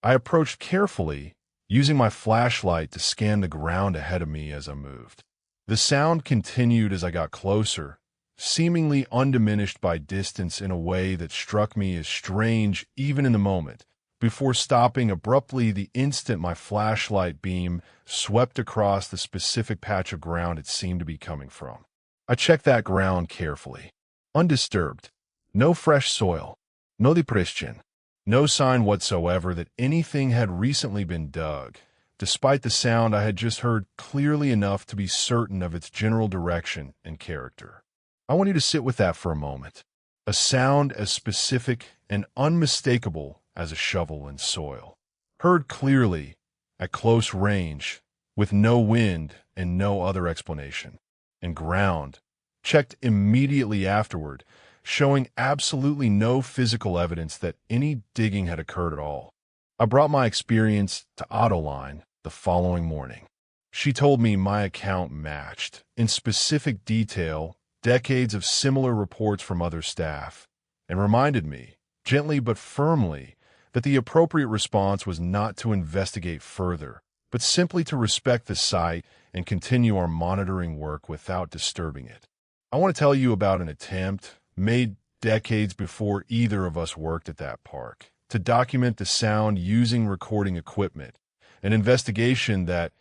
I approached carefully, using my flashlight to scan the ground ahead of me as I moved. The sound continued as I got closer, seemingly undiminished by distance in a way that struck me as strange even in the moment, before stopping abruptly the instant my flashlight beam swept across the specific patch of ground it seemed to be coming from. I checked that ground carefully. Undisturbed. No fresh soil. No depression. No sign whatsoever that anything had recently been dug, despite the sound I had just heard clearly enough to be certain of its general direction and character. I want you to sit with that for a moment. A sound as specific and unmistakable as a shovel in soil. Heard clearly, at close range, with no wind and no other explanation. And ground, checked immediately afterward, showing absolutely no physical evidence that any digging had occurred at all. I brought my experience to Autoline the following morning. She told me my account matched, in specific detail, decades of similar reports from other staff, and reminded me, gently but firmly, that the appropriate response was not to investigate further, but simply to respect the site and continue our monitoring work without disturbing it. I want to tell you about an attempt, made decades before either of us worked at that park, to document the sound using recording equipment, an investigation that,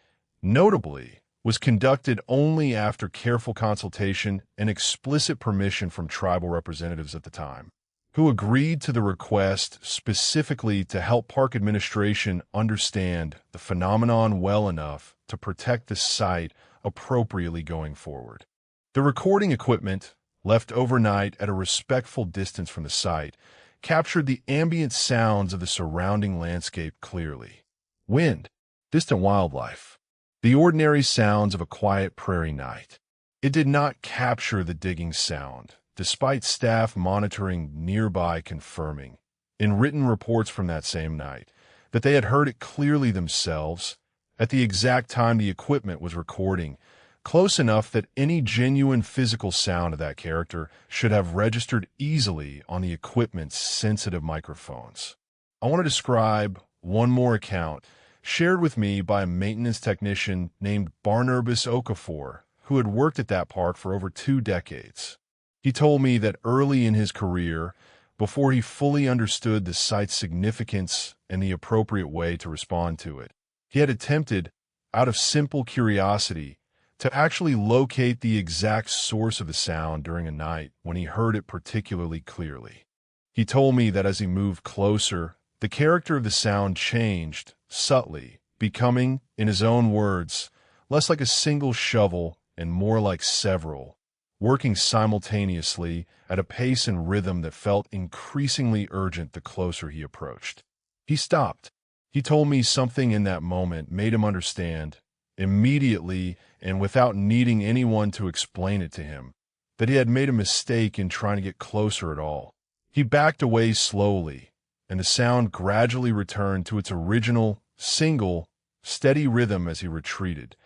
notably, was conducted only after careful consultation and explicit permission from tribal representatives at the time, who agreed to the request specifically to help park administration understand the phenomenon well enough to protect the site appropriately going forward. The recording equipment, left overnight at a respectful distance from the site, captured the ambient sounds of the surrounding landscape clearly. Wind, distant wildlife, the ordinary sounds of a quiet prairie night. It did not capture the digging sound, despite staff monitoring nearby confirming, in written reports from that same night, that they had heard it clearly themselves at the exact time the equipment was recording, close enough that any genuine physical sound of that character should have registered easily on the equipment's sensitive microphones. I want to describe one more account shared with me by a maintenance technician named Barnabas Okafor, who had worked at that park for over 2 decades. He told me that early in his career, before he fully understood the site's significance and the appropriate way to respond to it, he had attempted, out of simple curiosity, to actually locate the exact source of the sound during a night when he heard it particularly clearly. He told me that as he moved closer, the character of the sound changed subtly, becoming, in his own words, less like a single shovel and more like several, working simultaneously at a pace and rhythm that felt increasingly urgent the closer he approached. He stopped. He told me something in that moment made him understand, immediately and without needing anyone to explain it to him, that he had made a mistake in trying to get closer at all. He backed away slowly, and the sound gradually returned to its original, single, steady rhythm as he retreated,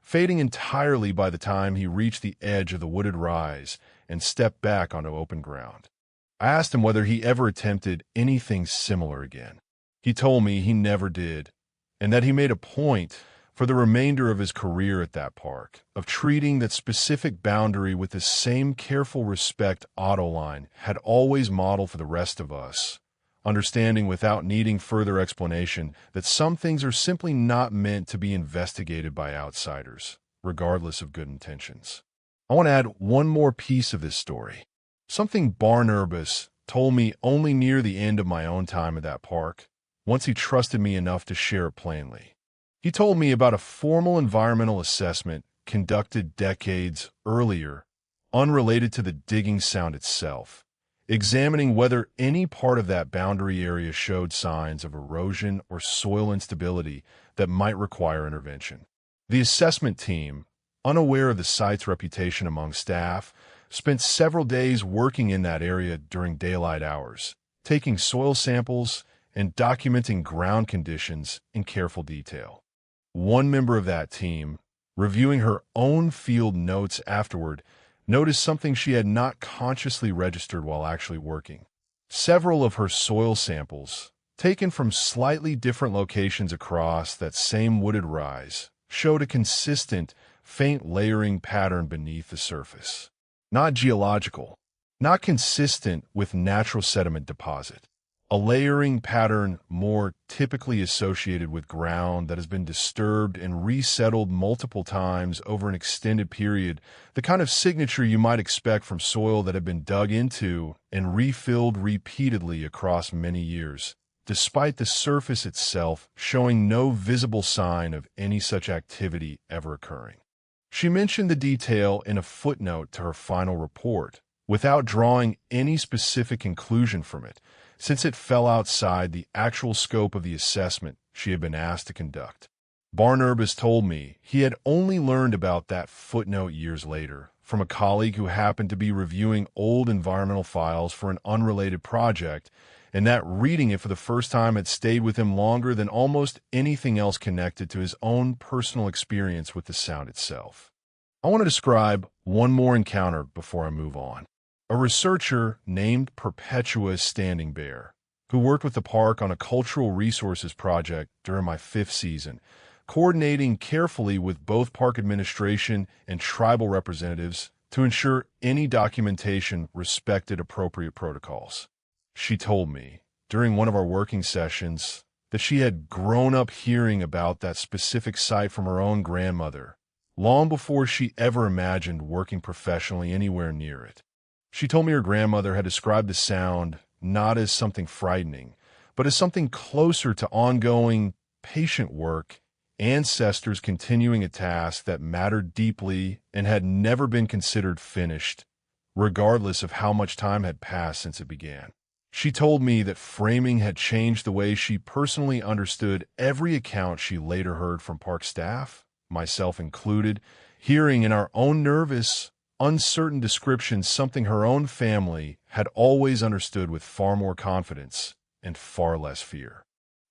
fading entirely by the time he reached the edge of the wooded rise and stepped back onto open ground. I asked him whether he ever attempted anything similar again. He told me he never did, and that he made a point, for the remainder of his career at that park, of treating that specific boundary with the same careful respect Autoline had always modeled for the rest of us, understanding without needing further explanation that some things are simply not meant to be investigated by outsiders, regardless of good intentions. I want to add one more piece of this story, something Barnabas told me only near the end of my own time at that park, once he trusted me enough to share it plainly. He told me about a formal environmental assessment conducted decades earlier, unrelated to the digging sound itself, examining whether any part of that boundary area showed signs of erosion or soil instability that might require intervention. The assessment team, unaware of the site's reputation among staff, spent several days working in that area during daylight hours, taking soil samples and documenting ground conditions in careful detail. One member of that team, reviewing her own field notes afterward, noticed something she had not consciously registered while actually working. Several of her soil samples, taken from slightly different locations across that same wooded rise, showed a consistent, faint layering pattern beneath the surface. Not geological, not consistent with natural sediment deposit. A layering pattern more typically associated with ground that has been disturbed and resettled multiple times over an extended period, the kind of signature you might expect from soil that had been dug into and refilled repeatedly across many years. despite the surface itself showing no visible sign of any such activity ever occurring. She mentioned the detail in a footnote to her final report, without drawing any specific conclusion from it, since it fell outside the actual scope of the assessment she had been asked to conduct. Barnabas told me he had only learned about that footnote years later from a colleague who happened to be reviewing old environmental files for an unrelated project, and that reading it for the first time had stayed with him longer than almost anything else connected to his own personal experience with the sound itself. I want to describe one more encounter before I move on. A researcher named Perpetua Standing Bear, who worked with the park on a cultural resources project during my 5th season, coordinating carefully with both park administration and tribal representatives to ensure any documentation respected appropriate protocols. She told me, during one of our working sessions, that she had grown up hearing about that specific site from her own grandmother, long before she ever imagined working professionally anywhere near it. She told me her grandmother had described the sound not as something frightening, but as something closer to ongoing, patient work, ancestors continuing a task that mattered deeply and had never been considered finished, regardless of how much time had passed since it began. She told me that framing had changed the way she personally understood every account she later heard from park staff, myself included, hearing in our own nervous, uncertain descriptions something her own family had always understood with far more confidence and far less fear.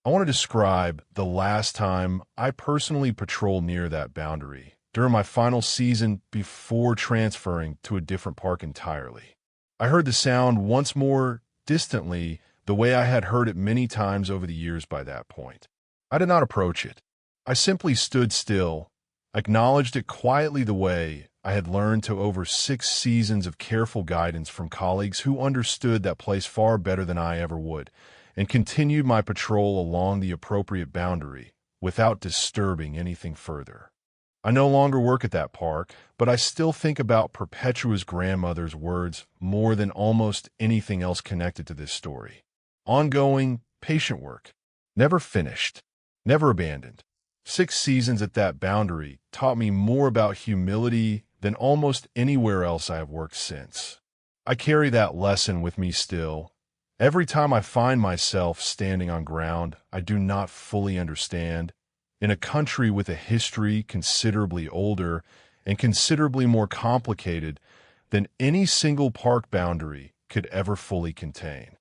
I want to describe the last time I personally patrolled near that boundary during my final season before transferring to a different park entirely. I heard the sound once more distantly the way I had heard it many times over the years by that point. I did not approach it. I simply stood still, acknowledged it quietly the way I had learned to over 6 seasons of careful guidance from colleagues who understood that place far better than I ever would, and continued my patrol along the appropriate boundary without disturbing anything further. I no longer work at that park, but I still think about Perpetua's grandmother's words more than almost anything else connected to this story. Ongoing, patient work. Never finished. Never abandoned. 6 seasons at that boundary taught me more about humility than almost anywhere else I have worked since. I carry that lesson with me still. Every time I find myself standing on ground I do not fully understand, in a country with a history considerably older and considerably more complicated than any single park boundary could ever fully contain.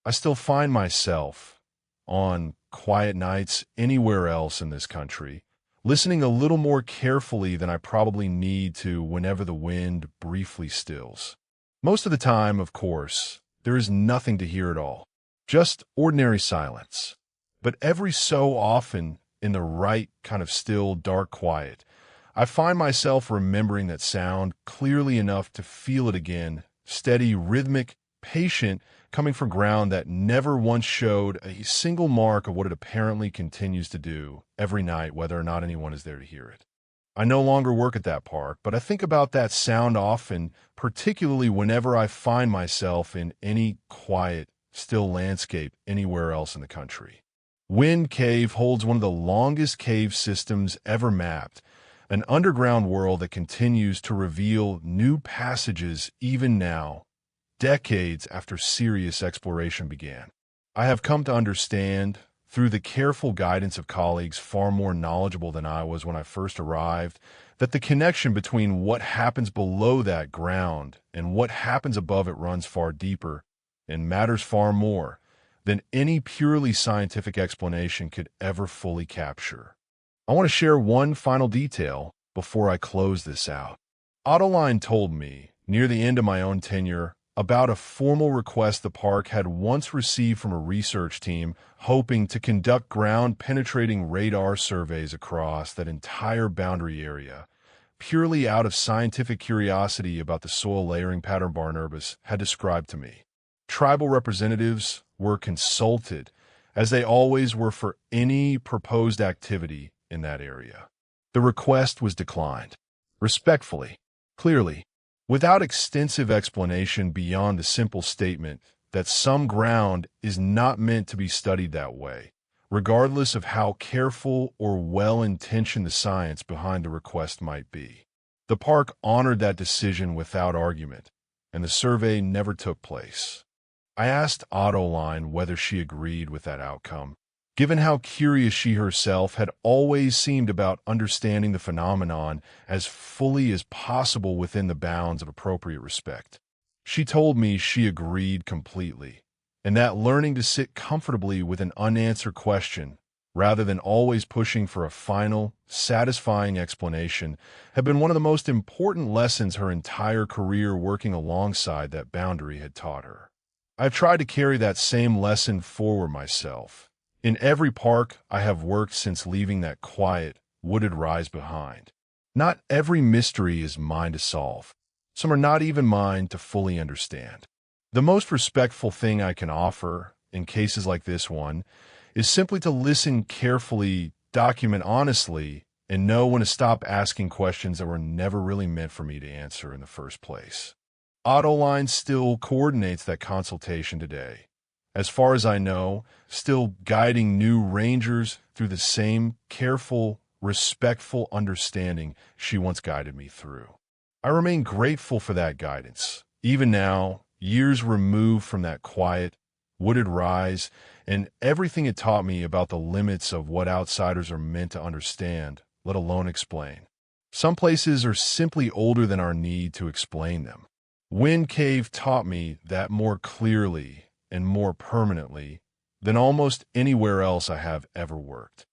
I still find myself, on quiet nights anywhere else in this country, listening a little more carefully than I probably need to whenever the wind briefly stills. Most of the time, of course, there is nothing to hear at all, just ordinary silence. But every so often, in the right kind of still, dark quiet, I find myself remembering that sound clearly enough to feel it again, steady, rhythmic, patient, coming from ground that never once showed a single mark of what it apparently continues to do every night, whether or not anyone is there to hear it. I no longer work at that park, but I think about that sound often, particularly whenever I find myself in any quiet, still landscape anywhere else in the country. Wind Cave holds one of the longest cave systems ever mapped, an underground world that continues to reveal new passages even now, decades after serious exploration began. I have come to understand, through the careful guidance of colleagues far more knowledgeable than I was when I first arrived, that the connection between what happens below that ground and what happens above it runs far deeper and matters far more than any purely scientific explanation could ever fully capture. I want to share one final detail before I close this out. Autoline told me, near the end of my own tenure, about a formal request the park had once received from a research team hoping to conduct ground-penetrating radar surveys across that entire boundary area, purely out of scientific curiosity about the soil layering pattern Barnabas had described to me. Tribal representatives were consulted, as they always were for any proposed activity in that area. The request was declined, respectfully, clearly, without extensive explanation beyond the simple statement that some ground is not meant to be studied that way, regardless of how careful or well-intentioned the science behind the request might be. The park honored that decision without argument, and the survey never took place. I asked Autoline whether she agreed with that outcome, given how curious she herself had always seemed about understanding the phenomenon as fully as possible within the bounds of appropriate respect. She told me she agreed completely, and that learning to sit comfortably with an unanswered question, rather than always pushing for a final, satisfying explanation, had been one of the most important lessons her entire career working alongside that boundary had taught her. I've tried to carry that same lesson forward myself. In every park I have worked since leaving that quiet, wooded rise behind. Not every mystery is mine to solve. Some are not even mine to fully understand. The most respectful thing I can offer, in cases like this one, is simply to listen carefully, document honestly, and know when to stop asking questions that were never really meant for me to answer in the first place. Autoline still coordinates that consultation today. As far as I know, still guiding new rangers through the same careful, respectful understanding she once guided me through. I remain grateful for that guidance, even now, years removed from that quiet, wooded rise and everything it taught me about the limits of what outsiders are meant to understand, let alone explain. Some places are simply older than our need to explain them. Wind Cave taught me that more clearly and more permanently than almost anywhere else I have ever worked.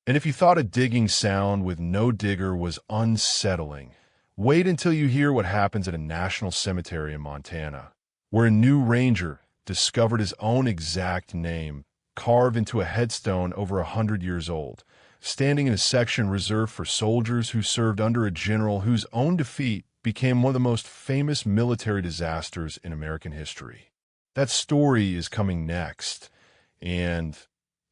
And if you thought a digging sound with no digger was unsettling, wait until you hear what happens at a national cemetery in Montana, where a new ranger discovered his own exact name carved into a headstone over 100 years old, standing in a section reserved for soldiers who served under a general whose own defeat became one of the most famous military disasters in American history. That story is coming next, and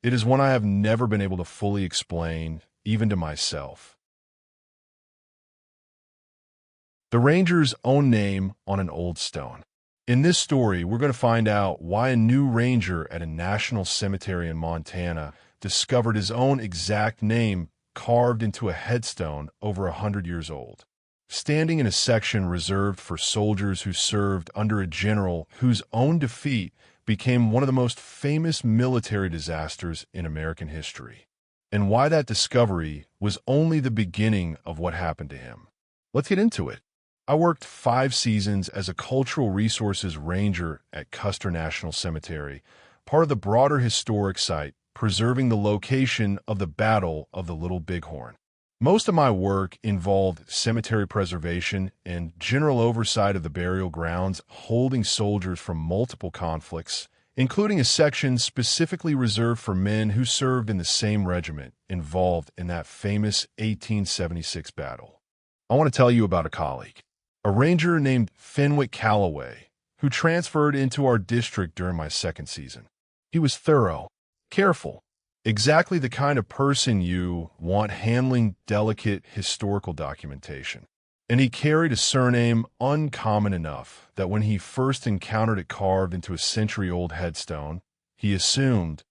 it is one I have never been able to fully explain, even to myself. The ranger's own name on an old stone. In this story, we're going to find out why a new ranger at a national cemetery in Montana discovered his own exact name carved into a headstone over 100 years old, standing in a section reserved for soldiers who served under a general whose own defeat became one of the most famous military disasters in American history, and why that discovery was only the beginning of what happened to him. Let's get into it. I worked 5 seasons as a cultural resources ranger at Custer National Cemetery, part of the broader historic site preserving the location of the Battle of the Little Bighorn. Most of my work involved cemetery preservation and general oversight of the burial grounds holding soldiers from multiple conflicts, including a section specifically reserved for men who served in the same regiment involved in that famous 1876 battle. I want to tell you about a colleague, a ranger named Fenwick Calloway, who transferred into our district during my second season. He was thorough, careful, exactly the kind of person you want handling delicate historical documentation. And he carried a surname uncommon enough that when he first encountered it carved into a century-old headstone, he assumed,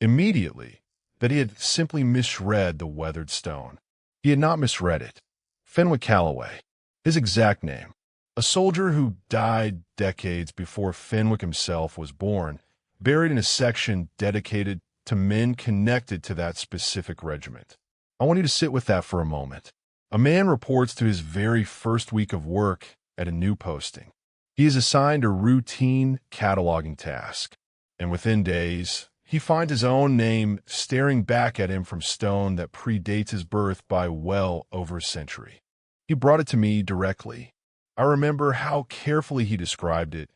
immediately, that he had simply misread the weathered stone. He had not misread it. Fenwick Calloway, his exact name, a soldier who died decades before Fenwick himself was born, buried in a section dedicated to men connected to that specific regiment. I want you to sit with that for a moment. A man reports to his very first week of work at a new posting. He is assigned a routine cataloging task, and within days, he finds his own name staring back at him from stone that predates his birth by well over a century. He brought it to me directly. I remember how carefully he described it,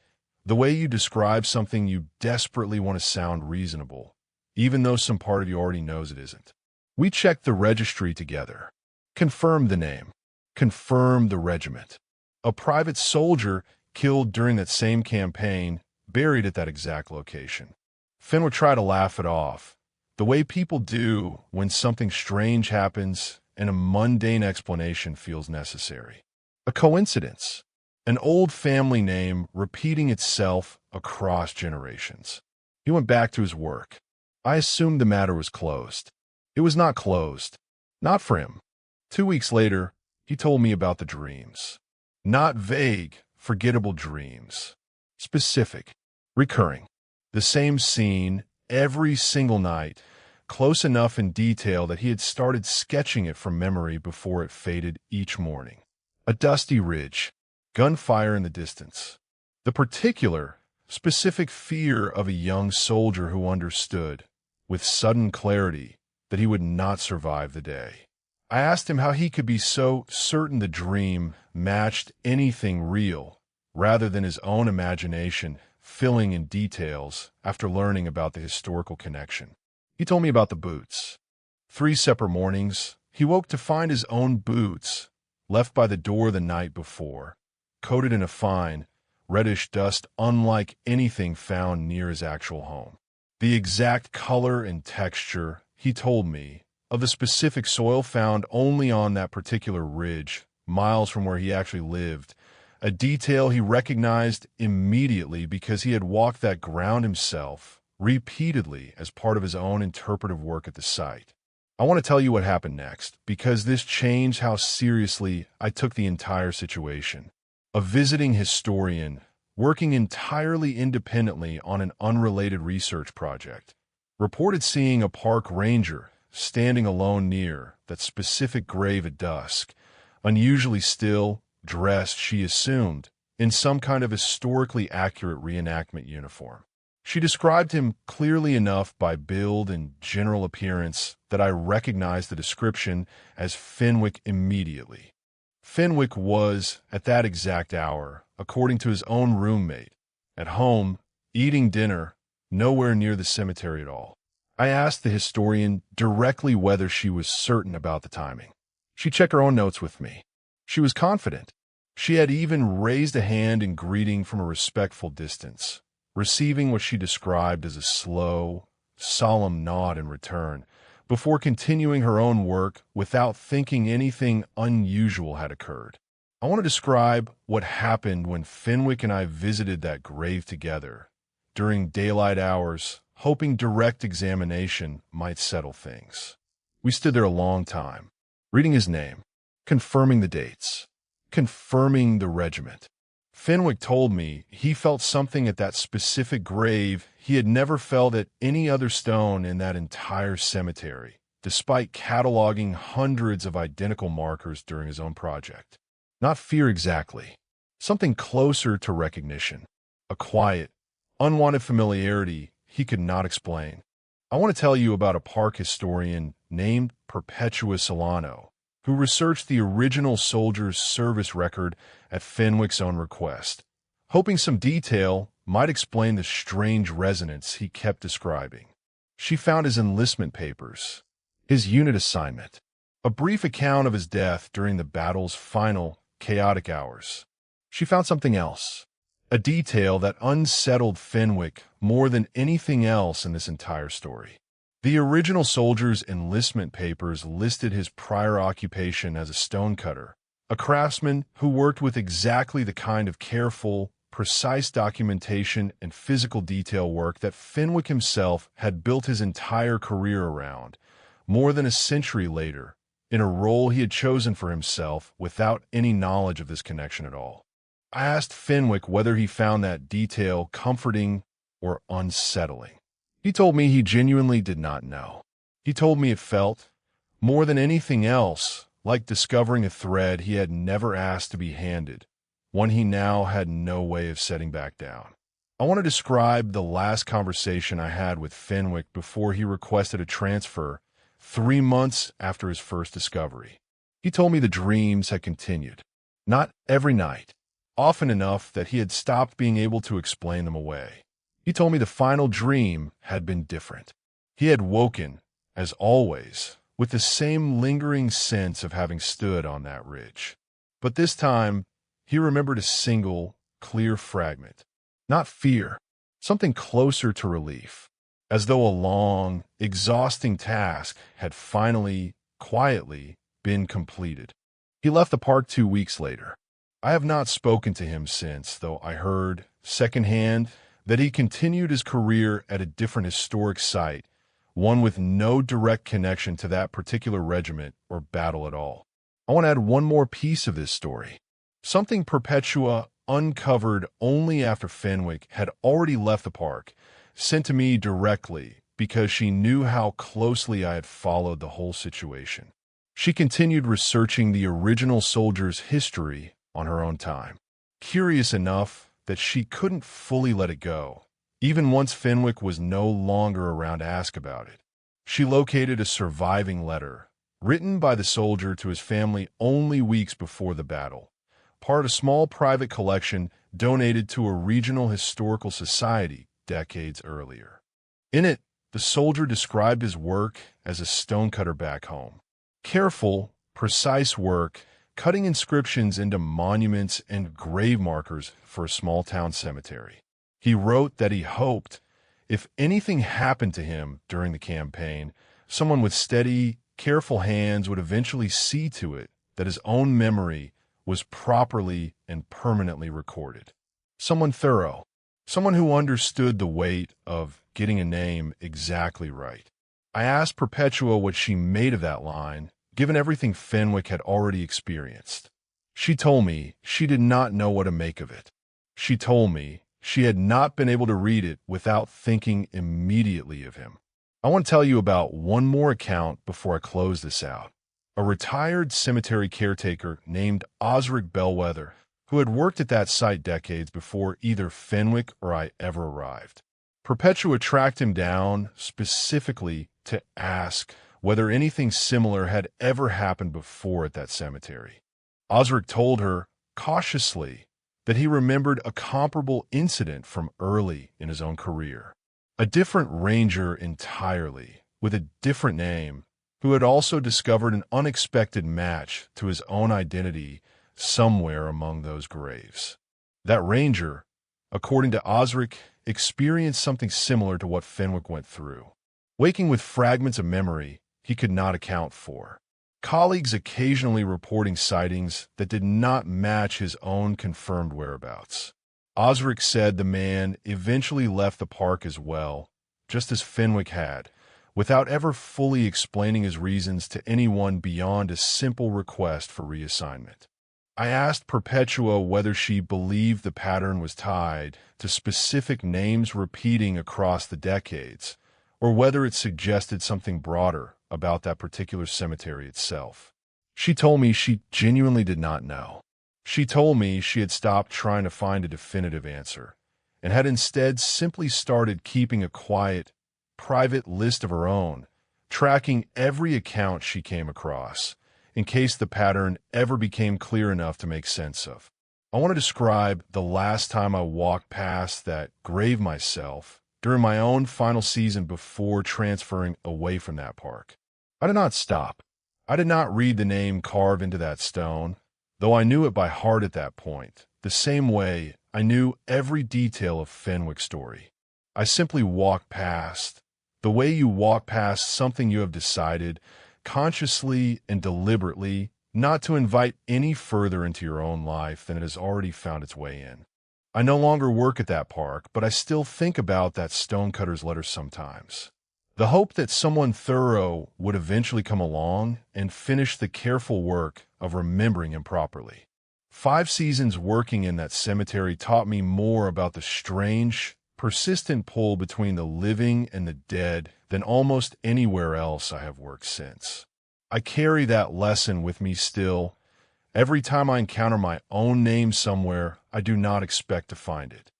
the way you describe something you desperately want to sound reasonable, even though some part of you already knows it isn't. We checked the registry together, confirmed the name, confirmed the regiment. A private soldier killed during that same campaign, buried at that exact location. Fenwick tried to laugh it off, the way people do when something strange happens and a mundane explanation feels necessary. A coincidence. An old family name repeating itself across generations. He went back to his work. I assumed the matter was closed. It was not closed. Not for him. 2 weeks later, he told me about the dreams. Not vague, forgettable dreams. Specific, recurring. The same scene every single night, close enough in detail that he had started sketching it from memory before it faded each morning. A dusty ridge, gunfire in the distance. The particular, specific fear of a young soldier who understood, with sudden clarity, that he would not survive the day. I asked him how he could be so certain the dream matched anything real, rather than his own imagination filling in details after learning about the historical connection. He told me about the boots. 3 separate mornings, he woke to find his own boots, left by the door the night before, coated in a fine, reddish dust unlike anything found near his actual home. The exact color and texture, he told me, of the specific soil found only on that particular ridge, miles from where he actually lived, a detail he recognized immediately because he had walked that ground himself, repeatedly as part of his own interpretive work at the site. I want to tell you what happened next, because this changed how seriously I took the entire situation. A visiting historian, working entirely independently on an unrelated research project, reported seeing a park ranger standing alone near that specific grave at dusk, unusually still, dressed, she assumed, in some kind of historically accurate reenactment uniform. She described him clearly enough by build and general appearance that I recognized the description as Fenwick immediately. Fenwick was, at that exact hour, according to his own roommate, at home, eating dinner, nowhere near the cemetery at all. I asked the historian directly whether she was certain about the timing. She checked her own notes with me. She was confident. She had even raised a hand in greeting from a respectful distance, receiving what she described as a slow, solemn nod in return, before continuing her own work without thinking anything unusual had occurred. I want to describe what happened when Fenwick and I visited that grave together, during daylight hours, hoping direct examination might settle things. We stood there a long time, reading his name, confirming the dates, confirming the regiment. Fenwick told me he felt something at that specific grave he had never felt at any other stone in that entire cemetery, despite cataloging hundreds of identical markers during his own project. Not fear exactly, something closer to recognition, a quiet, unwanted familiarity he could not explain. I want to tell you about a park historian named Perpetua Solano, who researched the original soldier's service record at Fenwick's own request, hoping some detail might explain the strange resonance he kept describing. She found his enlistment papers, his unit assignment, a brief account of his death during the battle's final, chaotic hours. She found something else, a detail that unsettled Fenwick more than anything else in this entire story. The original soldier's enlistment papers listed his prior occupation as a stonecutter, a craftsman who worked with exactly the kind of careful, precise documentation and physical detail work that Fenwick himself had built his entire career around, more than a century later, in a role he had chosen for himself without any knowledge of this connection at all. I asked Fenwick whether he found that detail comforting or unsettling. He told me he genuinely did not know. He told me it felt, more than anything else, like discovering a thread he had never asked to be handed, one he now had no way of setting back down. I want to describe the last conversation I had with Fenwick before he requested a transfer 3 months after his first discovery. He told me the dreams had continued, not every night, often enough that he had stopped being able to explain them away. He told me the final dream had been different. He had woken, as always, with the same lingering sense of having stood on that ridge. But this time, he remembered a single, clear fragment. Not fear, something closer to relief, as though a long, exhausting task had finally, quietly, been completed. He left the park 2 weeks later. I have not spoken to him since, though I heard, secondhand, that he continued his career at a different historic site, one with no direct connection to that particular regiment or battle at all. I want to add one more piece of this story. Something Perpetua uncovered only after Fenwick had already left the park, sent to me directly because she knew how closely I had followed the whole situation. She continued researching the original soldier's history on her own time, curious enough that she couldn't fully let it go, even once Fenwick was no longer around to ask about it. She located a surviving letter, written by the soldier to his family only weeks before the battle, part of a small private collection donated to a regional historical society decades earlier. In it, the soldier described his work as a stonecutter back home. Careful, precise work, cutting inscriptions into monuments and grave markers for a small-town cemetery. He wrote that he hoped, if anything happened to him during the campaign, someone with steady, careful hands would eventually see to it that his own memory was properly and permanently recorded. Someone thorough, someone who understood the weight of getting a name exactly right. I asked Perpetua what she made of that line, given everything Fenwick had already experienced. She told me she did not know what to make of it. She told me she had not been able to read it without thinking immediately of him. I want to tell you about one more account before I close this out. A retired cemetery caretaker named Osric Bellwether, who had worked at that site decades before either Fenwick or I ever arrived. Perpetua tracked him down specifically to ask whether anything similar had ever happened before at that cemetery. Osric told her, cautiously, that he remembered a comparable incident from early in his own career. A different ranger entirely, with a different name, who had also discovered an unexpected match to his own identity somewhere among those graves. That ranger, according to Osric, experienced something similar to what Fenwick went through. Waking with fragments of memory he could not account for. Colleagues occasionally reporting sightings that did not match his own confirmed whereabouts. Osric said the man eventually left the park as well, just as Fenwick had, without ever fully explaining his reasons to anyone beyond a simple request for reassignment. I asked Perpetua whether she believed the pattern was tied to specific names repeating across the decades, or whether it suggested something broader about that particular cemetery itself. She told me she genuinely did not know. She told me she had stopped trying to find a definitive answer, and had instead simply started keeping a quiet, private list of her own, tracking every account she came across, in case the pattern ever became clear enough to make sense of. I want to describe the last time I walked past that grave myself during my own final season before transferring away from that park. I did not stop. I did not read the name carved into that stone, though I knew it by heart at that point, the same way I knew every detail of Fenwick's story. I simply walked past, the way you walk past something you have decided, consciously and deliberately, not to invite any further into your own life than it has already found its way in. I no longer work at that park, but I still think about that stonecutter's letter sometimes. The hope that someone thorough would eventually come along and finish the careful work of remembering him properly. 5 seasons working in that cemetery taught me more about the strange, persistent pull between the living and the dead than almost anywhere else I have worked since. I carry that lesson with me still. Every time I encounter my own name somewhere, I do not expect to find it.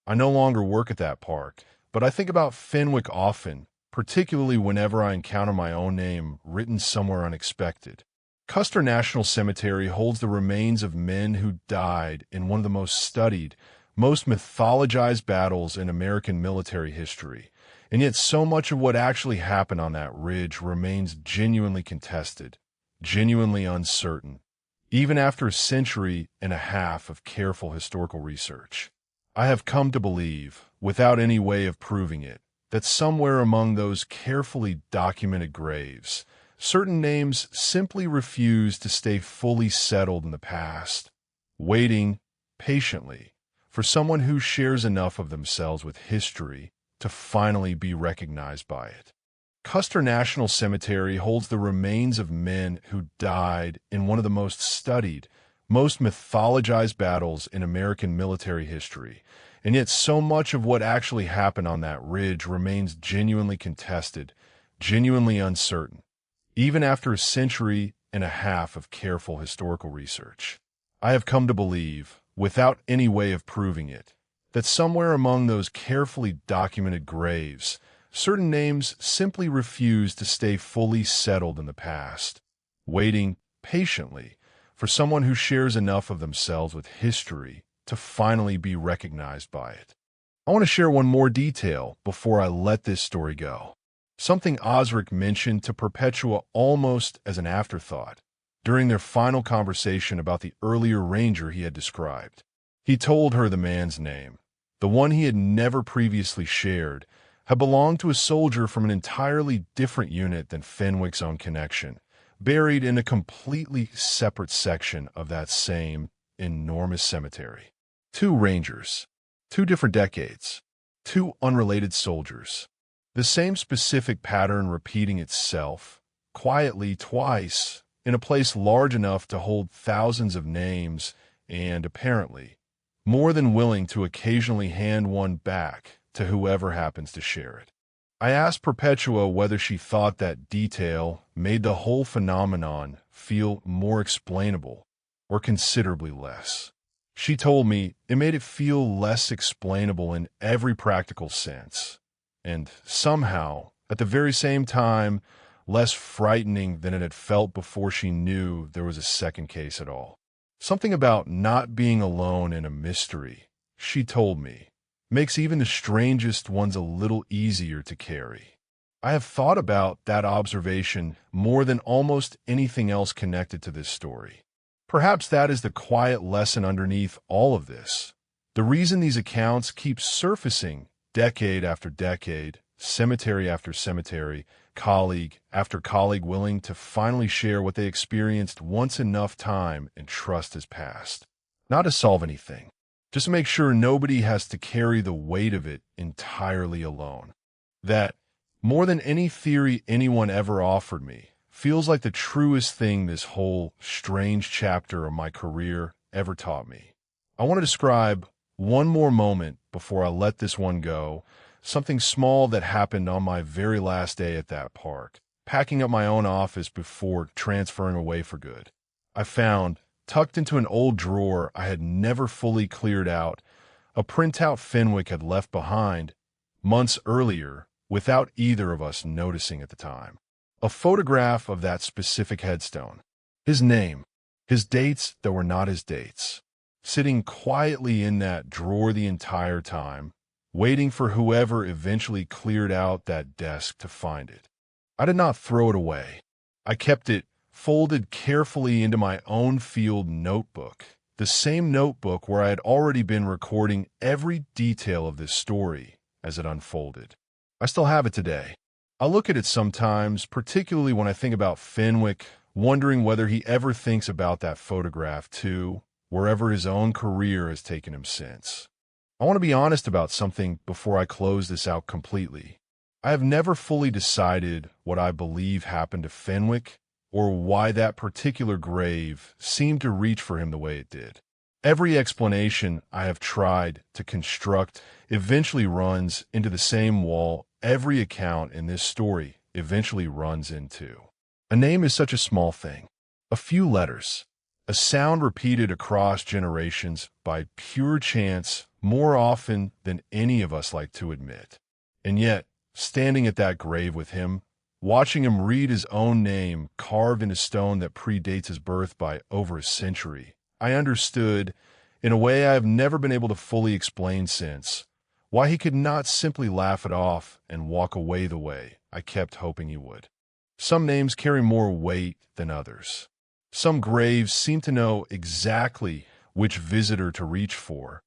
I no longer work at that park, but I think about Fenwick often, particularly whenever I encounter my own name written somewhere unexpected. Custer National Cemetery holds the remains of men who died in one of the most studied, most mythologized battles in American military history, and yet so much of what actually happened on that ridge remains genuinely contested, genuinely uncertain, even after a century and a half of careful historical research. I have come to believe, without any way of proving it, that somewhere among those carefully documented graves, certain names simply refuse to stay fully settled in the past, waiting patiently for someone who shares enough of themselves with history to finally be recognized by it. Custer National Cemetery holds the remains of men who died in one of the most studied, most mythologized battles in American military history, and yet so much of what actually happened on that ridge remains genuinely contested, genuinely uncertain, even after a century and a half of careful historical research. I have come to believe, without any way of proving it, that somewhere among those carefully documented graves, certain names simply refuse to stay fully settled in the past, waiting patiently for someone who shares enough of themselves with history to finally be recognized by it. I want to share one more detail before I let this story go. Something Osric mentioned to Perpetua almost as an afterthought during their final conversation about the earlier ranger he had described. He told her the man's name, the one he had never previously shared, had belonged to a soldier from an entirely different unit than Fenwick's own connection, buried in a completely separate section of that same enormous cemetery. Two rangers, two different decades, two unrelated soldiers. The same specific pattern repeating itself, quietly twice, in a place large enough to hold thousands of names and, apparently, more than willing to occasionally hand one back to whoever happens to share it. I asked Perpetua whether she thought that detail made the whole phenomenon feel more explainable or considerably less. She told me it made it feel less explainable in every practical sense, and somehow, at the very same time, less frightening than it had felt before she knew there was a second case at all. Something about not being alone in a mystery, she told me, makes even the strangest ones a little easier to carry. I have thought about that observation more than almost anything else connected to this story. Perhaps that is the quiet lesson underneath all of this. The reason these accounts keep surfacing decade after decade, cemetery after cemetery, colleague after colleague willing to finally share what they experienced once enough time and trust has passed. Not to solve anything, just to make sure nobody has to carry the weight of it entirely alone. That, more than any theory anyone ever offered me, feels like the truest thing this whole strange chapter of my career ever taught me. I want to describe one more moment before I let this one go, something small that happened on my very last day at that park, packing up my own office before transferring away for good. I found, tucked into an old drawer I had never fully cleared out, a printout Fenwick had left behind months earlier without either of us noticing at the time. A photograph of that specific headstone, his name, his dates that were not his dates, sitting quietly in that drawer the entire time, waiting for whoever eventually cleared out that desk to find it. I did not throw it away. I kept it folded carefully into my own field notebook, the same notebook where I had already been recording every detail of this story as it unfolded. I still have it today. I look at it sometimes, particularly when I think about Fenwick, wondering whether he ever thinks about that photograph too, wherever his own career has taken him since. I want to be honest about something before I close this out completely. I have never fully decided what I believe happened to Fenwick or why that particular grave seemed to reach for him the way it did. Every explanation I have tried to construct eventually runs into the same wall every account in this story eventually runs into. A name is such a small thing. A few letters. A sound repeated across generations by pure chance more often than any of us like to admit. And yet, standing at that grave with him, watching him read his own name carved in a stone that predates his birth by over a century, I understood, in a way I have never been able to fully explain since, why he could not simply laugh it off and walk away the way I kept hoping he would. Some names carry more weight than others. Some graves seem to know exactly which visitor to reach for,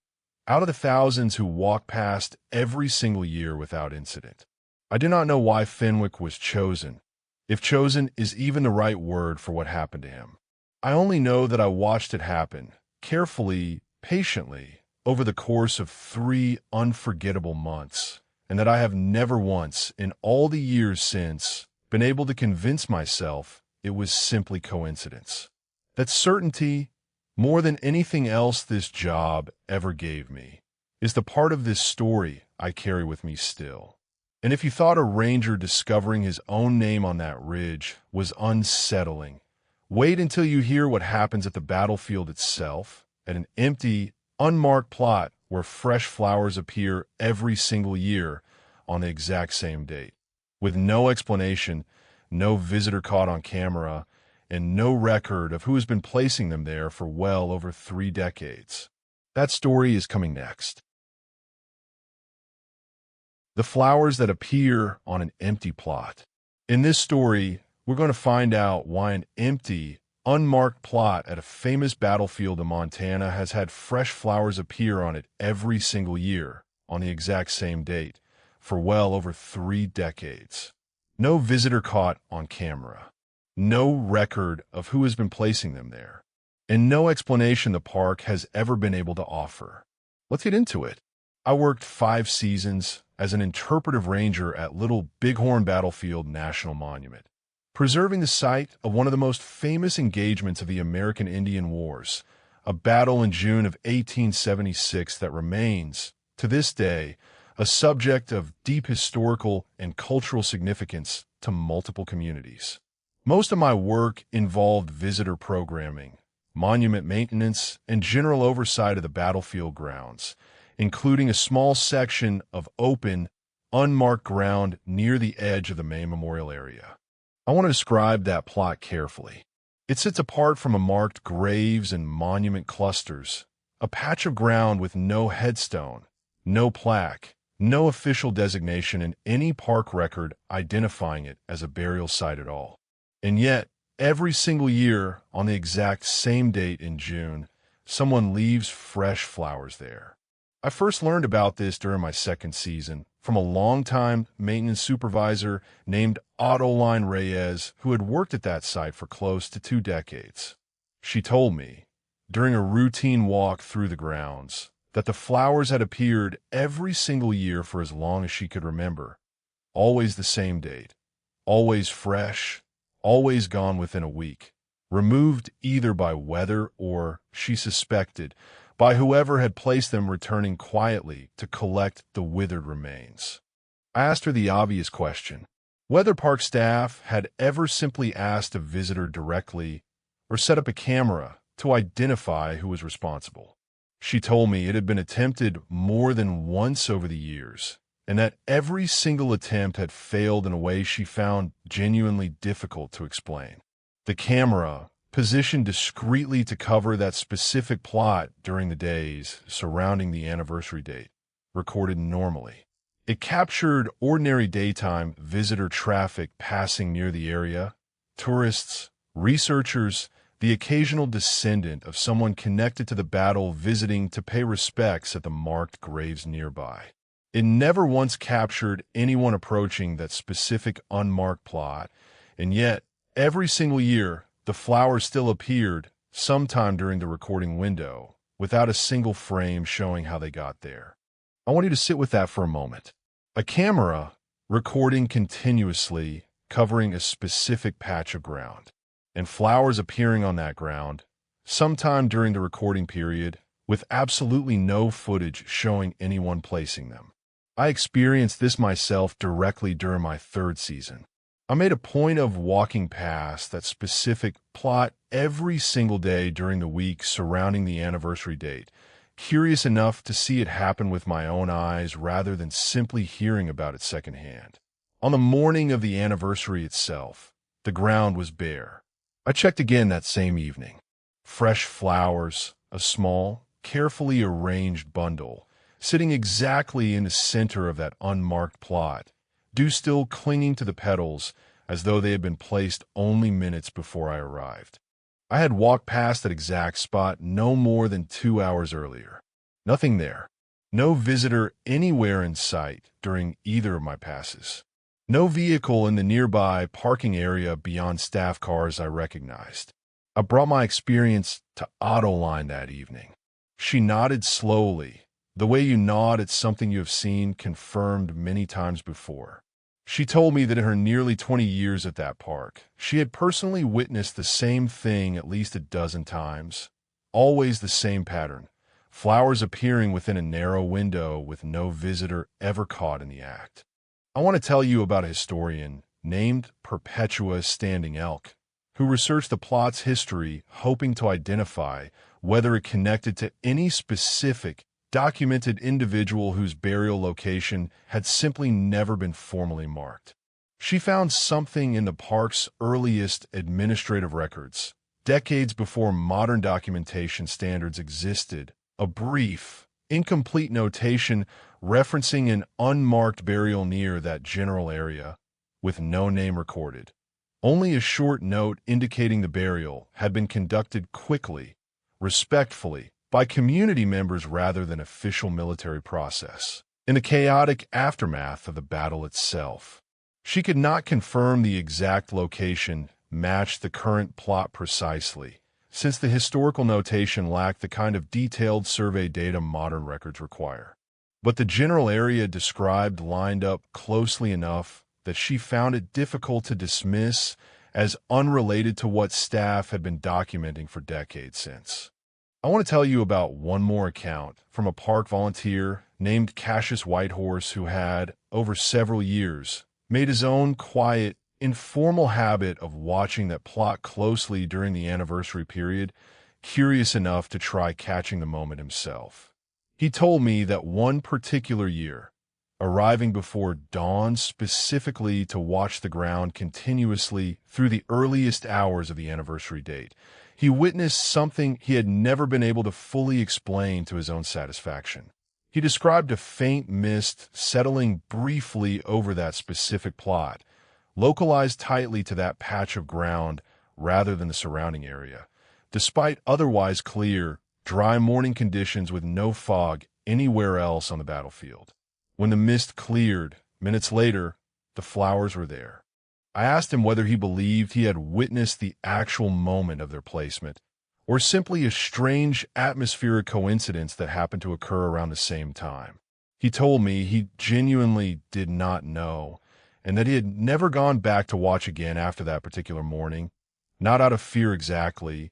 out of the thousands who walk past every single year without incident. I do not know why Fenwick was chosen, if chosen is even the right word for what happened to him. I only know that I watched it happen, carefully, patiently, over the course of 3 unforgettable months, and that I have never once, in all the years since, been able to convince myself it was simply coincidence. That certainty, more than anything else this job ever gave me, is the part of this story I carry with me still. And if you thought a ranger discovering his own name on that ridge was unsettling, wait until you hear what happens at the battlefield itself, at an empty, unmarked plot where fresh flowers appear every single year on the exact same date, with no explanation, no visitor caught on camera, and no record of who has been placing them there for well over 3 decades. That story is coming next. The flowers that appear on an empty plot. In this story, we're going to find out why an empty, unmarked plot at a famous battlefield in Montana has had fresh flowers appear on it every single year on the exact same date for well over 3 decades. No visitor caught on camera, no record of who has been placing them there, and no explanation the park has ever been able to offer. Let's get into it. I worked 5 seasons as an interpretive ranger at Little Bighorn Battlefield National Monument, preserving the site of one of the most famous engagements of the American Indian Wars, a battle in June of 1876 that remains, to this day, a subject of deep historical and cultural significance to multiple communities. Most of my work involved visitor programming, monument maintenance, and general oversight of the battlefield grounds, including a small section of open, unmarked ground near the edge of the main memorial area. I want to describe that plot carefully. It sits apart from marked graves and monument clusters, a patch of ground with no headstone, no plaque, no official designation in any park record identifying it as a burial site at all. And yet, every single year, on the exact same date in June, someone leaves fresh flowers there. I first learned about this during my 2nd season from a longtime maintenance supervisor named Autoline Reyes, who had worked at that site for close to 2 decades. She told me, during a routine walk through the grounds, that the flowers had appeared every single year for as long as she could remember. Always the same date, always fresh, always gone within a week, removed either by weather or, she suspected, by whoever had placed them returning quietly to collect the withered remains. I asked her the obvious question, whether park staff had ever simply asked a visitor directly or set up a camera to identify who was responsible. She told me it had been attempted more than once over the years, and that every single attempt had failed in a way she found genuinely difficult to explain. The camera, positioned discreetly to cover that specific plot during the days surrounding the anniversary date, recorded normally. It captured ordinary daytime visitor traffic passing near the area, tourists, researchers, the occasional descendant of someone connected to the battle visiting to pay respects at the marked graves nearby. It never once captured anyone approaching that specific unmarked plot, and yet, every single year, the flowers still appeared sometime during the recording window, without a single frame showing how they got there. I want you to sit with that for a moment. A camera recording continuously, covering a specific patch of ground, and flowers appearing on that ground, sometime during the recording period, with absolutely no footage showing anyone placing them. I experienced this myself directly during my 3rd season. I made a point of walking past that specific plot every single day during the week surrounding the anniversary date, curious enough to see it happen with my own eyes rather than simply hearing about it secondhand. On the morning of the anniversary itself, the ground was bare. I checked again that same evening. Fresh flowers, a small, carefully arranged bundle, sitting exactly in the center of that unmarked plot, dew still clinging to the petals as though they had been placed only minutes before I arrived. I had walked past that exact spot no more than 2 hours earlier. Nothing there. No visitor anywhere in sight during either of my passes. No vehicle in the nearby parking area beyond staff cars I recognized. I brought my experience to Autoline that evening. She nodded slowly, the way you nod at something you have seen confirmed many times before. She told me that in her nearly 20 years at that park, she had personally witnessed the same thing at least a dozen times. Always the same pattern. Flowers appearing within a narrow window with no visitor ever caught in the act. I want to tell you about a historian named Perpetua Standing Elk, who researched the plot's history hoping to identify whether it connected to any specific documented individual whose burial location had simply never been formally marked. She found something in the park's earliest administrative records, decades before modern documentation standards existed, a brief, incomplete notation referencing an unmarked burial near that general area, with no name recorded. Only a short note indicating the burial had been conducted quickly, respectfully, by community members rather than official military process. In the chaotic aftermath of the battle itself, she could not confirm the exact location matched the current plot precisely, since the historical notation lacked the kind of detailed survey data modern records require. But the general area described lined up closely enough that she found it difficult to dismiss as unrelated to what staff had been documenting for decades since. I want to tell you about one more account from a park volunteer named Cassius Whitehorse who had, over several years, made his own quiet, informal habit of watching that plot closely during the anniversary period, curious enough to try catching the moment himself. He told me that one particular year, arriving before dawn specifically to watch the ground continuously through the earliest hours of the anniversary date, he witnessed something he had never been able to fully explain to his own satisfaction. He described a faint mist settling briefly over that specific plot, localized tightly to that patch of ground rather than the surrounding area, despite otherwise clear, dry morning conditions with no fog anywhere else on the battlefield. When the mist cleared, minutes later, the flowers were there. I asked him whether he believed he had witnessed the actual moment of their placement, or simply a strange atmospheric coincidence that happened to occur around the same time. He told me he genuinely did not know, and that he had never gone back to watch again after that particular morning, not out of fear exactly,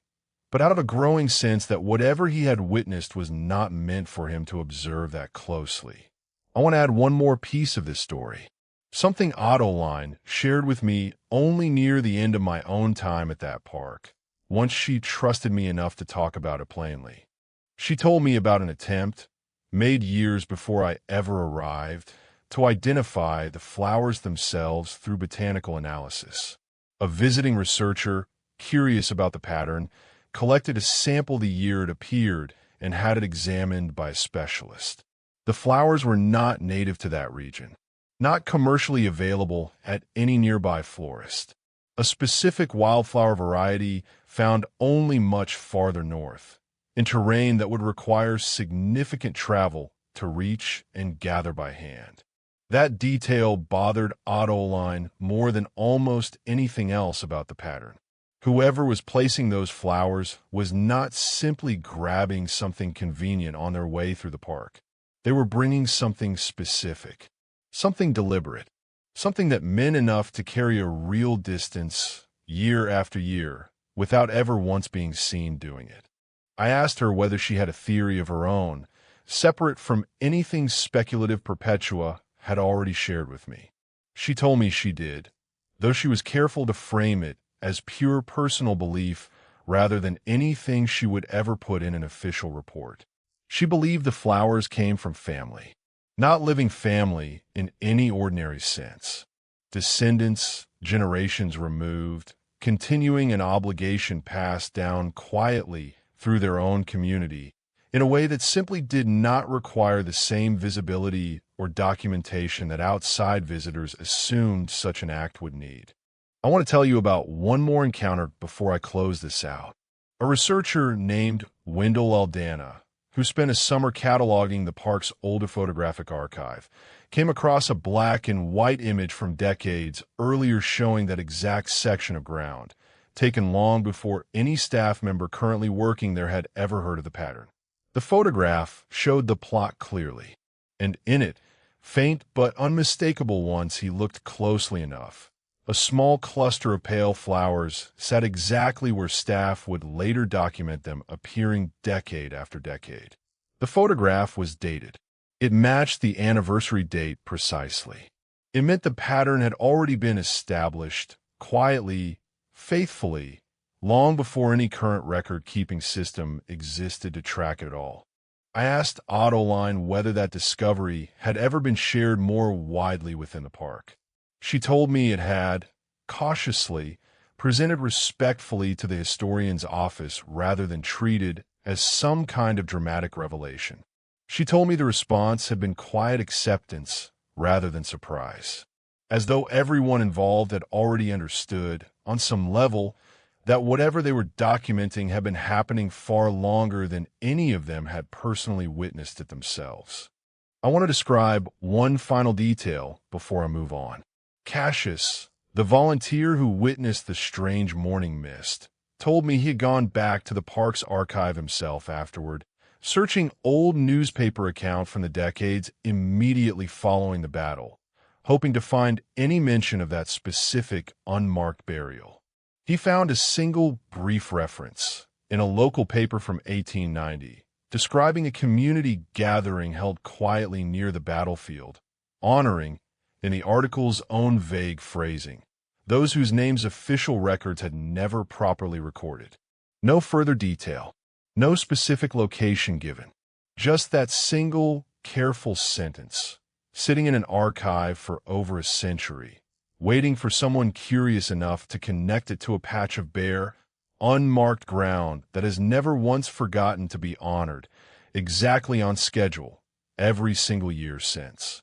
but out of a growing sense that whatever he had witnessed was not meant for him to observe that closely. I want to add one more piece of this story. Something Autoline shared with me only near the end of my own time at that park, once she trusted me enough to talk about it plainly. She told me about an attempt, made years before I ever arrived, to identify the flowers themselves through botanical analysis. A visiting researcher, curious about the pattern, collected a sample the year it appeared and had it examined by a specialist. The flowers were not native to that region, not commercially available at any nearby florist. A specific wildflower variety found only much farther north, in terrain that would require significant travel to reach and gather by hand. That detail bothered Autoline more than almost anything else about the pattern. Whoever was placing those flowers was not simply grabbing something convenient on their way through the park. They were bringing something specific, something deliberate, something that meant enough to carry a real distance year after year without ever once being seen doing it. I asked her whether she had a theory of her own, separate from anything speculative Perpetua had already shared with me. She told me she did, though she was careful to frame it as pure personal belief rather than anything she would ever put in an official report. She believed the flowers came from family, not living family in any ordinary sense. Descendants, generations removed, continuing an obligation passed down quietly through their own community in a way that simply did not require the same visibility or documentation that outside visitors assumed such an act would need. I want to tell you about one more encounter before I close this out. A researcher named Wendell Aldana, who spent a summer cataloging the park's older photographic archive, came across a black and white image from decades earlier showing that exact section of ground, taken long before any staff member currently working there had ever heard of the pattern. The photograph showed the plot clearly, and in it, faint but unmistakable once he looked closely enough, a small cluster of pale flowers sat exactly where staff would later document them appearing decade after decade. The photograph was dated. It matched the anniversary date precisely. It meant the pattern had already been established, quietly, faithfully, long before any current record-keeping system existed to track it at all. I asked Autoline whether that discovery had ever been shared more widely within the park. She told me it had, cautiously, presented respectfully to the historian's office rather than treated as some kind of dramatic revelation. She told me the response had been quiet acceptance rather than surprise, as though everyone involved had already understood, on some level, that whatever they were documenting had been happening far longer than any of them had personally witnessed it themselves. I want to describe one final detail before I move on. Cassius, the volunteer who witnessed the strange morning mist, told me he had gone back to the park's archive himself afterward, searching old newspaper accounts from the decades immediately following the battle, hoping to find any mention of that specific unmarked burial. He found a single brief reference in a local paper from 1890, describing a community gathering held quietly near the battlefield, honoring, in the article's own vague phrasing, those whose names official records had never properly recorded. No further detail, no specific location given, just that single, careful sentence, sitting in an archive for over a century, waiting for someone curious enough to connect it to a patch of bare, unmarked ground that has never once forgotten to be honored, exactly on schedule, every single year since.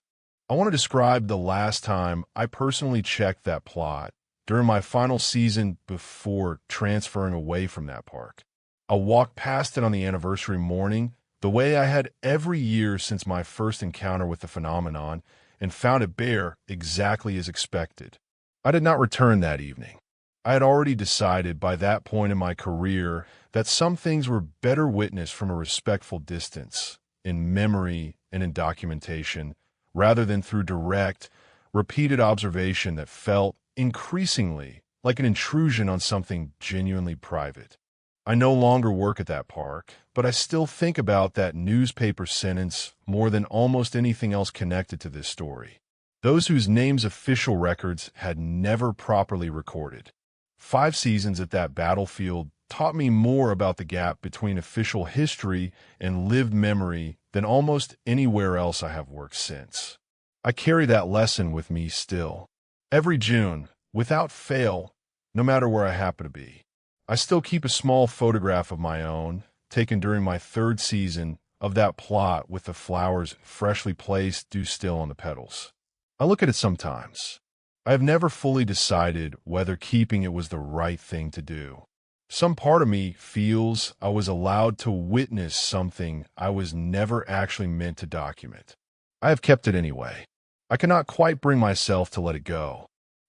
I want to describe the last time I personally checked that plot during my final season before transferring away from that park. I walked past it on the anniversary morning, the way I had every year since my first encounter with the phenomenon, and found it bare exactly as expected. I did not return that evening. I had already decided by that point in my career that some things were better witnessed from a respectful distance, in memory and in documentation, rather than through direct, repeated observation that felt, increasingly, like an intrusion on something genuinely private. I no longer work at that park, but I still think about that newspaper sentence more than almost anything else connected to this story. Those whose names official records had never properly recorded. 5 seasons at that battlefield taught me more about the gap between official history and lived memory than almost anywhere else I have worked since. I carry that lesson with me still. Every June, without fail, no matter where I happen to be. I still keep a small photograph of my own, taken during my 3rd season, of that plot with the flowers freshly placed dew still on the petals. I look at it sometimes. I have never fully decided whether keeping it was the right thing to do. Some part of me feels I was allowed to witness something I was never actually meant to document. I have kept it anyway. I cannot quite bring myself to let it go.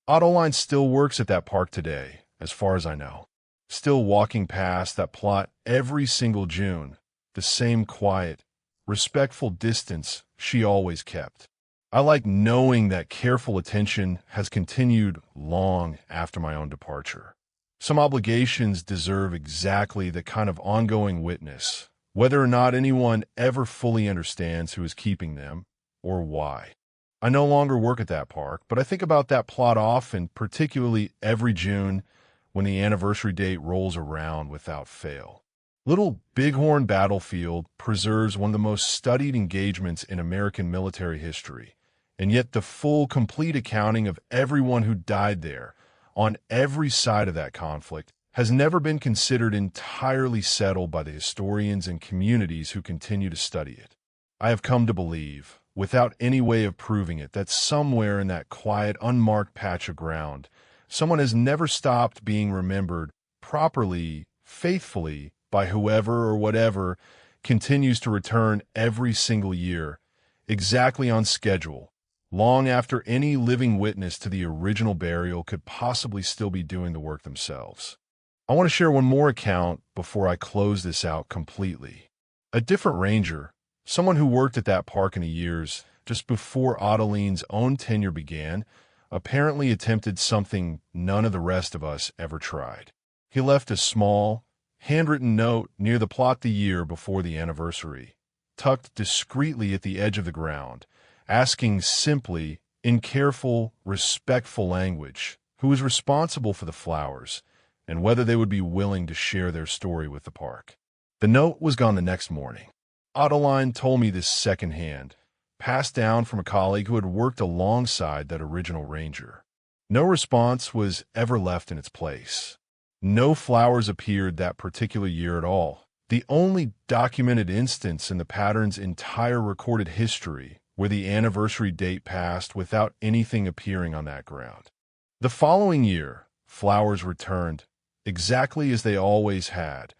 Autoline still works at that park today, as far as I know. Still walking past that plot every single June, the same quiet, respectful distance she always kept. I like knowing that careful attention has continued long after my own departure. Some obligations deserve exactly the kind of ongoing witness, whether or not anyone ever fully understands who is keeping them or why. I no longer work at that park, but I think about that plot often, particularly every June when the anniversary date rolls around without fail. Little Bighorn Battlefield preserves one of the most studied engagements in American military history, and yet the full, complete accounting of everyone who died there, on every side of that conflict, has never been considered entirely settled by the historians and communities who continue to study it. I have come to believe, without any way of proving it, that somewhere in that quiet, unmarked patch of ground, someone has never stopped being remembered properly, faithfully, by whoever or whatever continues to return every single year, exactly on schedule, long after any living witness to the original burial could possibly still be doing the work themselves. I want to share one more account before I close this out completely. A different ranger, someone who worked at that park in the years just before Adeline's own tenure began, apparently attempted something none of the rest of us ever tried. He left a small, handwritten note near the plot the year before the anniversary, tucked discreetly at the edge of the ground, asking simply, in careful, respectful language, who was responsible for the flowers and whether they would be willing to share their story with the park. The note was gone the next morning. Adeline told me this secondhand, passed down from a colleague who had worked alongside that original ranger. No response was ever left in its place. No flowers appeared that particular year at all. The only documented instance in the pattern's entire recorded history where the anniversary date passed without anything appearing on that ground. The following year, flowers returned, exactly as they always had,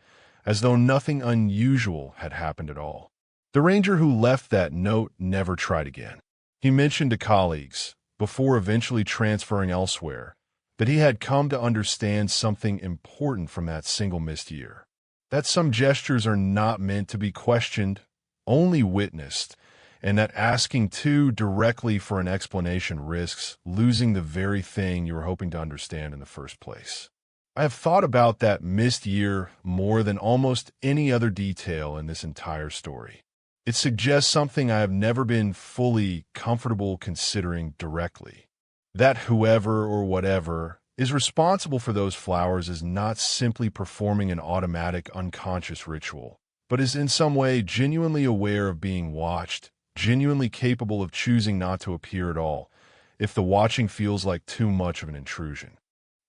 as though nothing unusual had happened at all. The ranger who left that note never tried again. He mentioned to colleagues, before eventually transferring elsewhere, that he had come to understand something important from that single missed year. That some gestures are not meant to be questioned, only witnessed, and that asking too directly for an explanation risks losing the very thing you were hoping to understand in the first place. I have thought about that missed year more than almost any other detail in this entire story. It suggests something I have never been fully comfortable considering directly. That whoever or whatever is responsible for those flowers is not simply performing an automatic unconscious ritual, but is in some way genuinely aware of being watched, genuinely capable of choosing not to appear at all, if the watching feels like too much of an intrusion.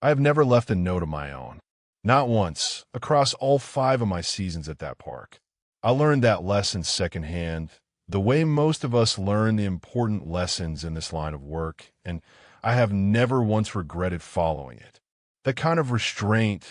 I have never left a note of my own. Not once, across all 5 of my seasons at that park. I learned that lesson secondhand, the way most of us learn the important lessons in this line of work, and I have never once regretted following it. That kind of restraint,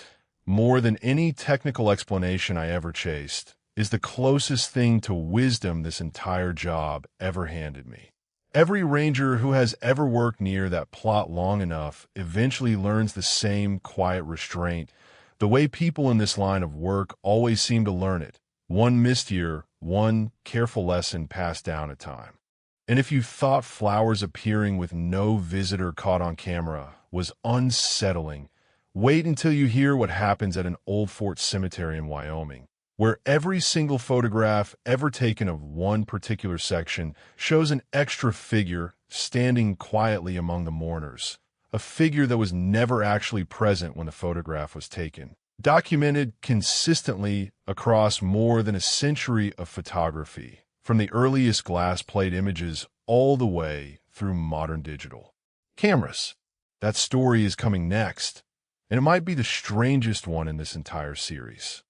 more than any technical explanation I ever chased, is the closest thing to wisdom this entire job ever handed me. Every ranger who has ever worked near that plot long enough eventually learns the same quiet restraint, the way people in this line of work always seem to learn it. One missed year, one careful lesson passed down at a time. And if you thought flowers appearing with no visitor caught on camera was unsettling, wait until you hear what happens at an old fort cemetery in Wyoming, where every single photograph ever taken of one particular section shows an extra figure standing quietly among the mourners, a figure that was never actually present when the photograph was taken, documented consistently across more than a century of photography, from the earliest glass plate images all the way through modern digital cameras. That story is coming next, and it might be the strangest one in this entire series.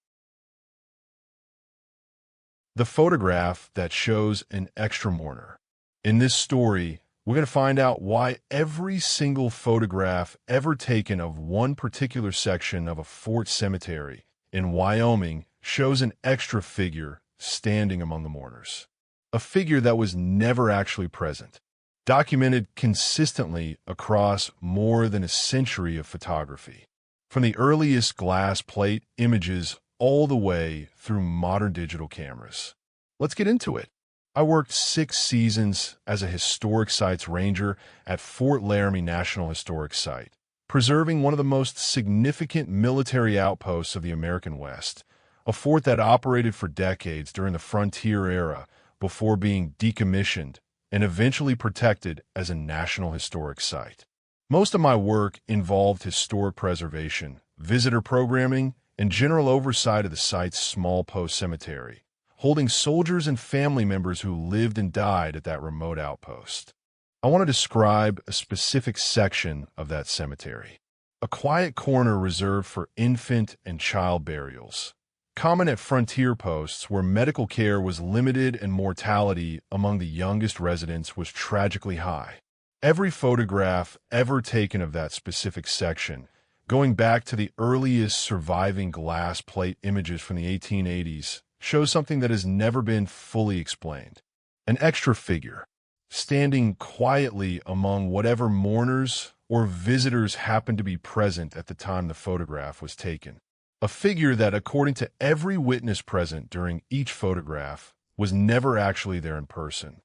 The photograph that shows an extra mourner. In this story, we're going to find out why every single photograph ever taken of one particular section of a fort cemetery in Wyoming shows an extra figure standing among the mourners. A figure that was never actually present, documented consistently across more than a century of photography, from the earliest glass plate images all the way through modern digital cameras. Let's get into it. I worked 6 seasons as a historic sites ranger at Fort Laramie National Historic Site, preserving one of the most significant military outposts of the American West, a fort that operated for decades during the frontier era before being decommissioned and eventually protected as a National Historic Site. Most of my work involved historic preservation, visitor programming, and general oversight of the site's small post cemetery, holding soldiers and family members who lived and died at that remote outpost. I want to describe a specific section of that cemetery, a quiet corner reserved for infant and child burials, common at frontier posts where medical care was limited and mortality among the youngest residents was tragically high. Every photograph ever taken of that specific section, going back to the earliest surviving glass plate images from the 1880s, shows something that has never been fully explained. An extra figure, standing quietly among whatever mourners or visitors happened to be present at the time the photograph was taken. a figure that, according to every witness present during each photograph, was never actually there in person.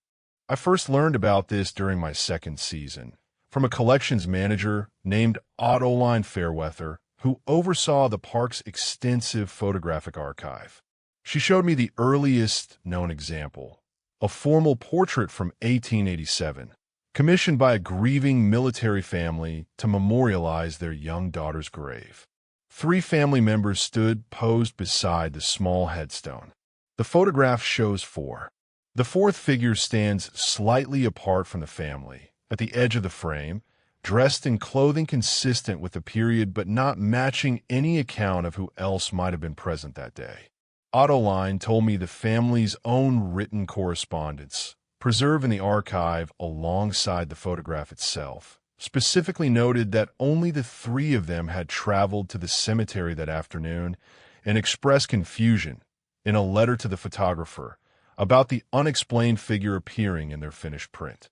I first learned about this during my second season, from a collections manager named Ottoline Fairweather, who oversaw the park's extensive photographic archive. She showed me the earliest known example, a formal portrait from 1887, commissioned by a grieving military family to memorialize their young daughter's grave. 3 family members stood posed beside the small headstone. The photograph shows 4. The 4th figure stands slightly apart from the family, at the edge of the frame, dressed in clothing consistent with the period but not matching any account of who else might have been present that day. Ottoline told me the family's own written correspondence, preserved in the archive alongside the photograph itself, specifically noted that only the 3 of them had traveled to the cemetery that afternoon and expressed confusion in a letter to the photographer about the unexplained figure appearing in their finished print.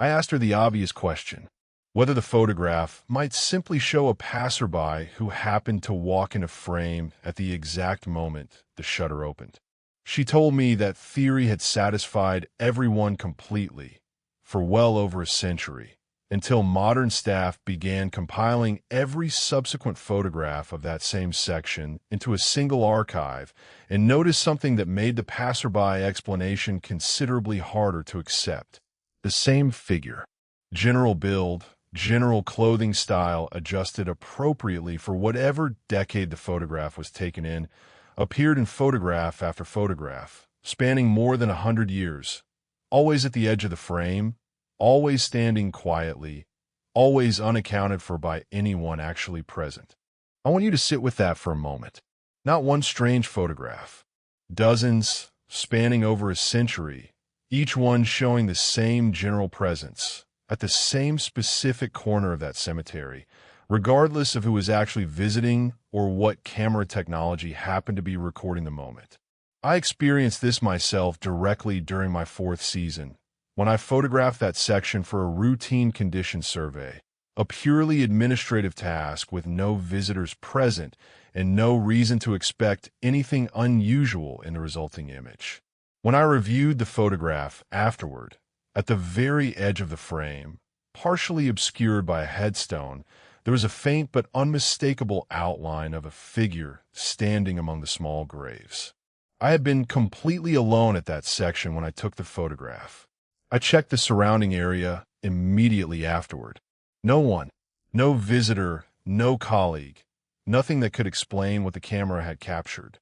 I asked her the obvious question, whether the photograph might simply show a passerby who happened to walk in a frame at the exact moment the shutter opened. She told me that theory had satisfied everyone completely for well over a century, until modern staff began compiling every subsequent photograph of that same section into a single archive and noticed something that made the passerby explanation considerably harder to accept. The same figure, general build, general clothing style adjusted appropriately for whatever decade the photograph was taken in, appeared in photograph after photograph, spanning more than 100 years, always at the edge of the frame, always standing quietly, always unaccounted for by anyone actually present. I want you to sit with that for a moment. Not one strange photograph. Dozens, spanning over a century, each one showing the same general presence, at the same specific corner of that cemetery, regardless of who was actually visiting or what camera technology happened to be recording the moment. I experienced this myself directly during my 4th season, when I photographed that section for a routine condition survey, a purely administrative task with no visitors present and no reason to expect anything unusual in the resulting image. When I reviewed the photograph afterward, at the very edge of the frame, partially obscured by a headstone, there was a faint but unmistakable outline of a figure standing among the small graves. I had been completely alone at that section when I took the photograph. I checked the surrounding area immediately afterward. No one, no visitor, no colleague, nothing that could explain what the camera had captured.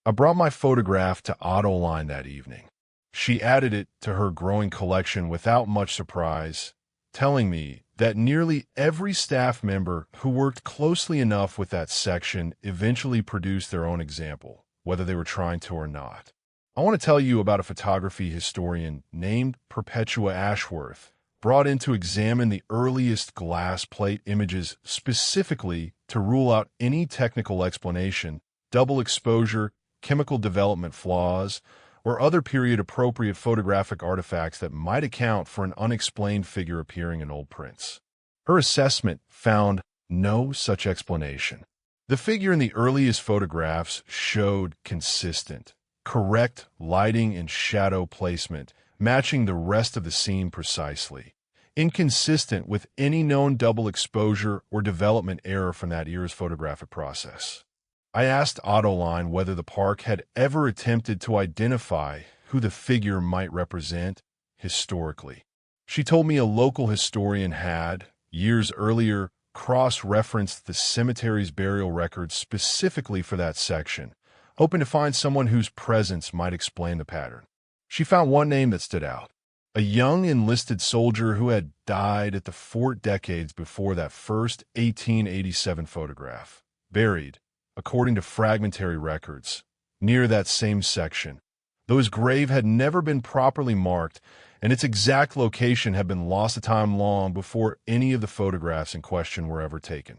I brought my photograph to Ottoline that evening. She added it to her growing collection without much surprise, telling me that nearly every staff member who worked closely enough with that section eventually produced their own example, whether they were trying to or not. I want to tell you about a photography historian named Perpetua Ashworth, brought in to examine the earliest glass plate images specifically to rule out any technical explanation, double exposure, chemical development flaws, or other period-appropriate photographic artifacts that might account for an unexplained figure appearing in old prints. Her assessment found no such explanation. The figure in the earliest photographs showed consistent, correct lighting and shadow placement, matching the rest of the scene precisely, inconsistent with any known double exposure or development error from that era's photographic process. I asked Ottoline whether the park had ever attempted to identify who the figure might represent historically. She told me a local historian had, years earlier, cross-referenced the cemetery's burial records specifically for that section, hoping to find someone whose presence might explain the pattern. She found one name that stood out, a young enlisted soldier who had died at the fort decades before that first 1887 photograph, buried, according to fragmentary records, near that same section, though his grave had never been properly marked and its exact location had been lost to time long before any of the photographs in question were ever taken.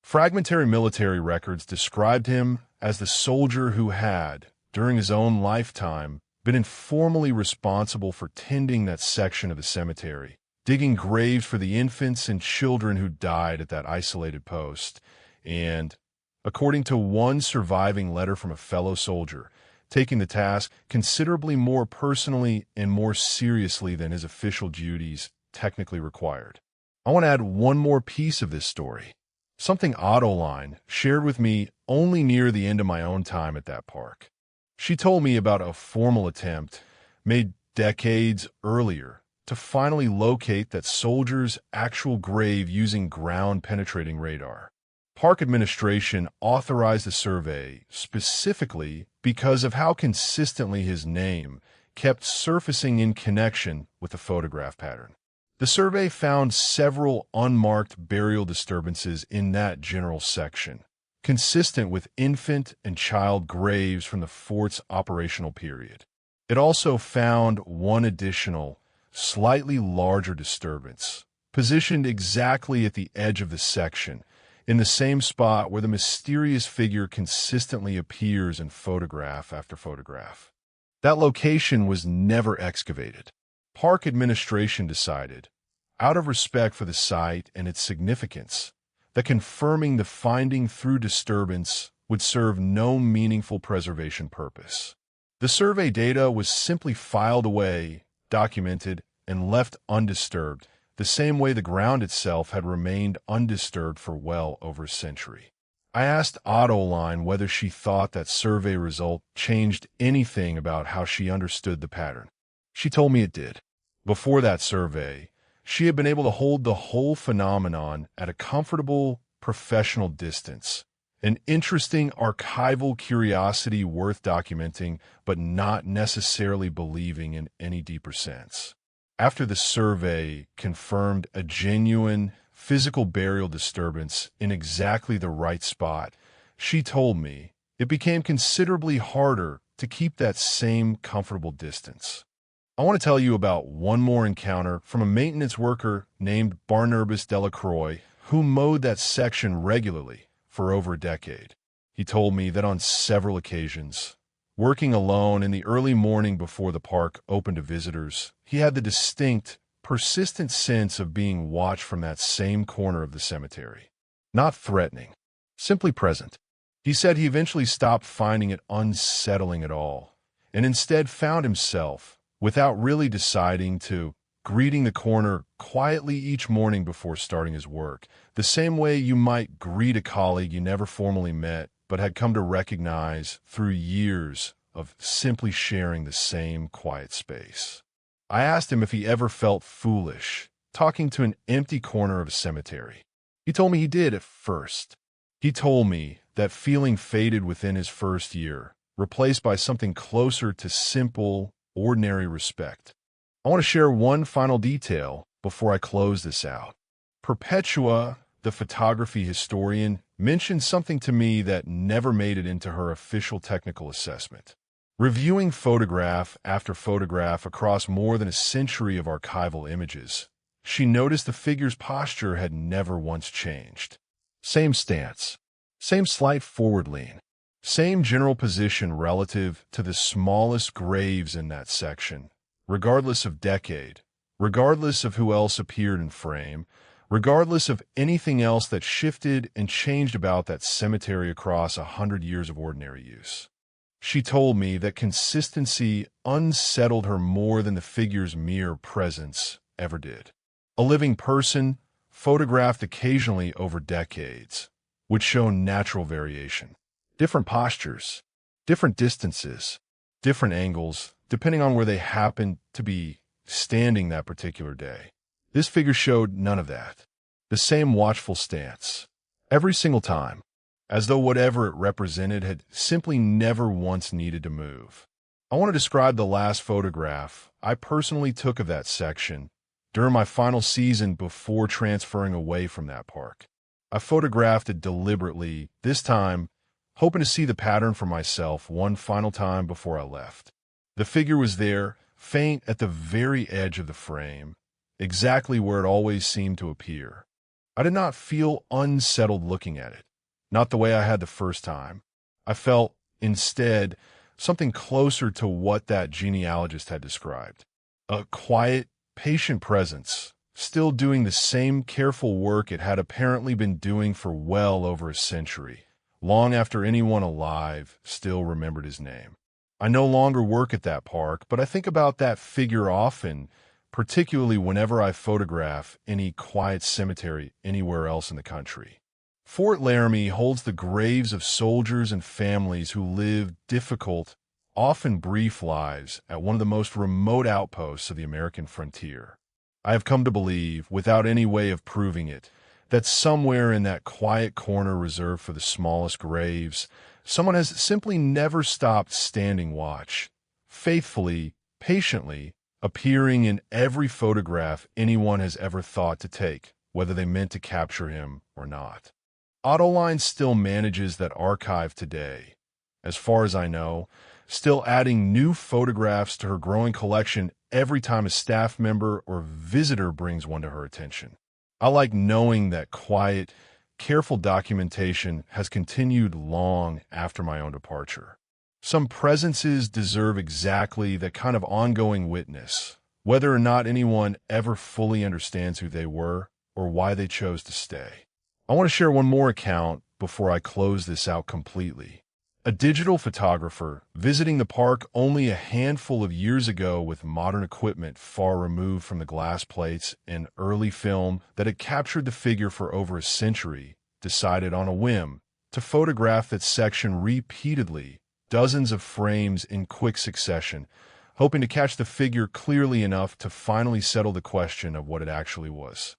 Fragmentary military records described him as the soldier who had, during his own lifetime, been informally responsible for tending that section of the cemetery, digging graves for the infants and children who died at that isolated post, and, according to one surviving letter from a fellow soldier, taking the task considerably more personally and more seriously than his official duties technically required. I want to add one more piece of this story, something Autoline shared with me only near the end of my own time at that park. She told me about a formal attempt made decades earlier to finally locate that soldier's actual grave using ground-penetrating radar. Park administration authorized the survey specifically because of how consistently his name kept surfacing in connection with the photograph pattern. The survey found several unmarked burial disturbances in that general section, consistent with infant and child graves from the fort's operational period. It also found one additional, slightly larger disturbance, positioned exactly at the edge of the section, in the same spot where the mysterious figure consistently appears in photograph after photograph. That location was never excavated. Park administration decided, out of respect for the site and its significance, that confirming the finding through disturbance would serve no meaningful preservation purpose. The survey data was simply filed away, documented, and left undisturbed, the same way the ground itself had remained undisturbed for well over a century. I asked Autoline whether she thought that survey result changed anything about how she understood the pattern. She told me it did. Before that survey, she had been able to hold the whole phenomenon at a comfortable, professional distance, an interesting archival curiosity worth documenting, but not necessarily believing in any deeper sense. After the survey confirmed a genuine physical burial disturbance in exactly the right spot, she told me it became considerably harder to keep that same comfortable distance. I want to tell you about one more encounter from a maintenance worker named Barnabas Delacroix, who mowed that section regularly for over a decade. He told me that on several occasions, working alone in the early morning before the park opened to visitors, he had the distinct, persistent sense of being watched from that same corner of the cemetery. Not threatening, simply present. He said he eventually stopped finding it unsettling at all, and instead found himself, without really deciding to, greeting the corner quietly each morning before starting his work, the same way you might greet a colleague you never formally met but had come to recognize through years of simply sharing the same quiet space. I asked him if he ever felt foolish, talking to an empty corner of a cemetery. He told me he did at first. He told me that feeling faded within his first year, replaced by something closer to simple, ordinary respect. I want to share one final detail before I close this out. Perpetua, the photography historian, mentioned something to me that never made it into her official technical assessment. Reviewing photograph after photograph across more than a century of archival images, she noticed the figure's posture had never once changed. Same stance, same slight forward lean, same general position relative to the smallest graves in that section, regardless of decade, regardless of who else appeared in frame, regardless of anything else that shifted and changed about that cemetery across 100 years of ordinary use. She told me that consistency unsettled her more than the figure's mere presence ever did. A living person, photographed occasionally over decades, would show natural variation. Different postures, different distances, different angles, depending on where they happened to be standing that particular day. This figure showed none of that. The same watchful stance, every single time, as though whatever it represented had simply never once needed to move. I want to describe the last photograph I personally took of that section during my final season before transferring away from that park. I photographed it deliberately, this time hoping to see the pattern for myself one final time before I left. The figure was there, faint at the very edge of the frame, exactly where it always seemed to appear. I did not feel unsettled looking at it. Not the way I had the first time. I felt, instead, something closer to what that genealogist had described. A quiet, patient presence, still doing the same careful work it had apparently been doing for well over a century, long after anyone alive still remembered his name. I no longer work at that park, but I think about that figure often, particularly whenever I photograph any quiet cemetery anywhere else in the country. Fort Laramie holds the graves of soldiers and families who lived difficult, often brief lives at one of the most remote outposts of the American frontier. I have come to believe, without any way of proving it, that somewhere in that quiet corner reserved for the smallest graves, someone has simply never stopped standing watch, faithfully, patiently, appearing in every photograph anyone has ever thought to take, whether they meant to capture him or not. Autoline still manages that archive today, as far as I know, still adding new photographs to her growing collection every time a staff member or visitor brings one to her attention. I like knowing that quiet, careful documentation has continued long after my own departure. Some presences deserve exactly that kind of ongoing witness, whether or not anyone ever fully understands who they were or why they chose to stay. I want to share one more account before I close this out completely. A digital photographer visiting the park only a handful of years ago with modern equipment far removed from the glass plates and early film that had captured the figure for over a century, decided on a whim to photograph that section repeatedly, dozens of frames in quick succession, hoping to catch the figure clearly enough to finally settle the question of what it actually was.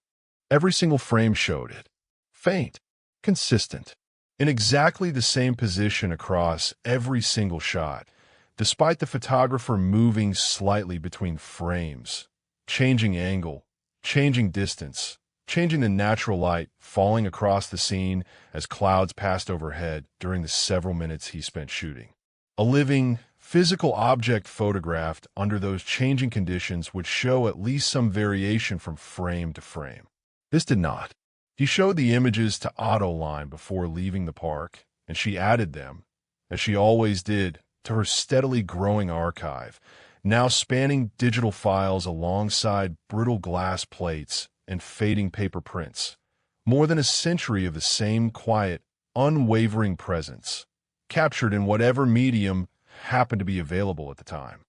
Every single frame showed it. Faint, consistent, in exactly the same position across every single shot, despite the photographer moving slightly between frames, changing angle, changing distance, changing the natural light falling across the scene as clouds passed overhead during the several minutes he spent shooting. A living, physical object photographed under those changing conditions would show at least some variation from frame to frame. This did not. He showed the images to Autoline before leaving the park, and she added them, as she always did, to her steadily growing archive, now spanning digital files alongside brittle glass plates and fading paper prints. More than a century of the same quiet, unwavering presence, captured in whatever medium happened to be available at the time.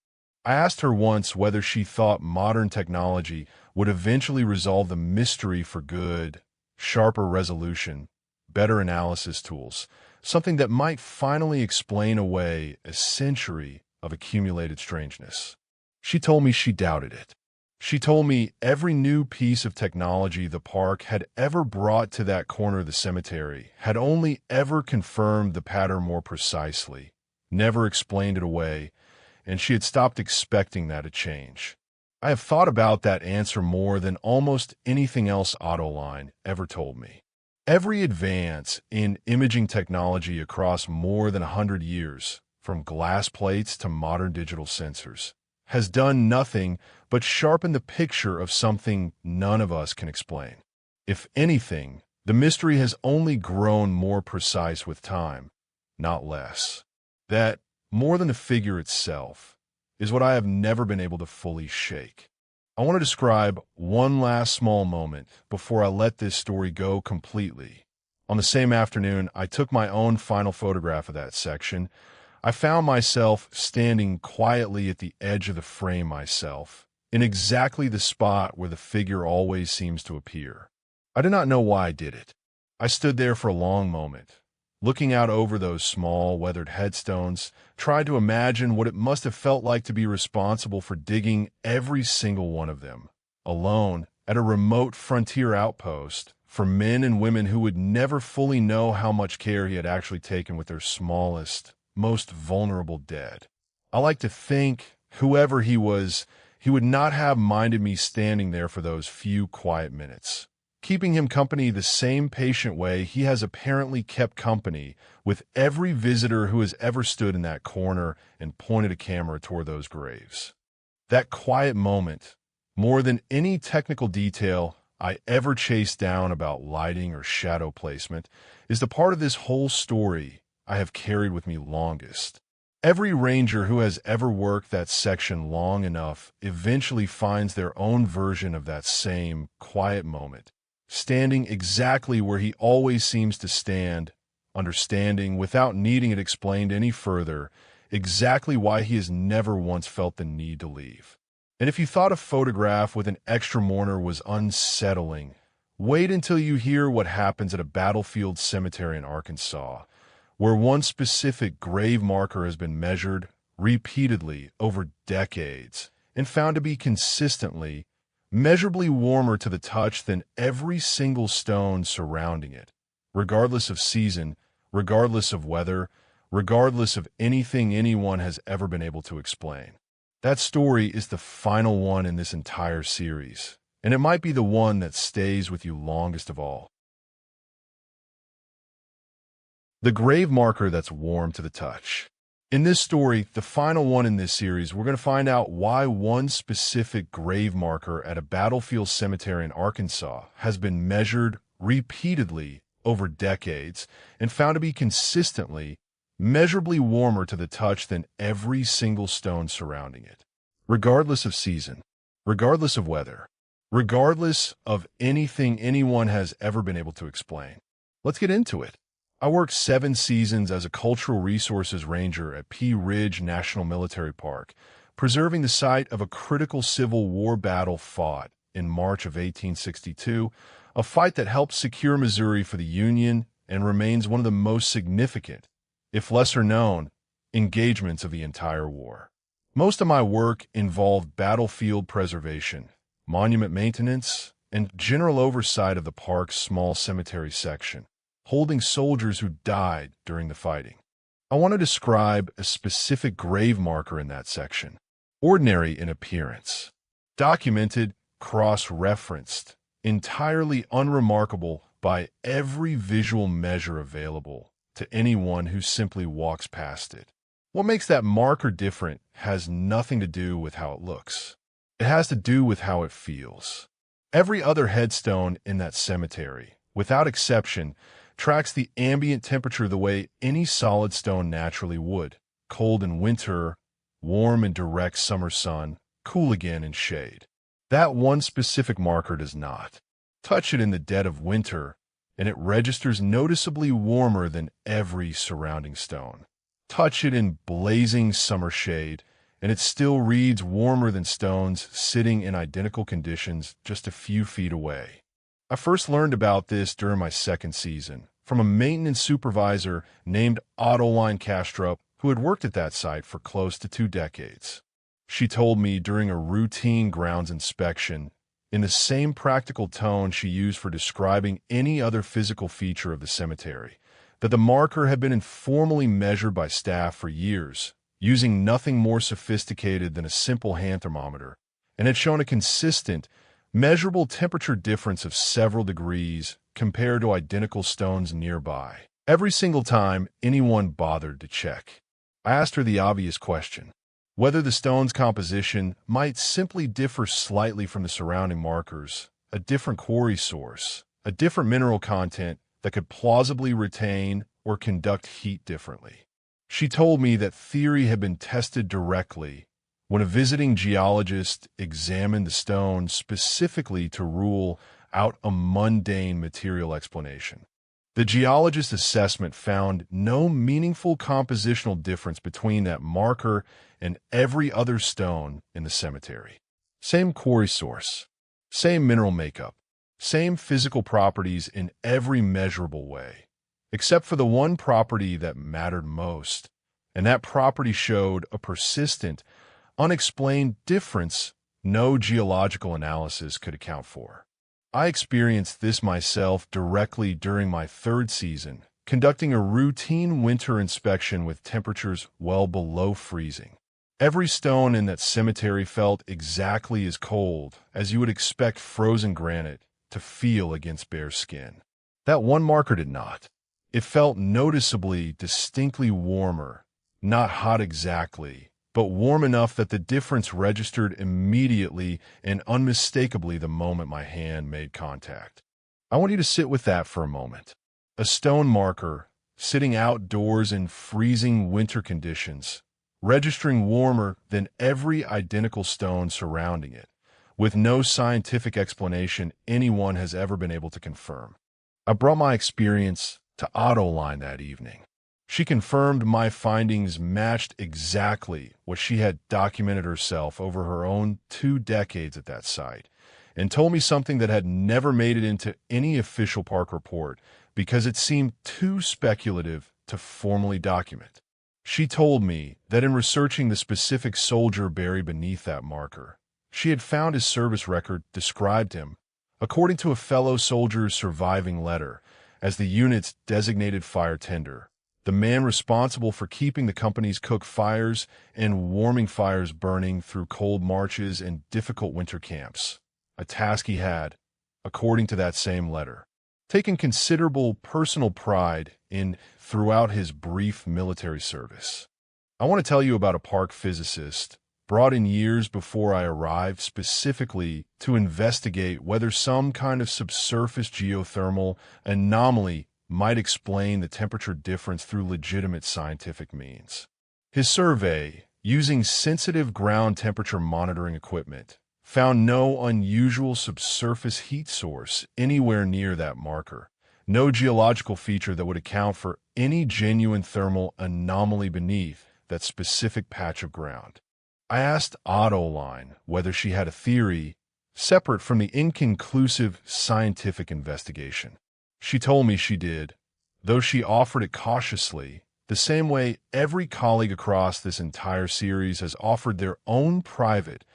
I asked her once whether she thought modern technology would eventually resolve the mystery for good, sharper resolution, better analysis tools, something that might finally explain away a century of accumulated strangeness. She told me she doubted it. She told me every new piece of technology the park had ever brought to that corner of the cemetery had only ever confirmed the pattern more precisely, never explained it away, and she had stopped expecting that to change. I have thought about that answer more than almost anything else Autoline ever told me. Every advance in imaging technology across more than 100 years, from glass plates to modern digital sensors, has done nothing but sharpen the picture of something none of us can explain. If anything, the mystery has only grown more precise with time, not less. That, more than the figure itself, is what I have never been able to fully shake. I want to describe one last small moment before I let this story go completely. On the same afternoon, I took my own final photograph of that section. I found myself standing quietly at the edge of the frame myself, in exactly the spot where the figure always seems to appear. I did not know why I did it. I stood there for a long moment, looking out over those small, weathered headstones, tried to imagine what it must have felt like to be responsible for digging every single one of them, alone, at a remote frontier outpost, for men and women who would never fully know how much care he had actually taken with their smallest, most vulnerable dead. I like to think, whoever he was, he would not have minded me standing there for those few quiet minutes, keeping him company the same patient way he has apparently kept company with every visitor who has ever stood in that corner and pointed a camera toward those graves. That quiet moment, more than any technical detail I ever chased down about lighting or shadow placement, is the part of this whole story I have carried with me longest. Every ranger who has ever worked that section long enough eventually finds their own version of that same quiet moment, standing exactly where he always seems to stand, understanding, without needing it explained any further, exactly why he has never once felt the need to leave. And if you thought a photograph with an extra mourner was unsettling, wait until you hear what happens at a battlefield cemetery in Arkansas, where one specific grave marker has been measured repeatedly over decades and found to be consistently, measurably warmer to the touch than every single stone surrounding it, regardless of season, regardless of weather, regardless of anything anyone has ever been able to explain. That story is the final one in this entire series, and it might be the one that stays with you longest of all. The grave marker that's warm to the touch. In this story, the final one in this series, we're going to find out why one specific grave marker at a battlefield cemetery in Arkansas has been measured repeatedly over decades and found to be consistently, measurably warmer to the touch than every single stone surrounding it, regardless of season, regardless of weather, regardless of anything anyone has ever been able to explain. Let's get into it. I worked 7 seasons as a cultural resources ranger at Pea Ridge National Military Park, preserving the site of a critical Civil War battle fought in March of 1862, a fight that helped secure Missouri for the Union and remains one of the most significant, if lesser known, engagements of the entire war. Most of my work involved battlefield preservation, monument maintenance, and general oversight of the park's small cemetery section, holding soldiers who died during the fighting. I want to describe a specific grave marker in that section. Ordinary in appearance, documented, cross-referenced, entirely unremarkable by every visual measure available to anyone who simply walks past it. What makes that marker different has nothing to do with how it looks. It has to do with how it feels. Every other headstone in that cemetery, without exception, tracks the ambient temperature the way any solid stone naturally would. Cold in winter, warm in direct summer sun, cool again in shade. That one specific marker does not. Touch it in the dead of winter, and it registers noticeably warmer than every surrounding stone. Touch it in blazing summer shade, and it still reads warmer than stones sitting in identical conditions just a few feet away. I first learned about this during my 2nd season from a maintenance supervisor named Adeline Castro, who had worked at that site for close to 2 decades. She told me during a routine grounds inspection, in the same practical tone she used for describing any other physical feature of the cemetery, that the marker had been informally measured by staff for years, using nothing more sophisticated than a simple hand thermometer, and had shown a consistent, measurable temperature difference of several degrees compared to identical stones nearby, every single time anyone bothered to check. I asked her the obvious question, whether the stone's composition might simply differ slightly from the surrounding markers, a different quarry source, a different mineral content that could plausibly retain or conduct heat differently. She told me that theory had been tested directly when a visiting geologist examined the stone specifically to rule out a mundane material explanation. The geologist's assessment found no meaningful compositional difference between that marker and every other stone in the cemetery. Same quarry source, same mineral makeup, same physical properties in every measurable way, except for the one property that mattered most, and that property showed a persistent, unexplained difference no geological analysis could account for. I experienced this myself directly during my 3rd season, conducting a routine winter inspection with temperatures well below freezing. Every stone in that cemetery felt exactly as cold as you would expect frozen granite to feel against bare skin. That one marker did not. It felt noticeably, distinctly warmer, not hot exactly, but warm enough that the difference registered immediately and unmistakably the moment my hand made contact. I want you to sit with that for a moment. A stone marker, sitting outdoors in freezing winter conditions, registering warmer than every identical stone surrounding it, with no scientific explanation anyone has ever been able to confirm. I brought my experience to Autoline that evening. She confirmed my findings matched exactly what she had documented herself over her own 2 decades at that site, and told me something that had never made it into any official park report because it seemed too speculative to formally document. She told me that in researching the specific soldier buried beneath that marker, she had found his service record described him, according to a fellow soldier's surviving letter, as the unit's designated fire tender, the man responsible for keeping the company's cook fires and warming fires burning through cold marches and difficult winter camps, a task he had, according to that same letter, taken considerable personal pride in throughout his brief military service. I want to tell you about a park physicist brought in years before I arrived specifically to investigate whether some kind of subsurface geothermal anomaly might explain the temperature difference through legitimate scientific means. His survey, using sensitive ground temperature monitoring equipment, found no unusual subsurface heat source anywhere near that marker, no geological feature that would account for any genuine thermal anomaly beneath that specific patch of ground. I asked Autoline whether she had a theory separate from the inconclusive scientific investigation. She told me she did, though she offered it cautiously, the same way every colleague across this entire series has offered their own private,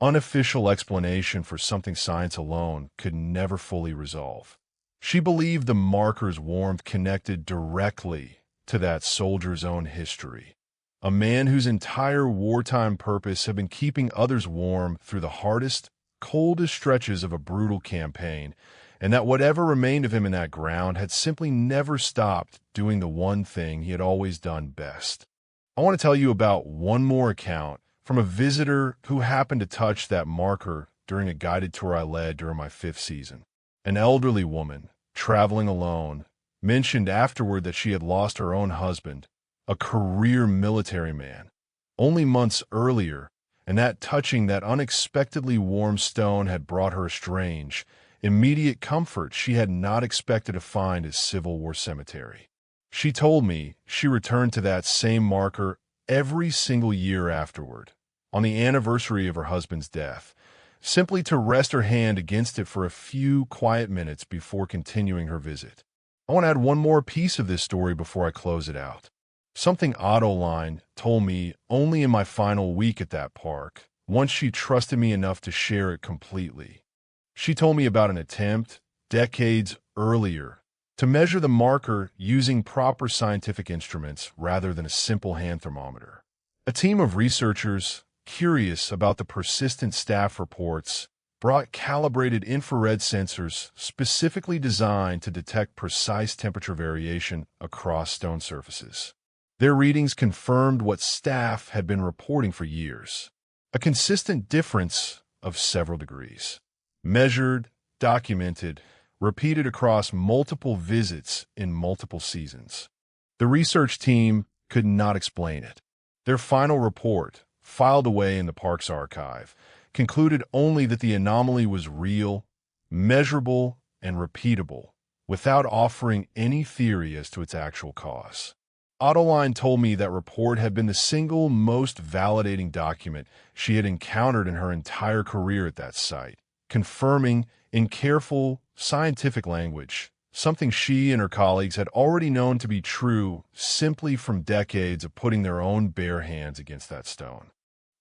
unofficial explanation for something science alone could never fully resolve. She believed the marker's warmth connected directly to that soldier's own history, a man whose entire wartime purpose had been keeping others warm through the hardest, coldest stretches of a brutal campaign, and that whatever remained of him in that ground had simply never stopped doing the one thing he had always done best. I want to tell you about one more account from a visitor who happened to touch that marker during a guided tour I led during my 5th season. An elderly woman, traveling alone, mentioned afterward that she had lost her own husband, a career military man, only months earlier, and that touching that unexpectedly warm stone had brought her a strange, immediate comfort she had not expected to find at Civil War cemetery. She told me she returned to that same marker every single year afterward, on the anniversary of her husband's death, simply to rest her hand against it for a few quiet minutes before continuing her visit. I want to add one more piece of this story before I close it out. Something Autoline told me only in my final week at that park, once she trusted me enough to share it completely. She told me about an attempt, decades earlier, to measure the marker using proper scientific instruments rather than a simple hand thermometer. A team of researchers, curious about the persistent staff reports, brought calibrated infrared sensors specifically designed to detect precise temperature variation across stone surfaces. Their readings confirmed what staff had been reporting for years, a consistent difference of several degrees. Measured, documented, repeated across multiple visits in multiple seasons. The research team could not explain it. Their final report, filed away in the park's archive, concluded only that the anomaly was real, measurable, and repeatable, without offering any theory as to its actual cause. Autoline told me that report had been the single most validating document she had encountered in her entire career at that site, confirming, in careful, scientific language, something she and her colleagues had already known to be true simply from decades of putting their own bare hands against that stone.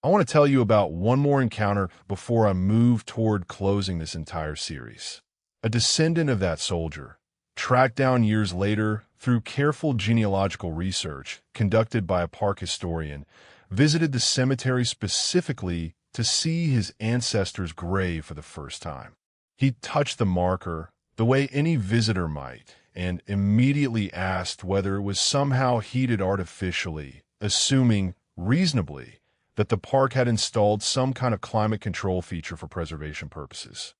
I want to tell you about one more encounter before I move toward closing this entire series. A descendant of that soldier, tracked down years later through careful genealogical research conducted by a park historian, visited the cemetery specifically to see his ancestor's grave for the first time. He touched the marker the way any visitor might and immediately asked whether it was somehow heated artificially, assuming, reasonably, that the park had installed some kind of climate control feature for preservation purposes.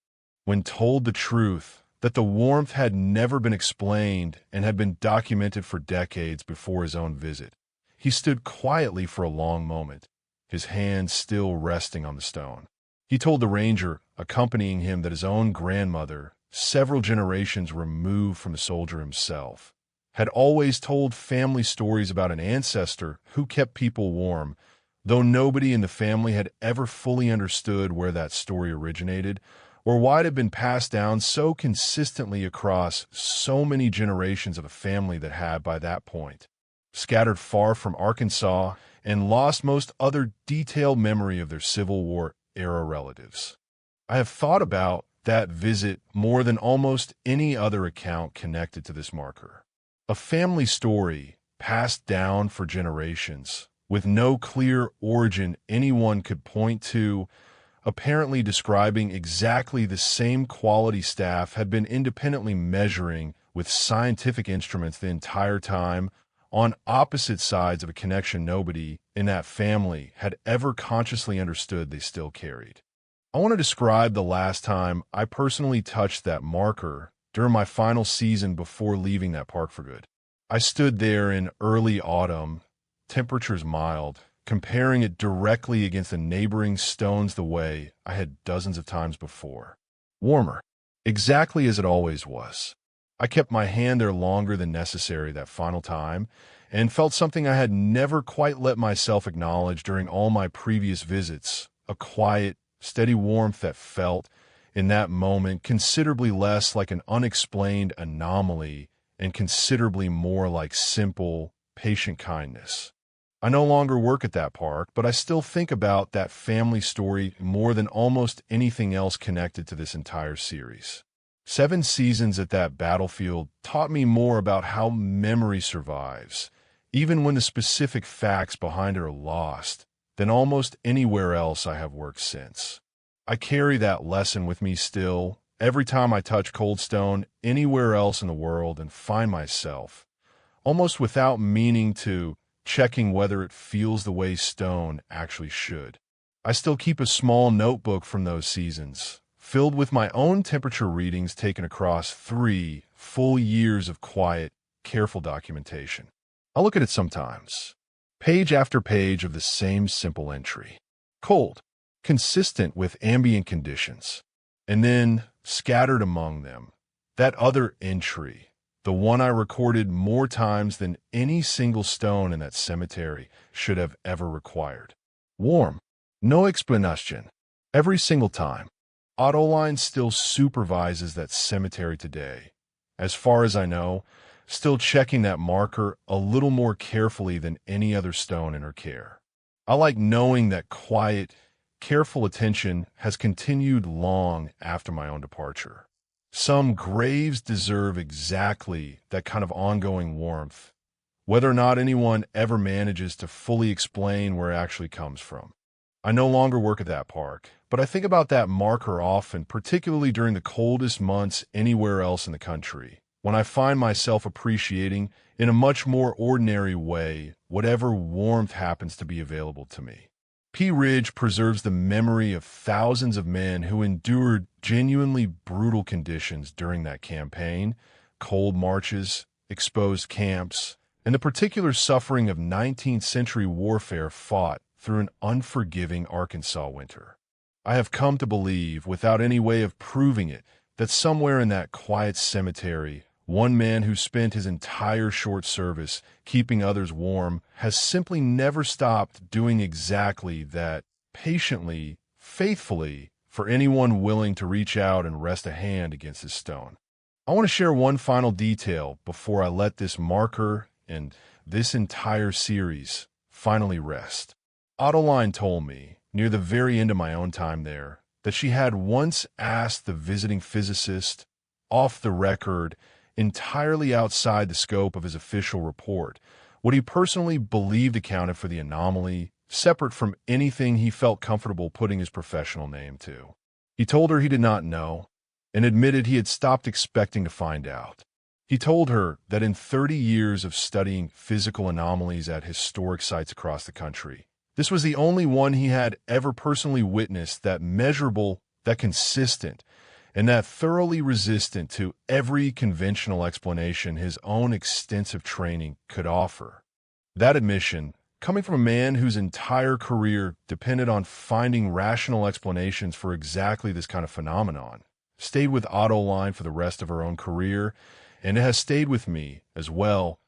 When told the truth, that the warmth had never been explained and had been documented for decades before his own visit, he stood quietly for a long moment, his hands still resting on the stone. He told the ranger accompanying him that his own grandmother, several generations removed from the soldier himself, had always told family stories about an ancestor who kept people warm, though nobody in the family had ever fully understood where that story originated or why it had been passed down so consistently across so many generations of a family that had, by that point, scattered far from Arkansas and lost most other detailed memory of their Civil War-era relatives. I have thought about that visit more than almost any other account connected to this marker. A family story passed down for generations, with no clear origin anyone could point to, apparently describing exactly the same quality staff had been independently measuring with scientific instruments the entire time on opposite sides of a connection nobody in that family had ever consciously understood they still carried. I want to describe the last time I personally touched that marker during my final season before leaving that park for good. I stood there in early autumn, temperatures mild, comparing it directly against the neighboring stones the way I had dozens of times before. Warmer, exactly as it always was. I kept my hand there longer than necessary that final time and felt something I had never quite let myself acknowledge during all my previous visits, a quiet, steady warmth that felt, in that moment, considerably less like an unexplained anomaly and considerably more like simple, patient kindness. I no longer work at that park, but I still think about that family story more than almost anything else connected to this entire series. 7 seasons at that battlefield taught me more about how memory survives, even when the specific facts behind it are lost, than almost anywhere else I have worked since. I carry that lesson with me still, every time I touch Coldstone anywhere else in the world and find myself, almost without meaning to, checking whether it feels the way stone actually should. I still keep a small notebook from those seasons, filled with my own temperature readings taken across 3 full years of quiet, careful documentation. I'll look at it sometimes, page after page of the same simple entry. Cold, consistent with ambient conditions, and then, scattered among them, that other entry, the one I recorded more times than any single stone in that cemetery should have ever required. Warm, no explanation, every single time. Autoline still supervises that cemetery today. As far as I know, still checking that marker a little more carefully than any other stone in her care. I like knowing that quiet, careful attention has continued long after my own departure. Some graves deserve exactly that kind of ongoing warmth, whether or not anyone ever manages to fully explain where it actually comes from. I no longer work at that park, but I think about that marker often, particularly during the coldest months anywhere else in the country, when I find myself appreciating, in a much more ordinary way, whatever warmth happens to be available to me. Pea Ridge preserves the memory of thousands of men who endured genuinely brutal conditions during that campaign, cold marches, exposed camps, and the particular suffering of 19th century warfare fought through an unforgiving Arkansas winter. I have come to believe, without any way of proving it, that somewhere in that quiet cemetery, one man who spent his entire short service keeping others warm has simply never stopped doing exactly that, patiently, faithfully, for anyone willing to reach out and rest a hand against his stone. I want to share one final detail before I let this marker and this entire series finally rest. Autoline told me, near the very end of my own time there, that she had once asked the visiting physicist, off the record, entirely outside the scope of his official report, what he personally believed accounted for the anomaly, separate from anything he felt comfortable putting his professional name to. He told her he did not know, and admitted he had stopped expecting to find out. He told her that in 30 years of studying physical anomalies at historic sites across the country, this was the only one he had ever personally witnessed that measurable, that consistent, and that thoroughly resistant to every conventional explanation his own extensive training could offer. That admission, coming from a man whose entire career depended on finding rational explanations for exactly this kind of phenomenon, stayed with Autoline for the rest of her own career, and it has stayed with me as well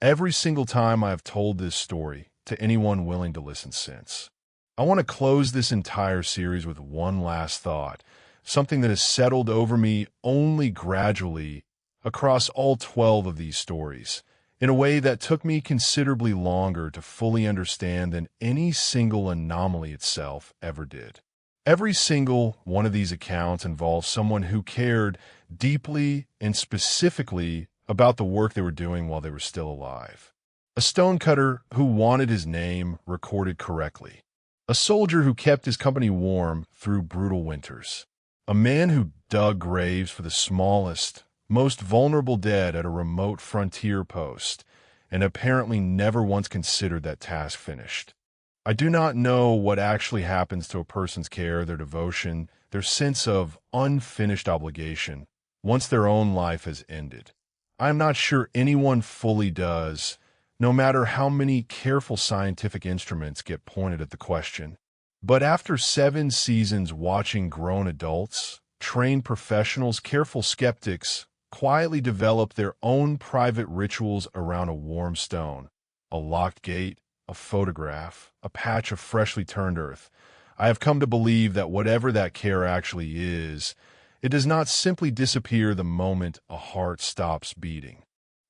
every single time I have told this story to anyone willing to listen since. I want to close this entire series with one last thought, something that has settled over me only gradually across all 12 of these stories, in a way that took me considerably longer to fully understand than any single anomaly itself ever did. Every single one of these accounts involves someone who cared deeply and specifically about the work they were doing while they were still alive. A stonecutter who wanted his name recorded correctly. A soldier who kept his company warm through brutal winters. A man who dug graves for the smallest, most vulnerable dead at a remote frontier post, and apparently never once considered that task finished. I do not know what actually happens to a person's care, their devotion, their sense of unfinished obligation, once their own life has ended. I am not sure anyone fully does, no matter how many careful scientific instruments get pointed at the question. But after 7 seasons watching grown adults, trained professionals, careful skeptics, quietly develop their own private rituals around a warm stone, a locked gate, a photograph, a patch of freshly turned earth, I have come to believe that whatever that care actually is, it does not simply disappear the moment a heart stops beating.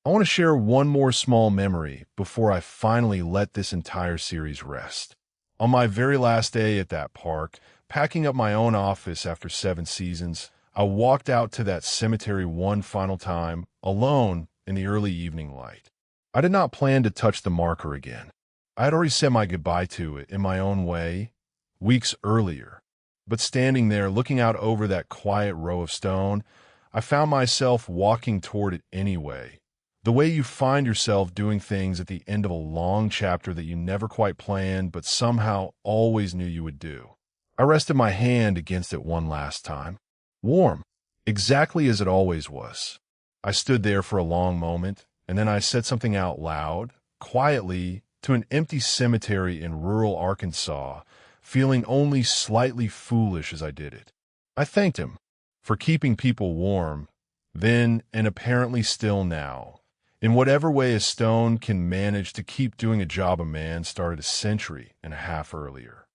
I want to share one more small memory before I finally let this entire series rest. On my very last day at that park, packing up my own office after 7 seasons, I walked out to that cemetery one final time, alone in the early evening light. I did not plan to touch the marker again. I had already said my goodbye to it in my own way, weeks earlier. But standing there, looking out over that quiet row of stone, I found myself walking toward it anyway. The way you find yourself doing things at the end of a long chapter that you never quite planned but somehow always knew you would do. I rested my hand against it one last time. Warm, exactly as it always was. I stood there for a long moment, and then I said something out loud, quietly, to an empty cemetery in rural Arkansas, feeling only slightly foolish as I did it. I thanked him for keeping people warm, then and apparently still now, in whatever way a stone can manage to keep doing a job a man started a century and a half earlier.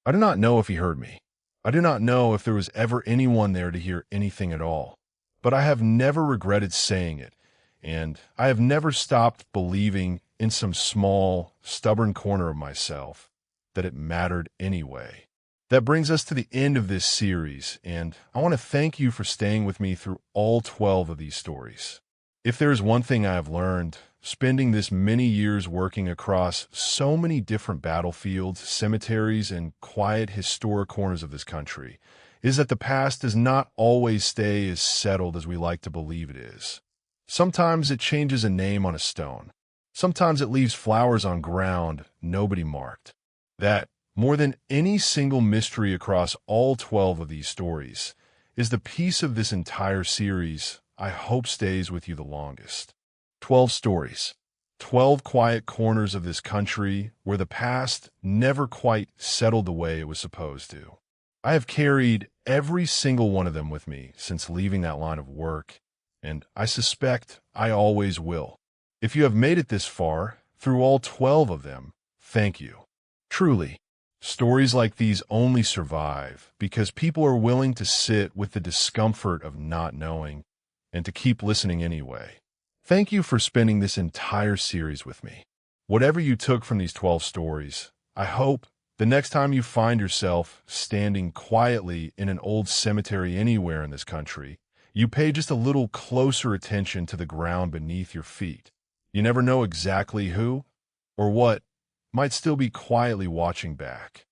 I do not know if he heard me. I do not know if there was ever anyone there to hear anything at all, but I have never regretted saying it, and I have never stopped believing in some small, stubborn corner of myself that it mattered anyway. That brings us to the end of this series, and I want to thank you for staying with me through all 12 of these stories. If there is one thing I have learned, spending this many years working across so many different battlefields, cemeteries, and quiet historic corners of this country, is that the past does not always stay as settled as we like to believe it is. Sometimes it changes a name on a stone. Sometimes it leaves flowers on ground nobody marked. That, more than any single mystery across all 12 of these stories, is the piece of this entire series I hope stays with you the longest. 12 stories, 12 quiet corners of this country where the past never quite settled the way it was supposed to. I have carried every single one of them with me since leaving that line of work, and I suspect I always will. If you have made it this far, through all 12 of them, thank you. Truly, stories like these only survive because people are willing to sit with the discomfort of not knowing and to keep listening anyway. Thank you for spending this entire series with me. Whatever you took from these 12 stories, I hope the next time you find yourself standing quietly in an old cemetery anywhere in this country, you pay just a little closer attention to the ground beneath your feet. You never know exactly who or what might still be quietly watching back.